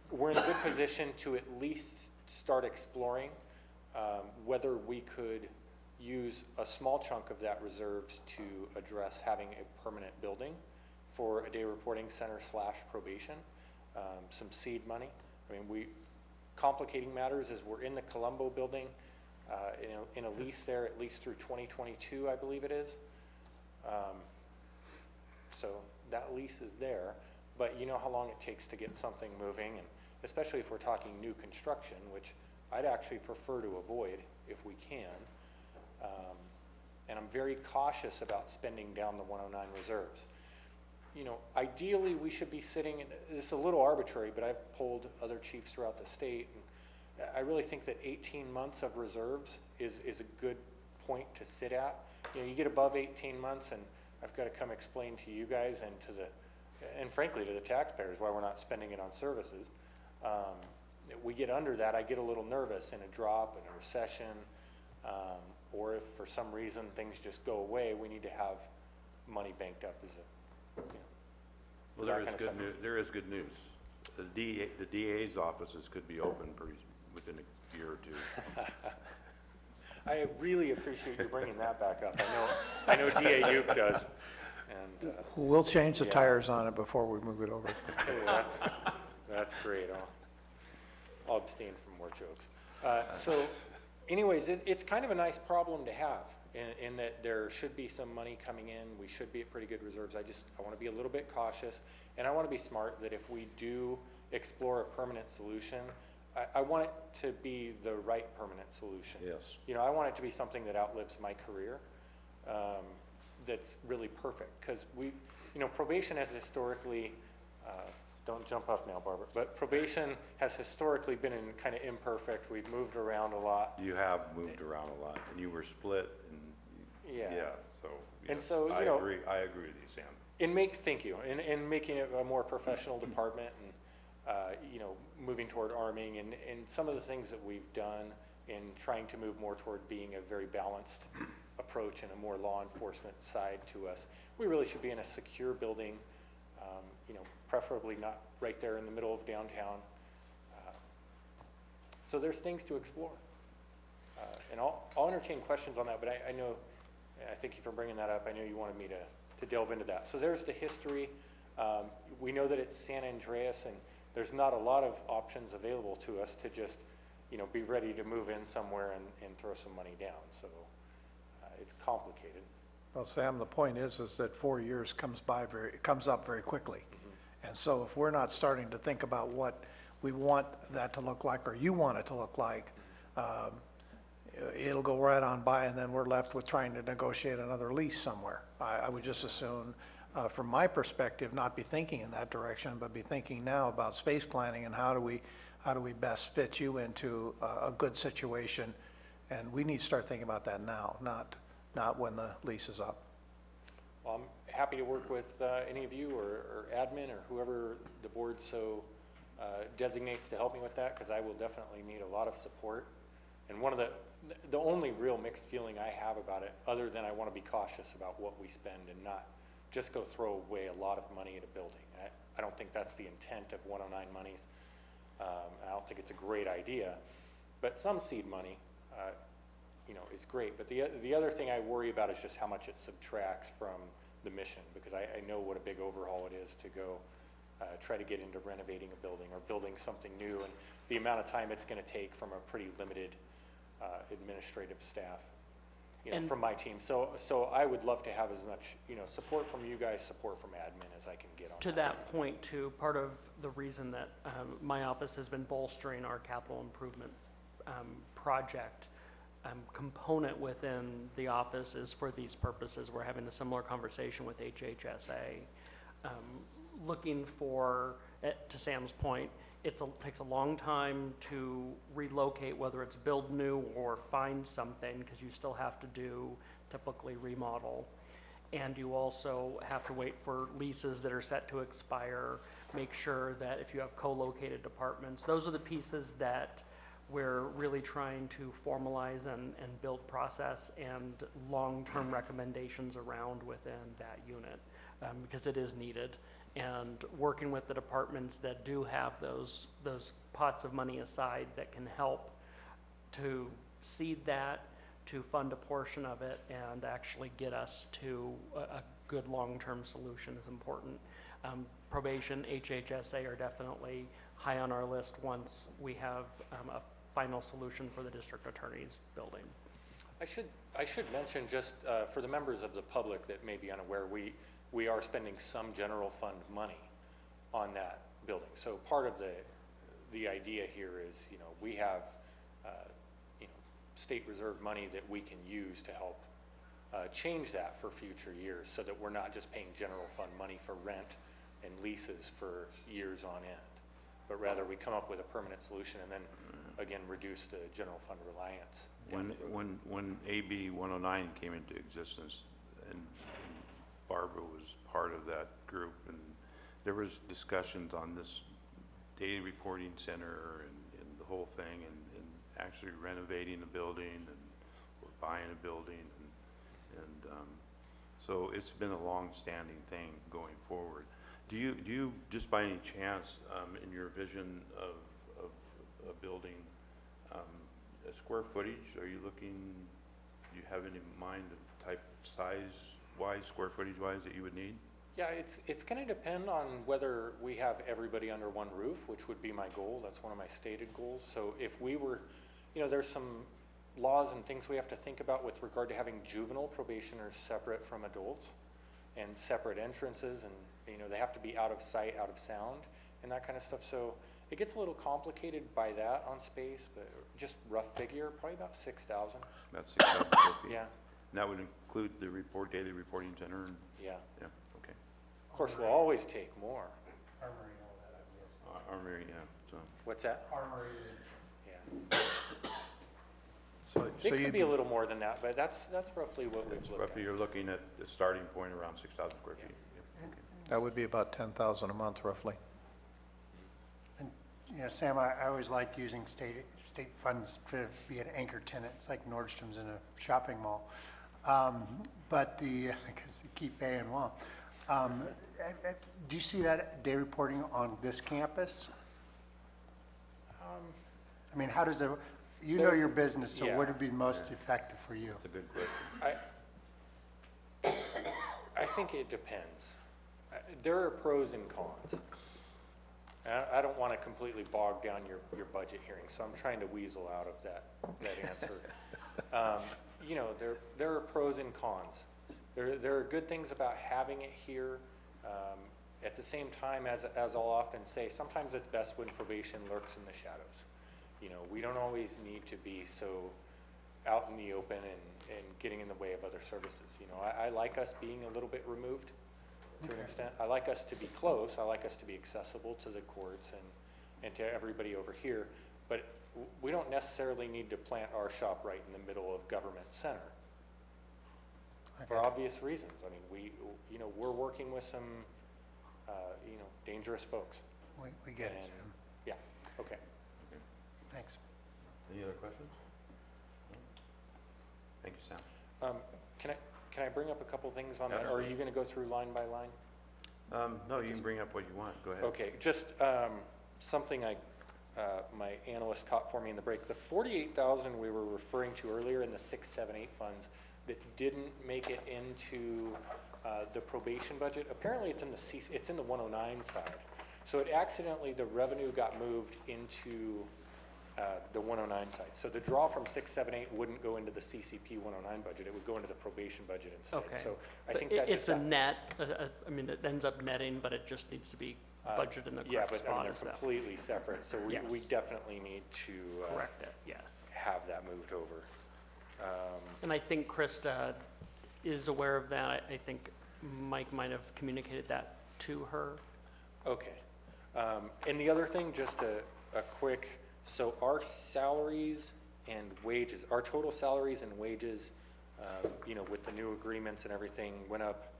We're in a good position to at least start exploring whether we could use a small chunk of that reserves to address having a permanent building for a day reporting center / probation, some seed money. Complicating matters is we're in the Colombo building, in a lease there at least through 2022, I believe it is. So that lease is there, but you know how long it takes to get something moving, and especially if we're talking new construction, which I'd actually prefer to avoid if we can. And I'm very cautious about spending down the 109 reserves. Ideally we should be sitting, this is a little arbitrary, but I've polled other chiefs throughout the state, and I really think that 18 months of reserves is a good point to sit at. You get above 18 months, and I've got to come explain to you guys and frankly to the taxpayers why we're not spending it on services. We get under that, I get a little nervous in a drop, in a recession, or if for some reason things just go away, we need to have money banked up as Well, there is good news. The DA's offices could be open within a year or two. I really appreciate you bringing that back up. I know DA Duke does. And we'll change the tires on it before we move it over. Hey, that's great. I'll abstain from more jokes. So anyways, it's kind of a nice problem to have in that there should be some money coming in. We should be at pretty good reserves. I want to be a little bit cautious, and I want to be smart that if we do explore a permanent solution, I want it to be the right permanent solution. Yes. You know, I want it to be something that outlives my career, that's really perfect. Because probation has historically, don't jump up now, Barbara, but probation has historically been kind of imperfect. We've moved around a lot. You have moved around a lot, and you were split, and so. And yes, so, I agree with you, Sam. Thank you, in making it a more professional department, and moving toward arming, and some of the things that we've done in trying to move more toward being a very balanced approach and a more law enforcement side to us. We really should be in a secure building, preferably not right there in the middle of downtown. So there's things to explore. And I'll entertain questions on that, but I thank you for bringing that up. I know you wanted me to delve into that. So there's the history. We know that it's San Andreas, and there's not a lot of options available to us to just, be ready to move in somewhere and throw some money down. So it's complicated. Well, Sam, the point is that 4 years comes up very quickly. And so if we're not starting to think about what we want that to look like, or you want it to look like, it'll go right on by, and then we're left with trying to negotiate another lease somewhere. I would just assume, from my perspective, not be thinking in that direction, but be thinking now about space planning and how do we best fit you into a good situation. And we need to start thinking about that now, not when the lease is up. Well, I'm happy to work with any of you or admin or whoever the board so designates to help me with that, because I will definitely need a lot of support. And one of the only real mixed feeling I have about it, other than I want to be cautious about what we spend and not just go throw away a lot of money at a building. I don't think that's the intent of 109 monies. I don't think it's a great idea, but some seed money, is great. But the other thing I worry about is just how much it subtracts from the mission, because I know what a big overhaul it is to go try to get into renovating a building or building something new, and the amount of time it's going to take from a pretty limited administrative staff, from my team. So I would love to have as much, support from you guys, support from admin as I can get on. To that point too, part of the reason that my office has been bolstering our capital improvement project component within the office is for these purposes. We're having a similar conversation with HHSA, looking for, to Sam's point, takes a long time to relocate, whether it's build new or find something, because you still have to do typically remodel. And you also have to wait for leases that are set to expire, make sure that if you have co-located departments, those are the pieces that we're really trying to formalize and build process and long-term recommendations around within that unit, because it is needed. And working with the departments that do have those pots of money aside that can help to seed that, to fund a portion of it, and actually get us to a good long-term solution is important. Probation, HHSA are definitely high on our list once we have a final solution for the district attorney's building. I should mention, just for the members of the public that may be unaware, we are spending some general fund money on that building. So part of the idea here is, we have state reserve money that we can use to help change that for future years, so that we're not just paying general fund money for rent and leases for years on end, but rather we come up with a permanent solution and then again reduce the general fund reliance. When AB 109 came into existence, and Barbara was part of that group, and there was discussions on this data reporting center and the whole thing, and actually renovating the building and buying a building, and so it's been a long-standing thing going forward. Do you just by any chance, in your vision of a building, a square footage, are you looking, do you have any in mind of type, size-wise, square footage-wise that you would need? Yeah, it's going to depend on whether we have everybody under one roof, which would be my goal. That's one of my stated goals. So if we were, there's some laws and things we have to think about with regard to having juvenile probationers separate from adults and separate entrances, and, you know, they have to be out of sight, out of sound, and that kind of stuff. So it gets a little complicated by that on space, but just rough figure, probably about 6,000. About 6,000 square feet. Yeah, And that would include the daily reporting center? yeah. Yeah, okay. Of course, we'll always take more. Armory and all that, I guess. Armory, yeah, so. What's that? Armory. Yeah. So It could you'd be a little more than that, but that's roughly what we've looked Roughly, at. you're looking at the starting point around 6,000 square feet. Yeah, okay. That would be about 10,000 a month roughly. And, you know, Sam, I always like using state funds to be an anchor tenant. It's like Nordstrom's in a shopping mall. But because they keep paying well. Do you see that day reporting on this campus? I mean, how does it, you know your business, so yeah. what would be most effective for you? That's a good question. I think it depends. There are pros and cons. And I don't want to completely bog down your budget hearing, so I'm trying to weasel out of that answer. You know, there are pros and cons. There are good things about having it here. At the same time, as I'll often say, sometimes it's best when probation lurks in the shadows. You know, we don't always need to be so out in the open and getting in the way of other services. You know, I like us being a little bit removed to an extent. I like us to be close. I like us to be accessible to the courts and to everybody over here. But we don't necessarily need to plant our shop right in the middle of government center. For obvious reasons. I mean, we're working with some, dangerous folks. We get it, And, Sam. yeah, okay. Thanks. Any other questions? No? Thank you, Sam. Can I bring up a couple things on that, or are you gonna go through line by line? No, you can bring up what you want. Go ahead. Okay, just, something my analyst caught for me in the break. The 48,000 we were referring to earlier in the 6, 7, 8 funds that didn't make it into the probation budget, apparently it's in the 109 side. So the revenue got moved into the 109 side. So the draw from 6, 7, 8 wouldn't go into the CCP 109 budget, it would go into the probation budget instead. Okay. So I think that It's just a got, net, I mean, it ends up netting, but it just needs to be budgeted in the yeah, correct but I spot. mean, is they're that- completely separate, so we Yes. definitely need to Correct it, yes. have that moved over. And I think Krista is aware of that. I think Mike might have communicated that to her. Okay. And the other thing, just a quick, so our salaries and wages, our total salaries and wages, with the new agreements and everything, went up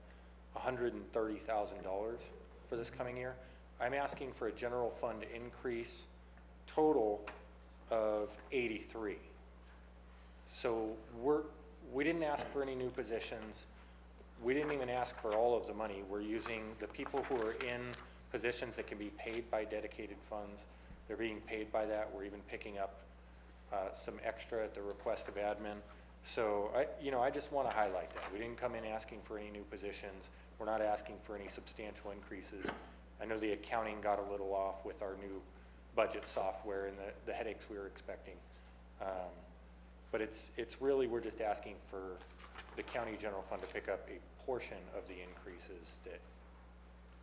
$130,000 for this coming year. I'm asking for a general fund increase total of 83. So we didn't ask for any new positions. We didn't even ask for all of the money. We're using the people who are in positions that can be paid by dedicated funds. They're being paid by that. We're even picking up some extra at the request of admin. So I just want to highlight that. We didn't come in asking for any new positions. We're not asking for any substantial increases. I know the accounting got a little off with our new budget software and the headaches we were expecting. But it's really, we're just asking for the county general fund to pick up a portion of the increases that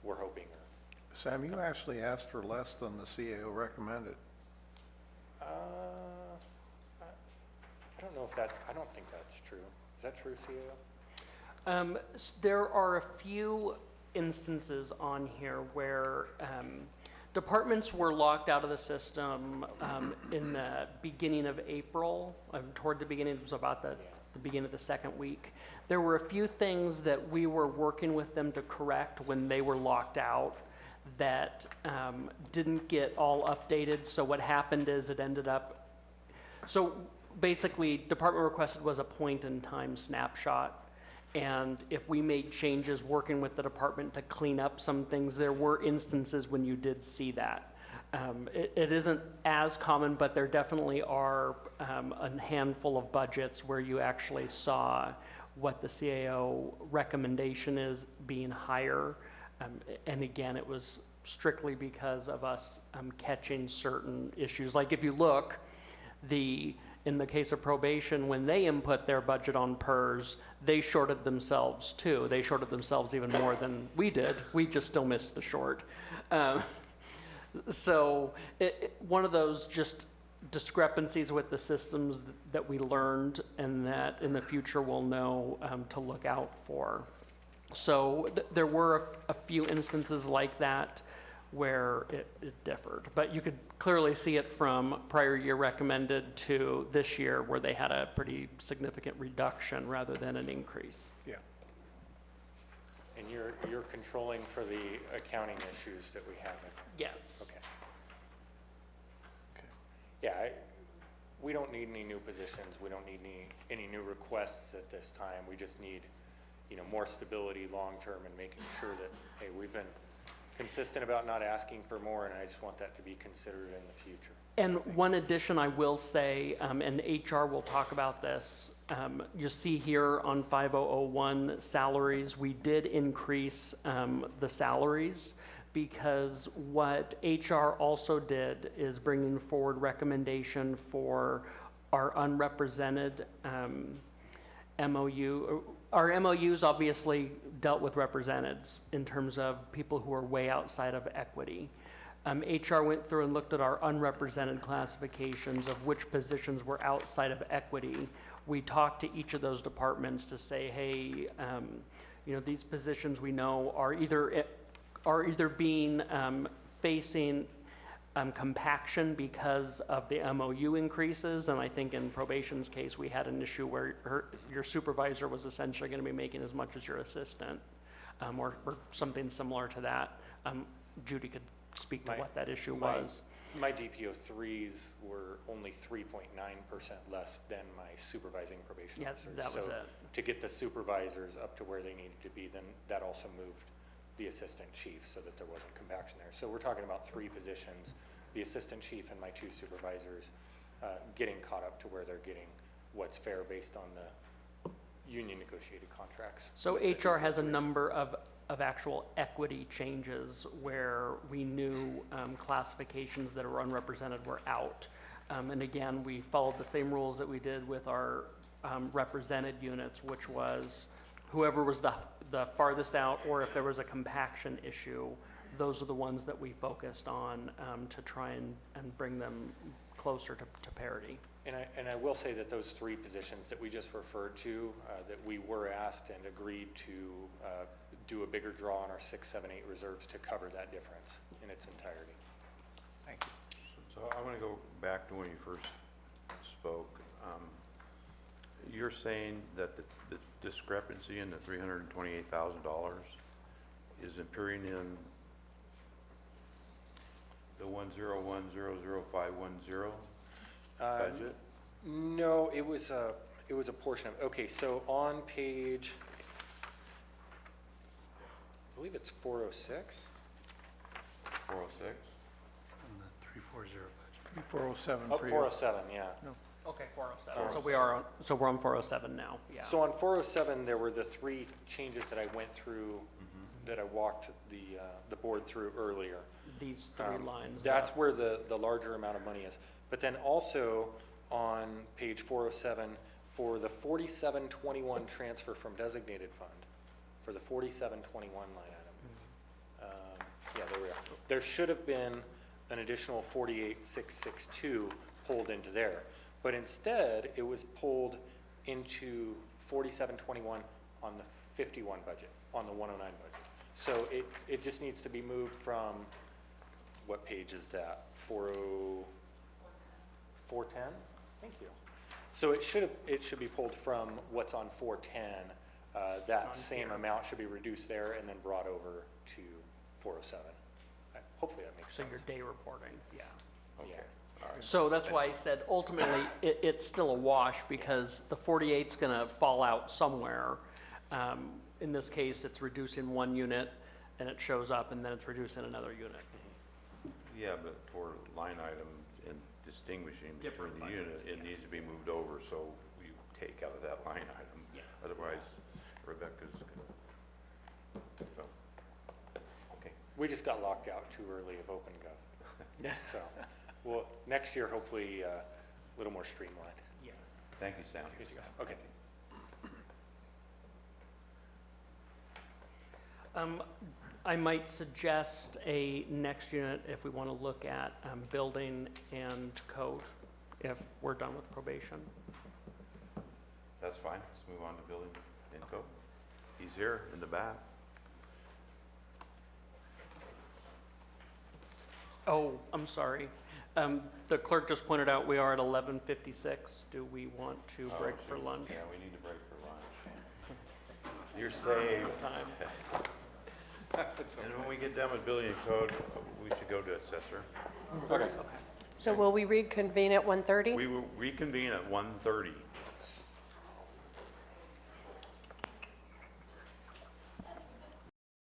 we're hoping are. Sam, you actually asked for less than the CAO recommended. I don't know if I don't think that's true. Is that true, CAO? There are a few instances on here where departments were locked out of the system in the beginning of April, toward the beginning, it was about the beginning of the second week. There were a few things that we were working with them to correct when they were locked out that didn't get all updated. So what happened is it ended up, so basically department requested was a point in time snapshot. And if we made changes working with the department to clean up some things, there were instances when you did see that. It isn't as common, but there definitely are a handful of budgets where you actually saw what the CAO recommendation is being higher. And again, it was strictly because of us catching certain issues. Like if you look, the in the case of probation, when they input their budget on PERS, they shorted themselves too. They shorted themselves even more than we did. We just still missed the short. So one of those just discrepancies with the systems that we learned and that in the future we'll know to look out for. So there were a few instances like that where it differed. But you could clearly see it from prior year recommended to this year where they had a pretty significant reduction rather than an increase. Yeah. And you're controlling for the accounting issues that we have? Yes. Okay. Yeah, we don't need any new positions. We don't need any new requests at this time. We just need, more stability long-term and making sure that, hey, we've been consistent about not asking for more, and I just want that to be considered in the future. And one addition I will say, and HR will talk about this, you see here on 5001 salaries, we did increase the salaries because what HR also did is bringing forward recommendation for our unrepresented MOU. Our MOUs obviously dealt with represented in terms of people who are way outside of equity. HR went through and looked at our unrepresented classifications of which positions were outside of equity. We talked to each of those departments to say, hey, these positions we know are either being facing compaction because of the MOU increases, and I think in probation's case we had an issue where your supervisor was essentially going to be making as much as your assistant, or something similar to that. Judy could speak to what that issue was. My DPO 3s were only 3.9% less than my supervising probation officers. That was so it. To get the supervisors up to where they needed to be, then that also moved the assistant chief so that there wasn't compaction there. So we're talking about 3 positions, the assistant chief and my 2 supervisors getting caught up to where they're getting what's fair based on the union negotiated contracts. So HR has a number of actual equity changes where we knew classifications that are unrepresented were out. And again, we followed the same rules that we did with our represented units, which was whoever was the farthest out, or if there was a compaction issue, those are the ones that we focused on to try and bring them closer to parity. And I will say that those 3 positions that we just referred to, that we were asked and agreed to do a bigger draw on our 6, 7, 8 reserves to cover that difference in its entirety. Thank you. So I want to go back to when you first spoke. You're saying that the discrepancy in the $328,000 is appearing in the 101-00510 budget? No, it was a portion of, okay, so on page, I believe it's 406. 406? On the 340 budget. 407 Oh, for you. 407, yeah. Okay, 407. So we're on 407 now. Yeah. So on 407, there were the 3 changes that I went through, that I walked the board through earlier. These 3 lines. That's where the larger amount of money is. But then also on page 407, for the 4721 transfer from designated fund, for the 4721 line item. Yeah, there we are. There should have been an additional 48,662 pulled into there. But instead, it was pulled into 4721 on the 51 budget, on the 109 budget. So it just needs to be moved from, what page is that? 410? Thank you. So it should be pulled from what's on 410. That same amount should be reduced there and then brought over to 407. Hopefully that makes So sense. your day reporting, yeah. Yeah. All right. So that's why I said ultimately it's still a wash because the 48's going to fall out somewhere. In this case, it's reducing 1 unit and it shows up and then it's reducing another unit. Yeah, but for line item and distinguishing between the unit, it needs to be moved over, so we take out of that line item. Yeah. Otherwise, Rebecca's gonna, so, okay. We just got locked out too early of OpenGov. So, well, next year, hopefully, a little more streamlined. Yes. Thank you, Sam. Okay. I might suggest a next unit if we want to look at building and code, if we're done with probation. That's fine. Let's move on to building and code. He's here in the back. Oh, I'm sorry. The clerk just pointed out we are at 11:56. Do we want to break for lunch? Yeah, we need to break for lunch. You're saved. Time. And when we get done with building and code, we should go to assessor. Okay. So will we reconvene at 1:30? We will reconvene at 1:30.